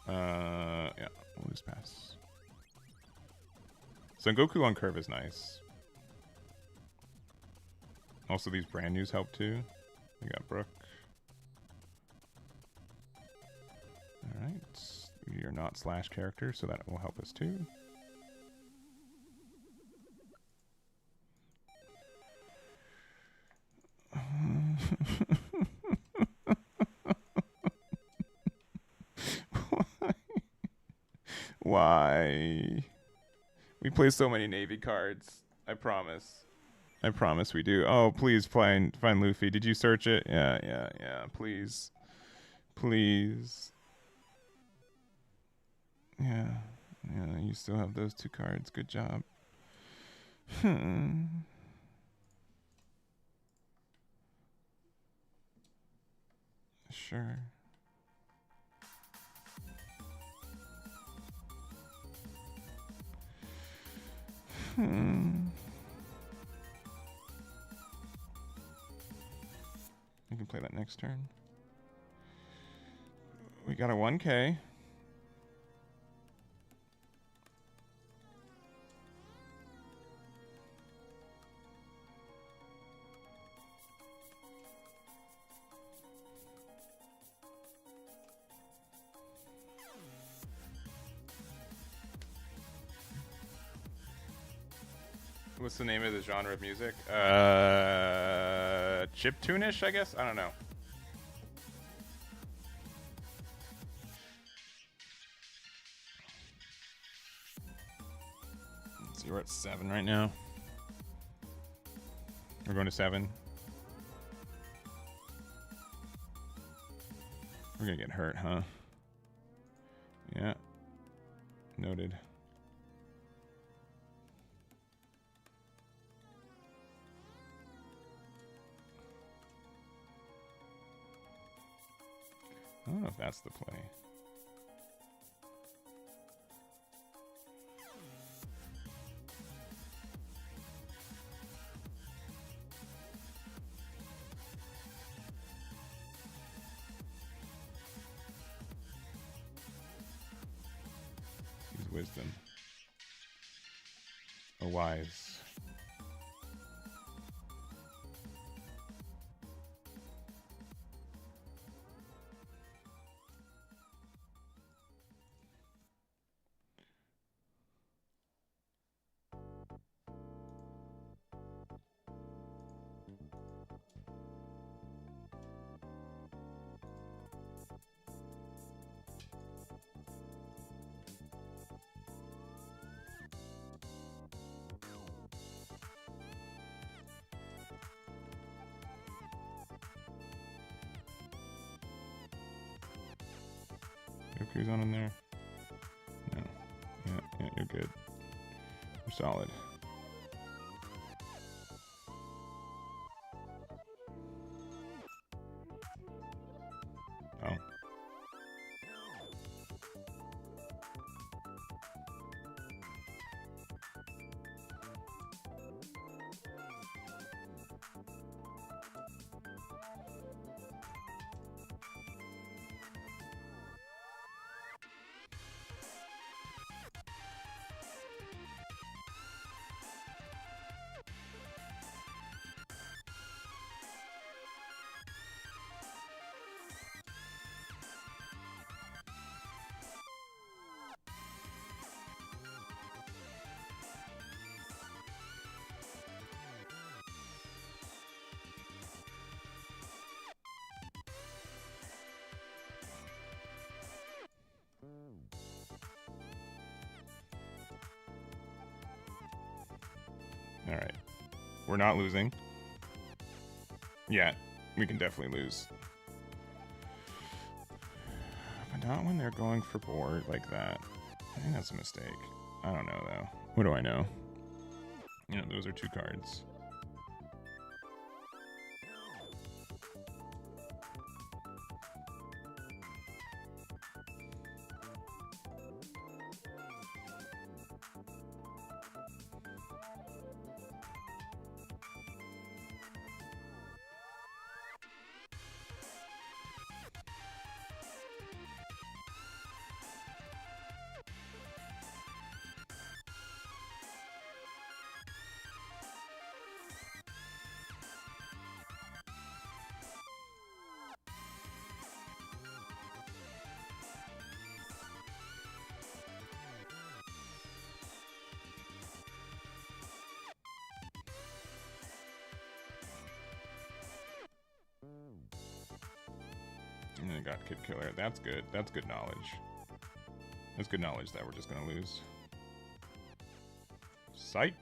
[SPEAKER 1] Yeah, we'll just pass. Son Goku on curve is nice. Also, these brand news help too. We got Brook. Alright. You're not slash character, so that will help us too. Why? We play so many Navy cards. I promise. I promise we do. Oh, please find Luffy. Did you search it? Yeah. Please. Please. Yeah, you still have those 2 cards. Good job. Sure. We can play that next turn. We got a 1K. What's the name of the genre of music? Chiptune-ish, I guess? I don't know. Let's see, we're at 7 right now. We're going to 7. We're gonna get hurt, huh? Yeah. Noted. I don't know if that's the play. Use wisdom. A wise. Kuzan in there? No. Yeah, you're good. You're solid. Oh. Alright. We're not losing. Yeah, we can definitely lose. But not when they're going for board like that. I think that's a mistake. I don't know, though. What do I know? You know, those are 2 cards. And then got Kid Killer. That's good. That's good knowledge. That's good knowledge that we're just gonna lose. Psych.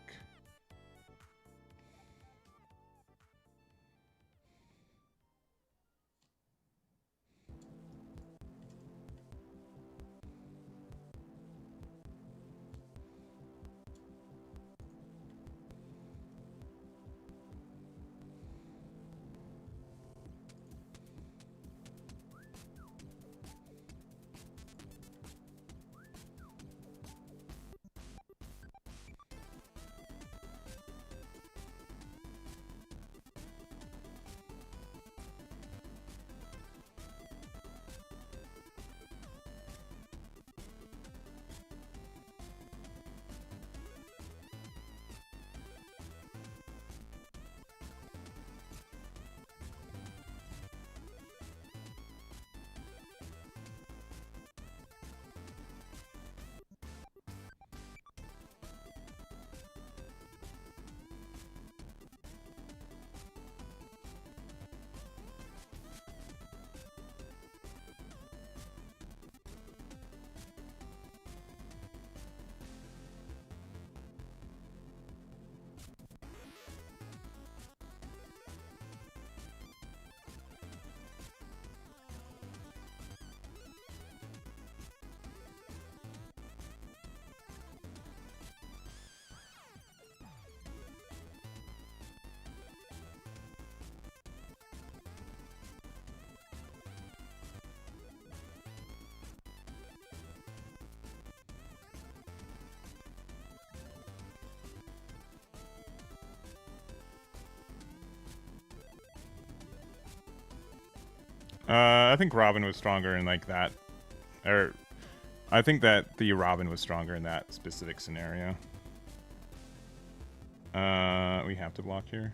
[SPEAKER 1] I think Robin was stronger in like that, or I think that the Robin was stronger in that specific scenario. We have to block here.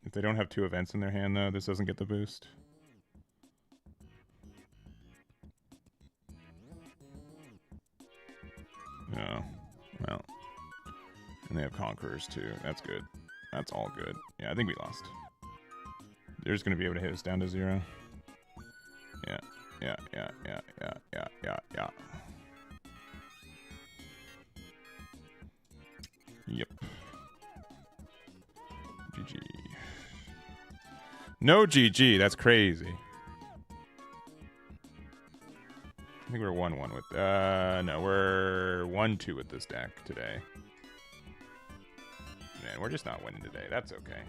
[SPEAKER 1] If they don't have 2 events in their hand, though, this doesn't get the boost. No. Well. And they have Conquerors, too. That's good. That's all good. Yeah, I think we lost. They're just going to be able to hit us down to 0. Yeah. Yeah. Yep. GG. No GG. That's crazy. I think we're 1-1 with... no, we're 1-2 with this deck today. Man, we're just not winning today. That's okay.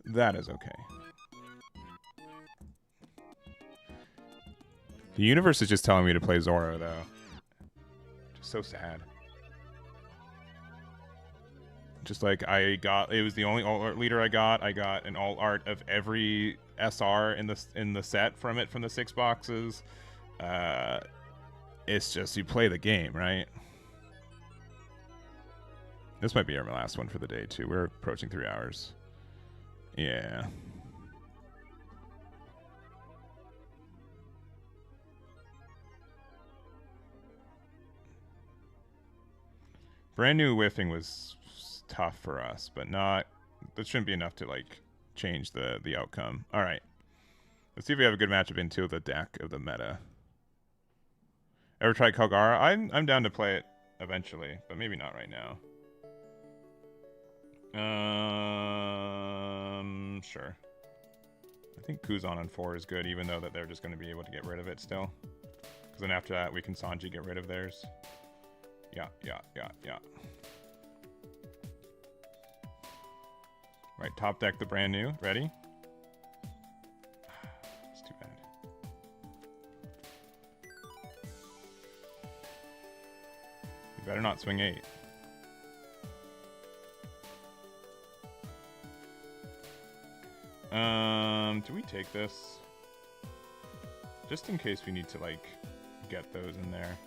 [SPEAKER 1] That is okay. The universe is just telling me to play Zoro, though. Just so sad. Just like it was the only alt art leader I got. I got an alt art of every SR in the set from the 6 boxes. It's just you play the game, right? This might be our last one for the day too. We're approaching 3 hours. Yeah. Brand new whiffing was tough for us, but not. That shouldn't be enough to like change the outcome. All right, let's see if we have a good matchup into the deck of the meta. Ever tried Kalgara? I'm down to play it eventually, but maybe not right now. Sure. I think Kuzan on 4 is good, even though that they're just going to be able to get rid of it still. Because then after that, we can Sanji get rid of theirs. Yeah. Right, top deck the brand new. Ready? It's too bad. You better not swing 8. Do we take this? Just in case we need to, like, get those in there.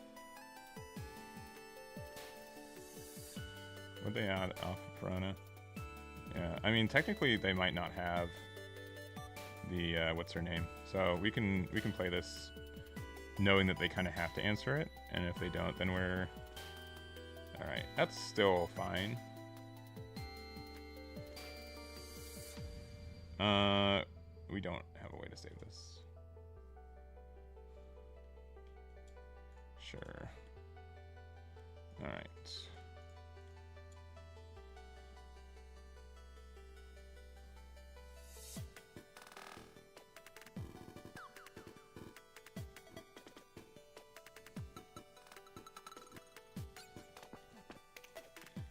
[SPEAKER 1] Would they add Alpha Piranha? Yeah, I mean, technically they might not have the, what's her name? So we can play this knowing that they kind of have to answer it, and if they don't, then we're... Alright, that's still fine. We don't have a way to save this. Sure. Alright.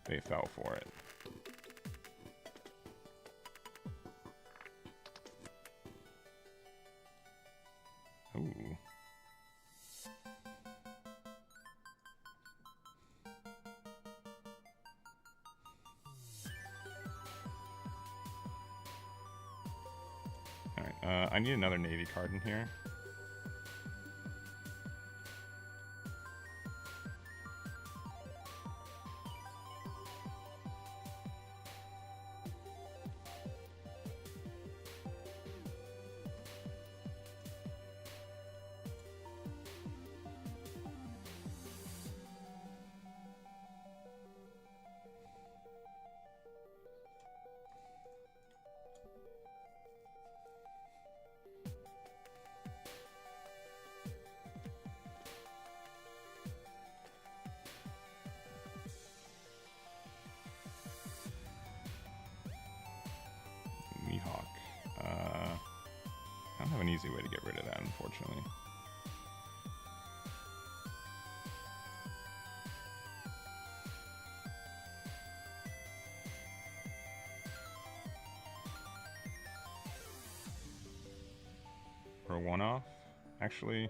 [SPEAKER 1] They fell for it. Ooh. Alright, I need another Navy card in here. An easy way to get rid of that, unfortunately. For a one-off, actually,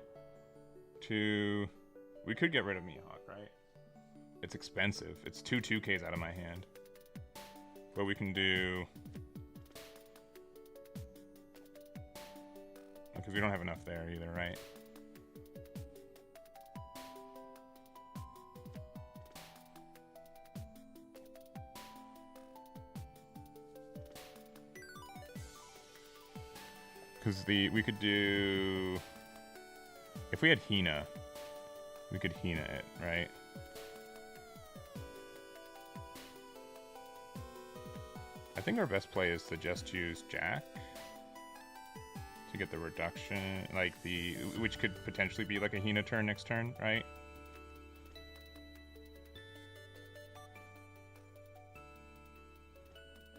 [SPEAKER 1] we could get rid of Mihawk, right? It's expensive. It's 2/2Ks out of my hand. But we can do... Because we don't have enough there either, right? Because we could do... If we had Hina, we could Hina it, right? I think our best play is to just choose Jack. To get the reduction, like which could potentially be like a Hina turn next turn, right?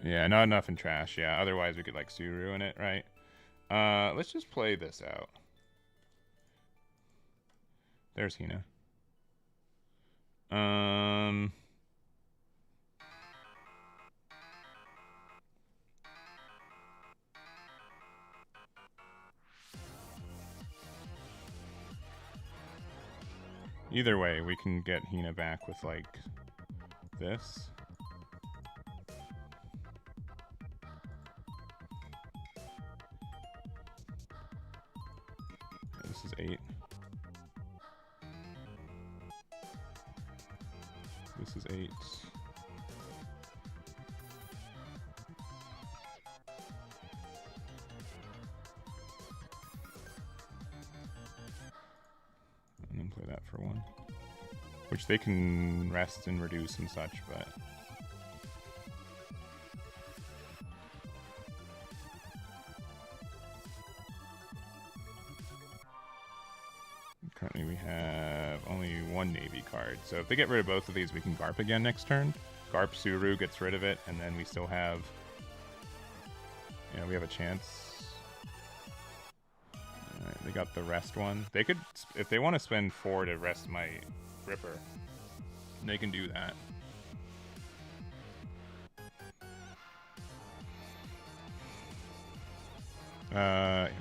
[SPEAKER 1] Yeah, not enough in trash, yeah. Otherwise we could like Suru in it, right? Let's just play this out. There's Hina. Either way, we can get Hina back with, like, this. This is 8. This is 8. And then play that for 1. Which they can rest and reduce and such, but... Currently we have only one Navy card. So if they get rid of both of these, we can Garp again next turn. Garp Suru gets rid of it, and then we still have... Yeah, we have a chance. Alright, they got the rest one. They could, if they want to spend 4 to rest my Ripper, they can do that.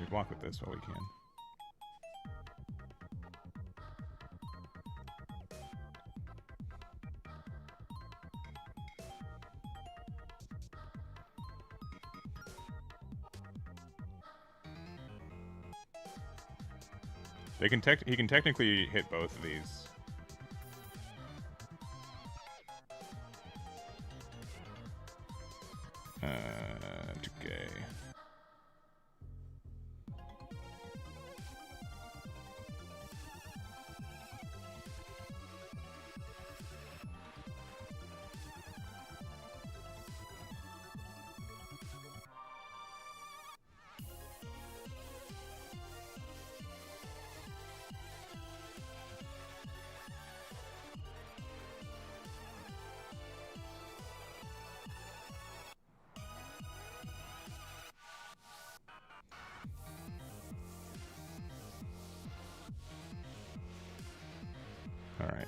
[SPEAKER 1] We block with this while we can. They can he can technically hit both of these. Okay. All right.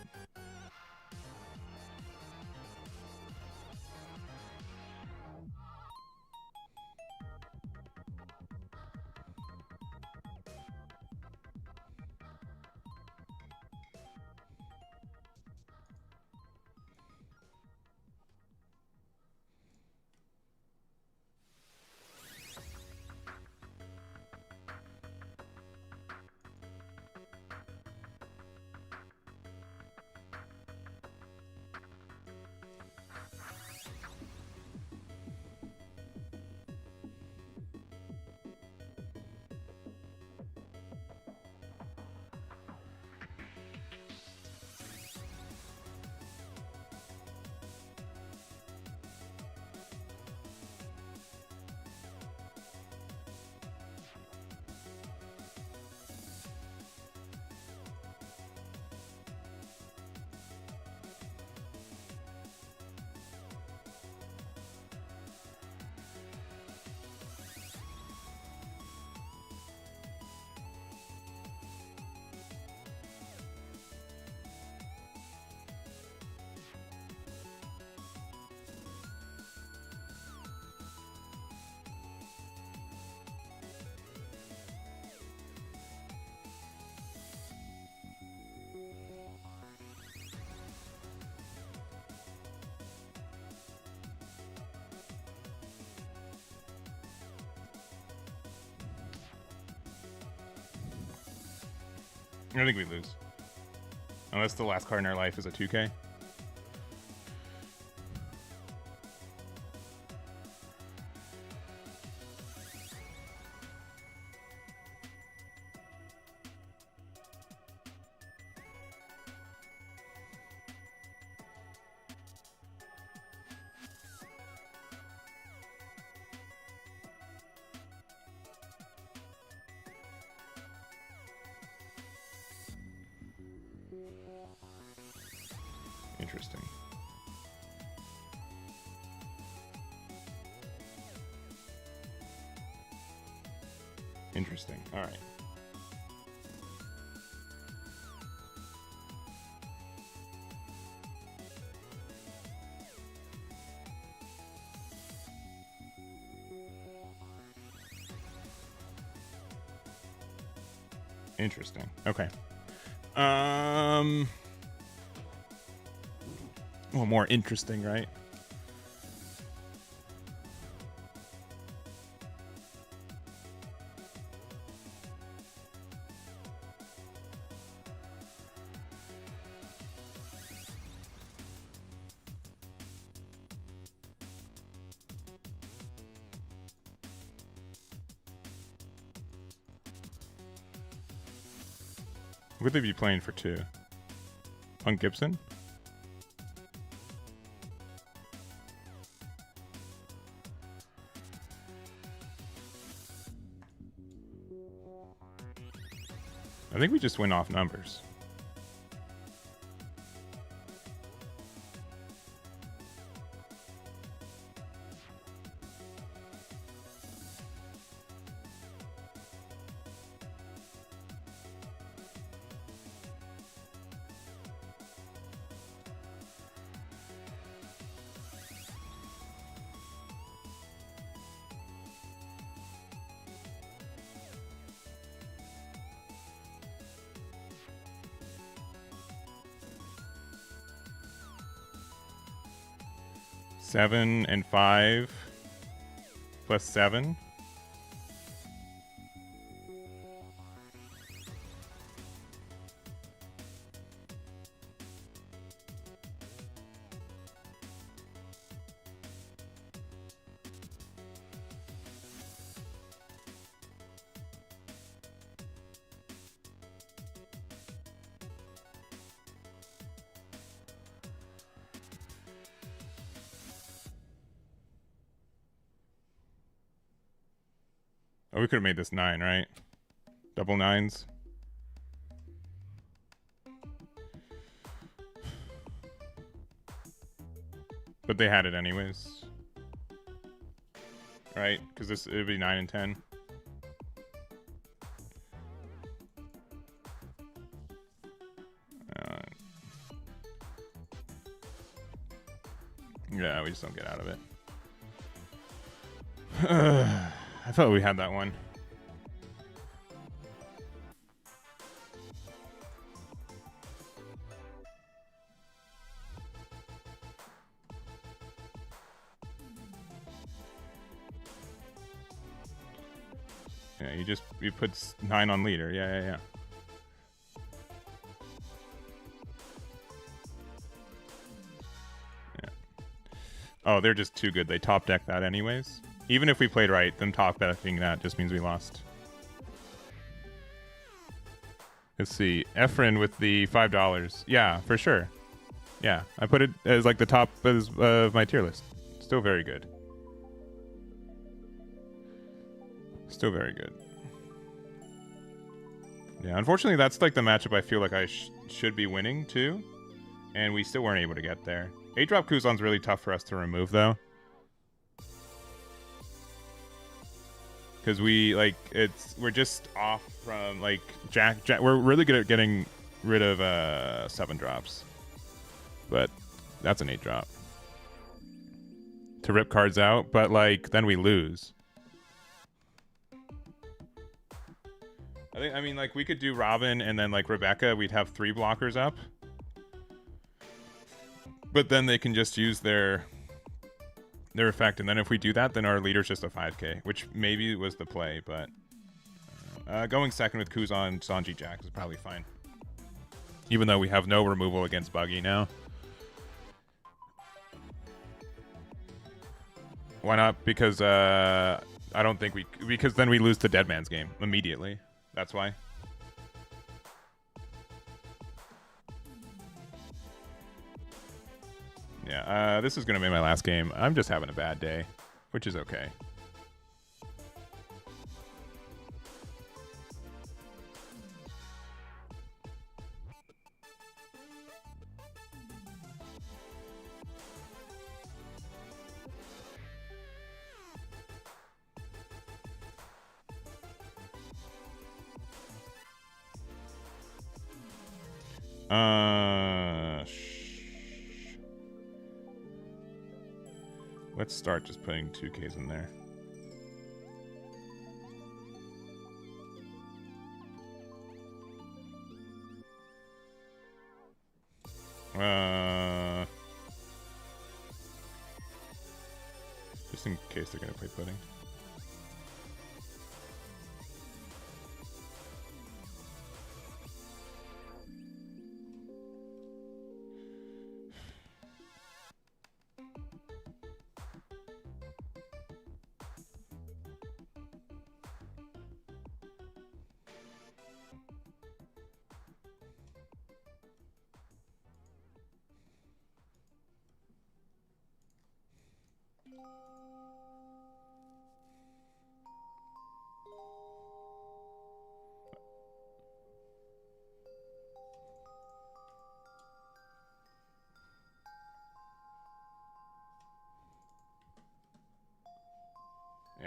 [SPEAKER 1] I think we lose. Unless the last card in our life is a 2K. Interesting. Interesting. All right. Interesting. Okay. Well, more interesting, right? Would they be playing for 2? Punk Gibson? I think we just win off numbers. Seven and 5 plus 7. Oh, we could have made this 9, right? Double 9s. But they had it anyways. Right? Because this, it would be 9 and 10. Yeah, we just don't get out of it. I thought we had that one. Yeah, you put 9 on leader. Yeah. Oh, they're just too good. They top deck that anyways. Even if we played right, them top decking that just means we lost. Let's see. Efren with the $5. Yeah, for sure. Yeah, I put it as like the top of my tier list. Still very good. Still very good. Yeah, unfortunately, that's like the matchup I feel like I should be winning too. And we still weren't able to get there. 8-drop Kuzan's really tough for us to remove though. Because we're just off from like Jack. We're really good at getting rid of 7-drops. But that's an 8-drop. To rip cards out, but like then we lose. I mean, like, we could do Robin and then, like, Rebecca. We'd have 3 blockers up. But then they can just use their effect. And then if we do that, then our leader's just a 5k, which maybe was the play. But going second with Kuzan, Sanji, Jack is probably fine. Even though we have no removal against Buggy now. Why not? Because I don't think because then we lose to Dead Man's game immediately. That's why. Yeah, this is going to be my last game. I'm just having a bad day, which is okay. Let's start just putting 2Ks in there. Just in case they're gonna play pudding.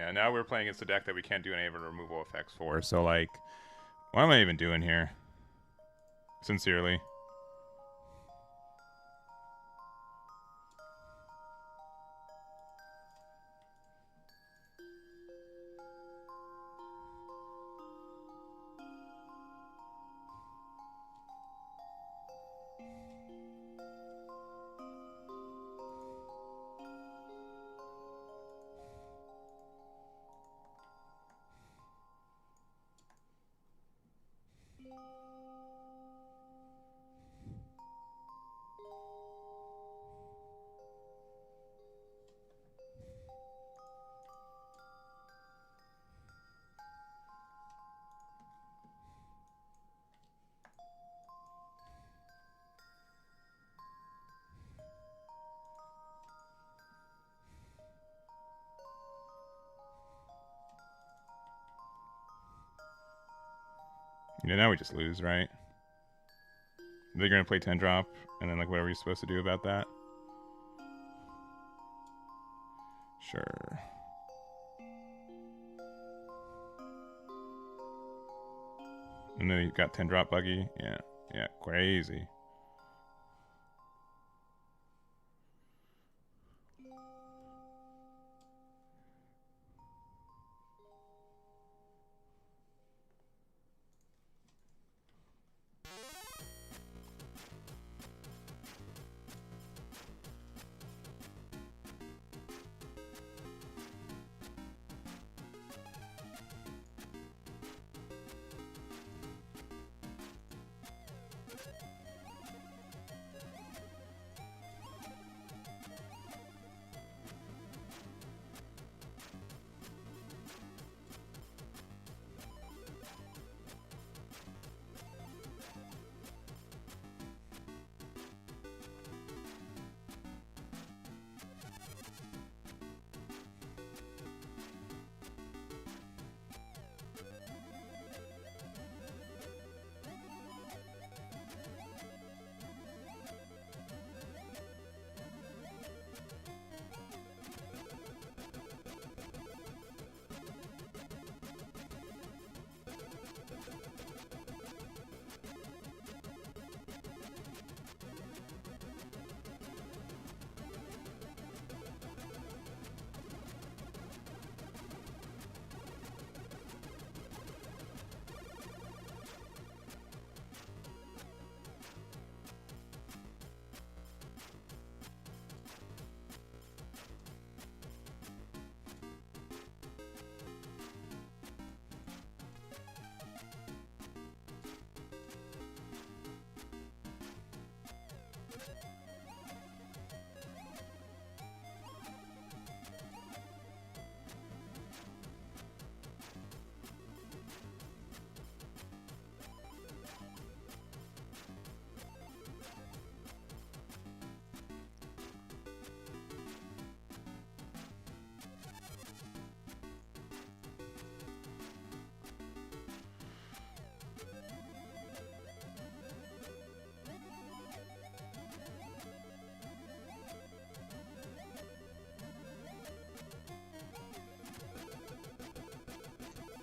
[SPEAKER 1] Yeah, now we're playing against a deck that we can't do any of the removal effects for. So, like, what am I even doing here? Sincerely. Yeah, now we just lose, right? They're gonna play 10 drop, and then like whatever you're supposed to do about that. Sure. And then you got 10 drop buggy. Yeah, yeah, crazy.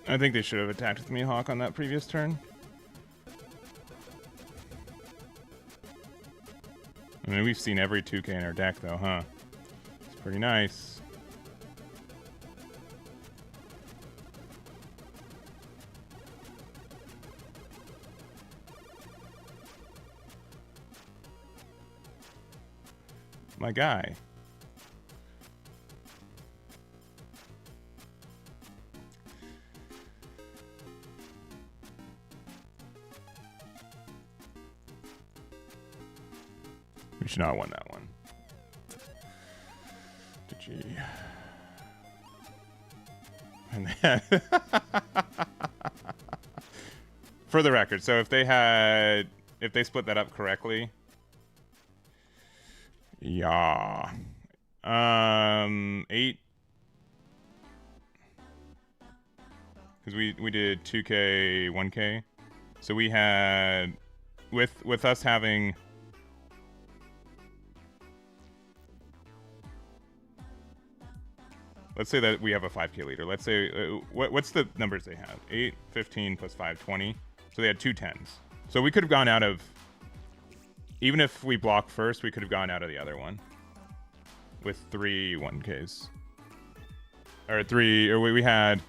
[SPEAKER 1] I think they should have attacked with Mihawk on that previous turn. I mean, we've seen every 2K in our deck, though, huh? It's pretty nice. My guy. We should not have won that one. GG. And then for the record, so if they split that up correctly, yeah, 8, because we did 2K, 1K, so we had with us having let's say that we have a 5k leader. Let's say, what's the numbers they have? 8, 15 plus 5, 20. So they had 2 10s. So we could have gone out of, even if we block first, we could have gone out of the other one with 3 1ks. Or we had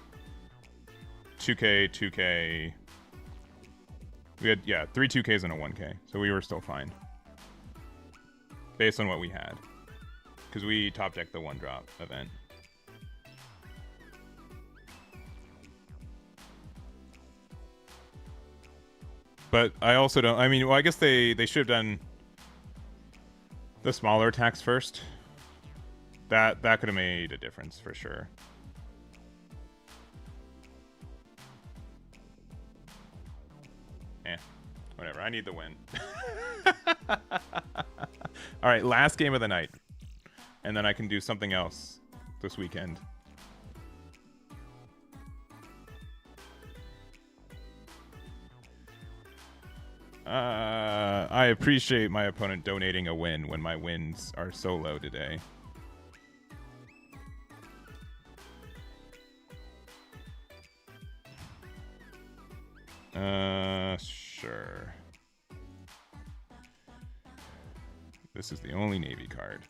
[SPEAKER 1] 2k, 2k. We had, yeah, 3 2ks and a 1k. So we were still fine. Based on what we had. Because we top decked the 1-drop event. But I also don't, I mean, well, I guess they should have done the smaller attacks first. That could have made a difference for sure. Whatever, I need the win. All right, last game of the night. And then I can do something else this weekend. I appreciate my opponent donating a win when my wins are so low today. Sure. This is the only Navy card.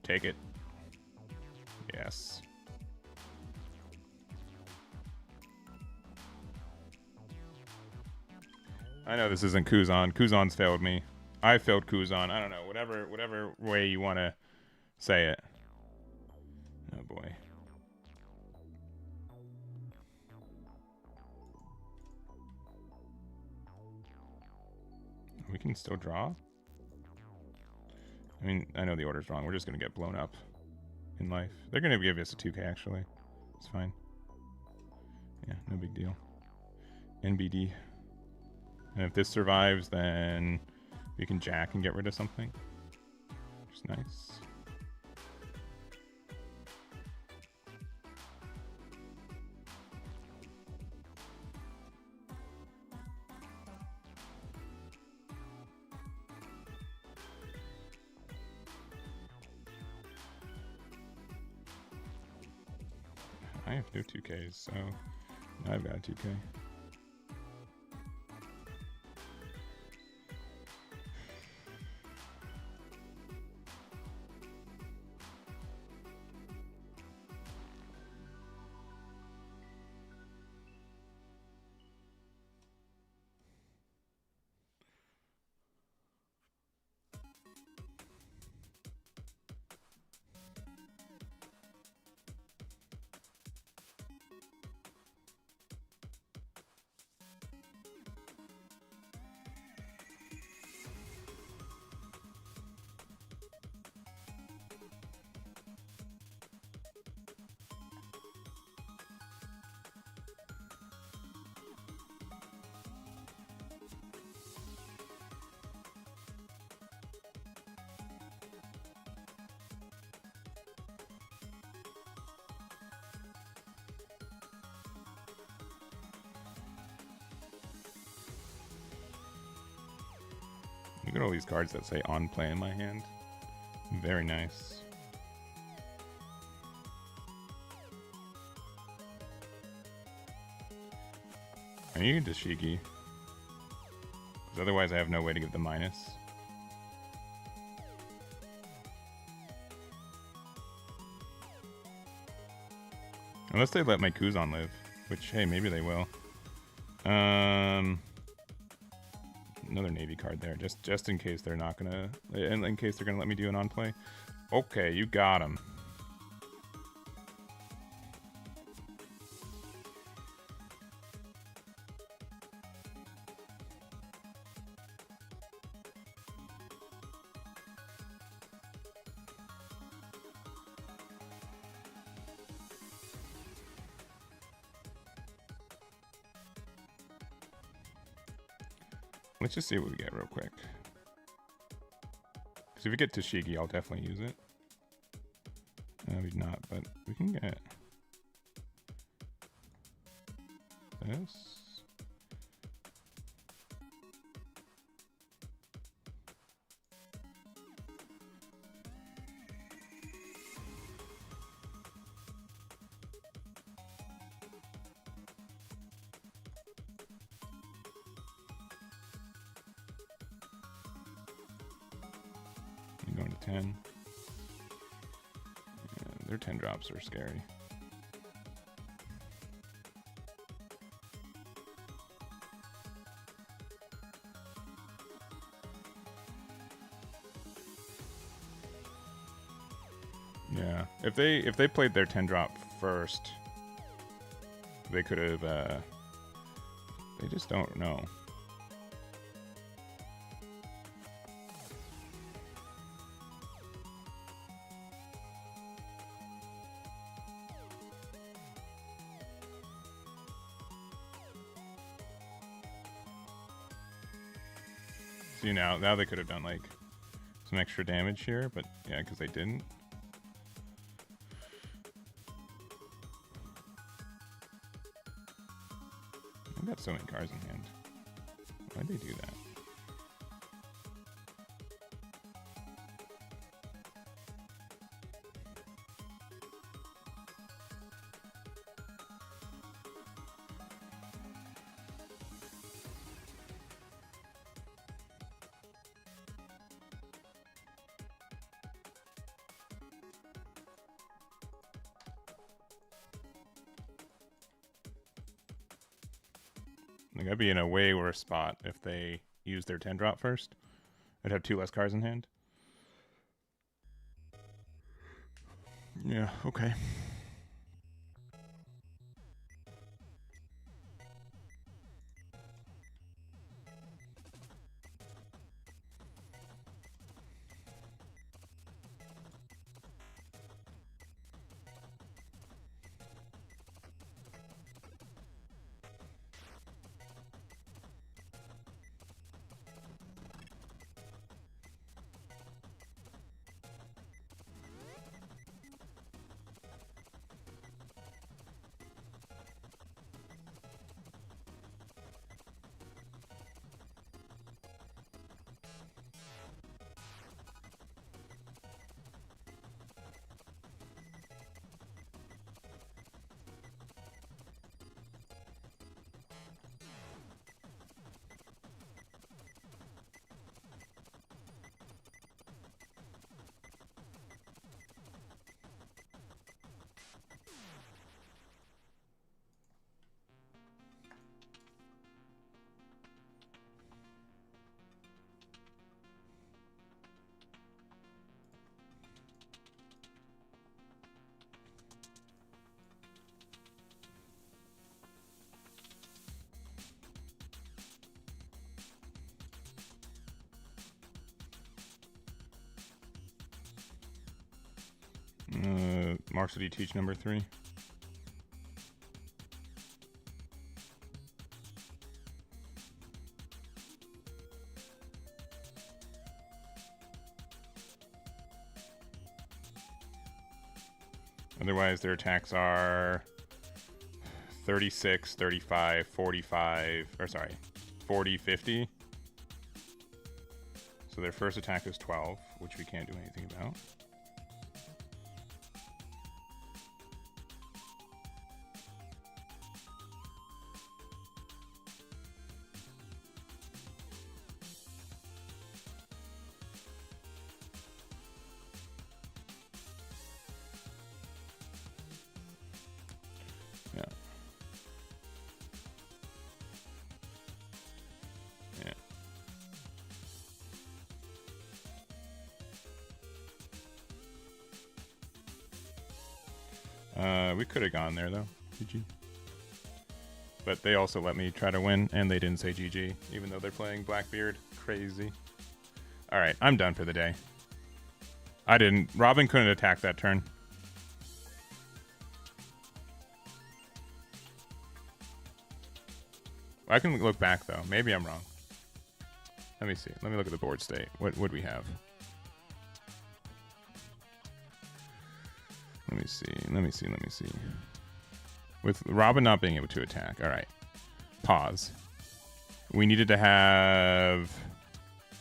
[SPEAKER 1] Take it. Yes. I know this isn't Kuzan. Kuzan's failed me. I failed Kuzan. I don't know. Whatever way you want to say it. Oh boy. We can still draw? I mean, I know the order's wrong. We're just going to get blown up in life. They're going to give us a 2k, actually. It's fine. Yeah, no big deal. NBD. And if this survives, then we can jack and get rid of something. Which is nice. I have no 2Ks, so now I've got a 2K. Look at all these cards that say on play in my hand. Very nice. I need Dashiki. Because otherwise I have no way to get the minus. Unless they let my Kuzan live. Which, hey, maybe they will. Another Navy card there, just in case they're not gonna, in case they're gonna let me do an on play. Okay, you got him. Let's just see what we get real quick. Because if we get Tashigi, I'll definitely use it. Maybe not, but we can get this. I'm going to 10. Yeah, their 10 drops are scary. Yeah, if they played their 10 drop first, they could have. They just don't know. See, now they could have done like some extra damage here, but yeah, because they didn't. I've got so many cards in hand. Why'd they do that? Like, I'd be in a way worse spot if they used their 10 drop first. I'd have 2 less cards in hand. Yeah, okay. Marks, did you teach number 3? Otherwise, their attacks are 36, 35, 45, or sorry, 40, 50. So their first attack is 12, which we can't do anything about. We could have gone there, though. GG. But they also let me try to win, and they didn't say GG, even though they're playing Blackbeard. Crazy. Alright, I'm done for the day. I didn't. Robin couldn't attack that turn. I can look back, though. Maybe I'm wrong. Let me see. Let me look at the board state. What would we have? Let me see. With Robin not being able to attack. All right. Pause. We needed to have...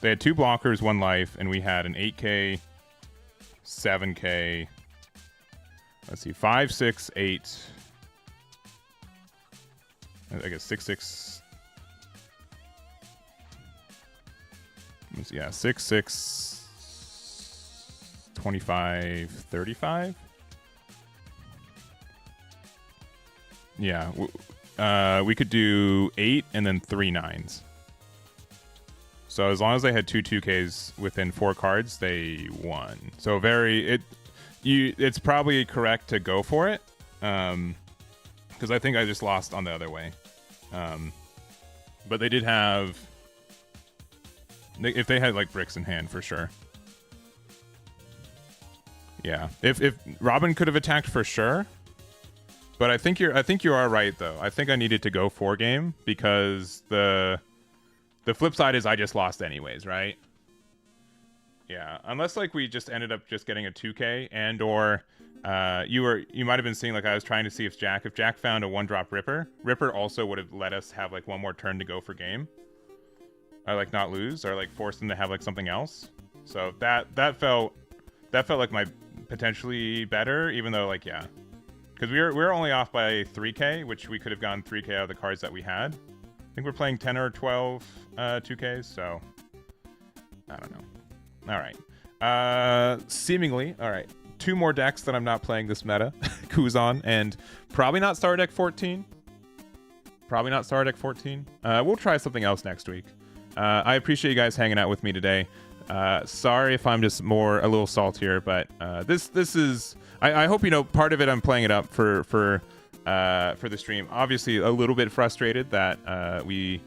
[SPEAKER 1] They had 2 blockers, 1 life, and we had an 8k, 7k. Let's see. 5, 6, 8. I guess 6, 6. Yeah, 6, 6, 25, 35. Yeah, we could do 8 and then 3 9s. So as long as they had 2 2Ks within 4 cards, they won. So it's probably correct to go for it, because I think I just lost on the other way. But they did have, if they had like bricks in hand, for sure. Yeah, if Robin could have attacked for sure. But I think you are right though. I think I needed to go 4 game because the flip side is I just lost anyways, right? Yeah, unless like we just ended up just getting a 2K and or you might have been seeing like I was trying to see if Jack found a 1-drop Ripper also would have let us have like 1 more turn to go for game. Or like not lose or like force them to have like something else. So that felt like my potentially better, even though like yeah. Because we were only off by 3K, which we could have gotten 3K out of the cards that we had. I think we're playing 10 or 12 2Ks, so I don't know. All right. Seemingly, all right. 2 more decks that I'm not playing this meta. Kuzan and probably not Star Deck 14. We'll try something else next week. I appreciate you guys hanging out with me today. Sorry if I'm just a little saltier, but this is... I hope you know part of it. I'm playing it up for the stream. Obviously, a little bit frustrated that the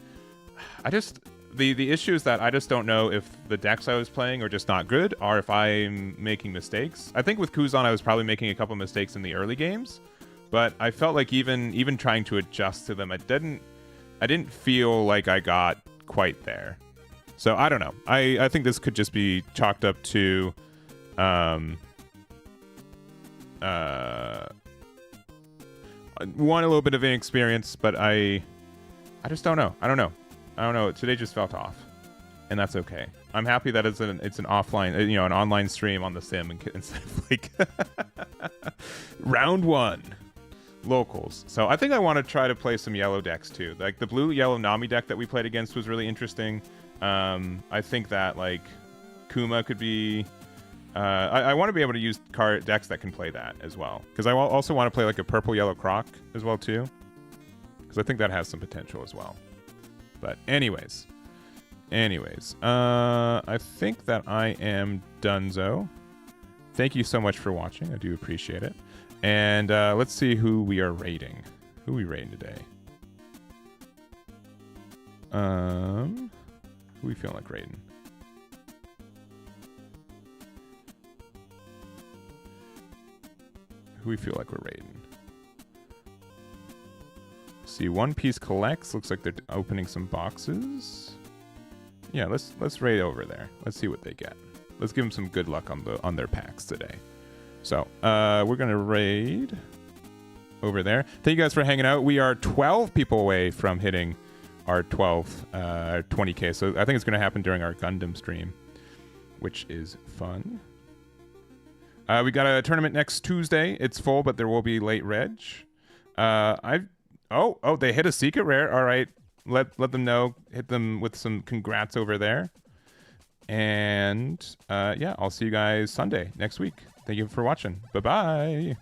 [SPEAKER 1] issue is that I just don't know if the decks I was playing are just not good, or if I'm making mistakes. I think with Kuzan, I was probably making a couple mistakes in the early games, but I felt like even trying to adjust to them, I didn't feel like I got quite there. So I don't know. I think this could just be chalked up to. One, a little bit of inexperience, but I just don't know. I don't know. Today just felt off, and that's okay. I'm happy that it's an offline, an online stream on the sim instead of like round 1 locals. So I think I want to try to play some yellow decks too. Like the blue yellow Nami deck that we played against was really interesting. I think that like Kuma could be. I want to be able to use card decks that can play that as well, because I also want to play like a purple yellow croc as well too, because I think that has some potential as well. But anyways, I think that I am donezo. Thank you so much for watching. I do appreciate it. And let's see who we are rating. Who are we rating today? Who we feeling like rating? Who we feel like we're raiding. See, One Piece collects. Looks like they're opening some boxes. Yeah, let's raid over there. Let's see what they get. Let's give them some good luck on their packs today. So we're gonna raid over there. Thank you guys for hanging out. We are 12 people away from hitting our 20K. So I think it's gonna happen during our Gundam stream, which is fun. We got a tournament next Tuesday. It's full, but there will be late reg. Oh, they hit a secret rare. All right, let them know. Hit them with some congrats over there. And yeah, I'll see you guys Sunday next week. Thank you for watching. Bye-bye.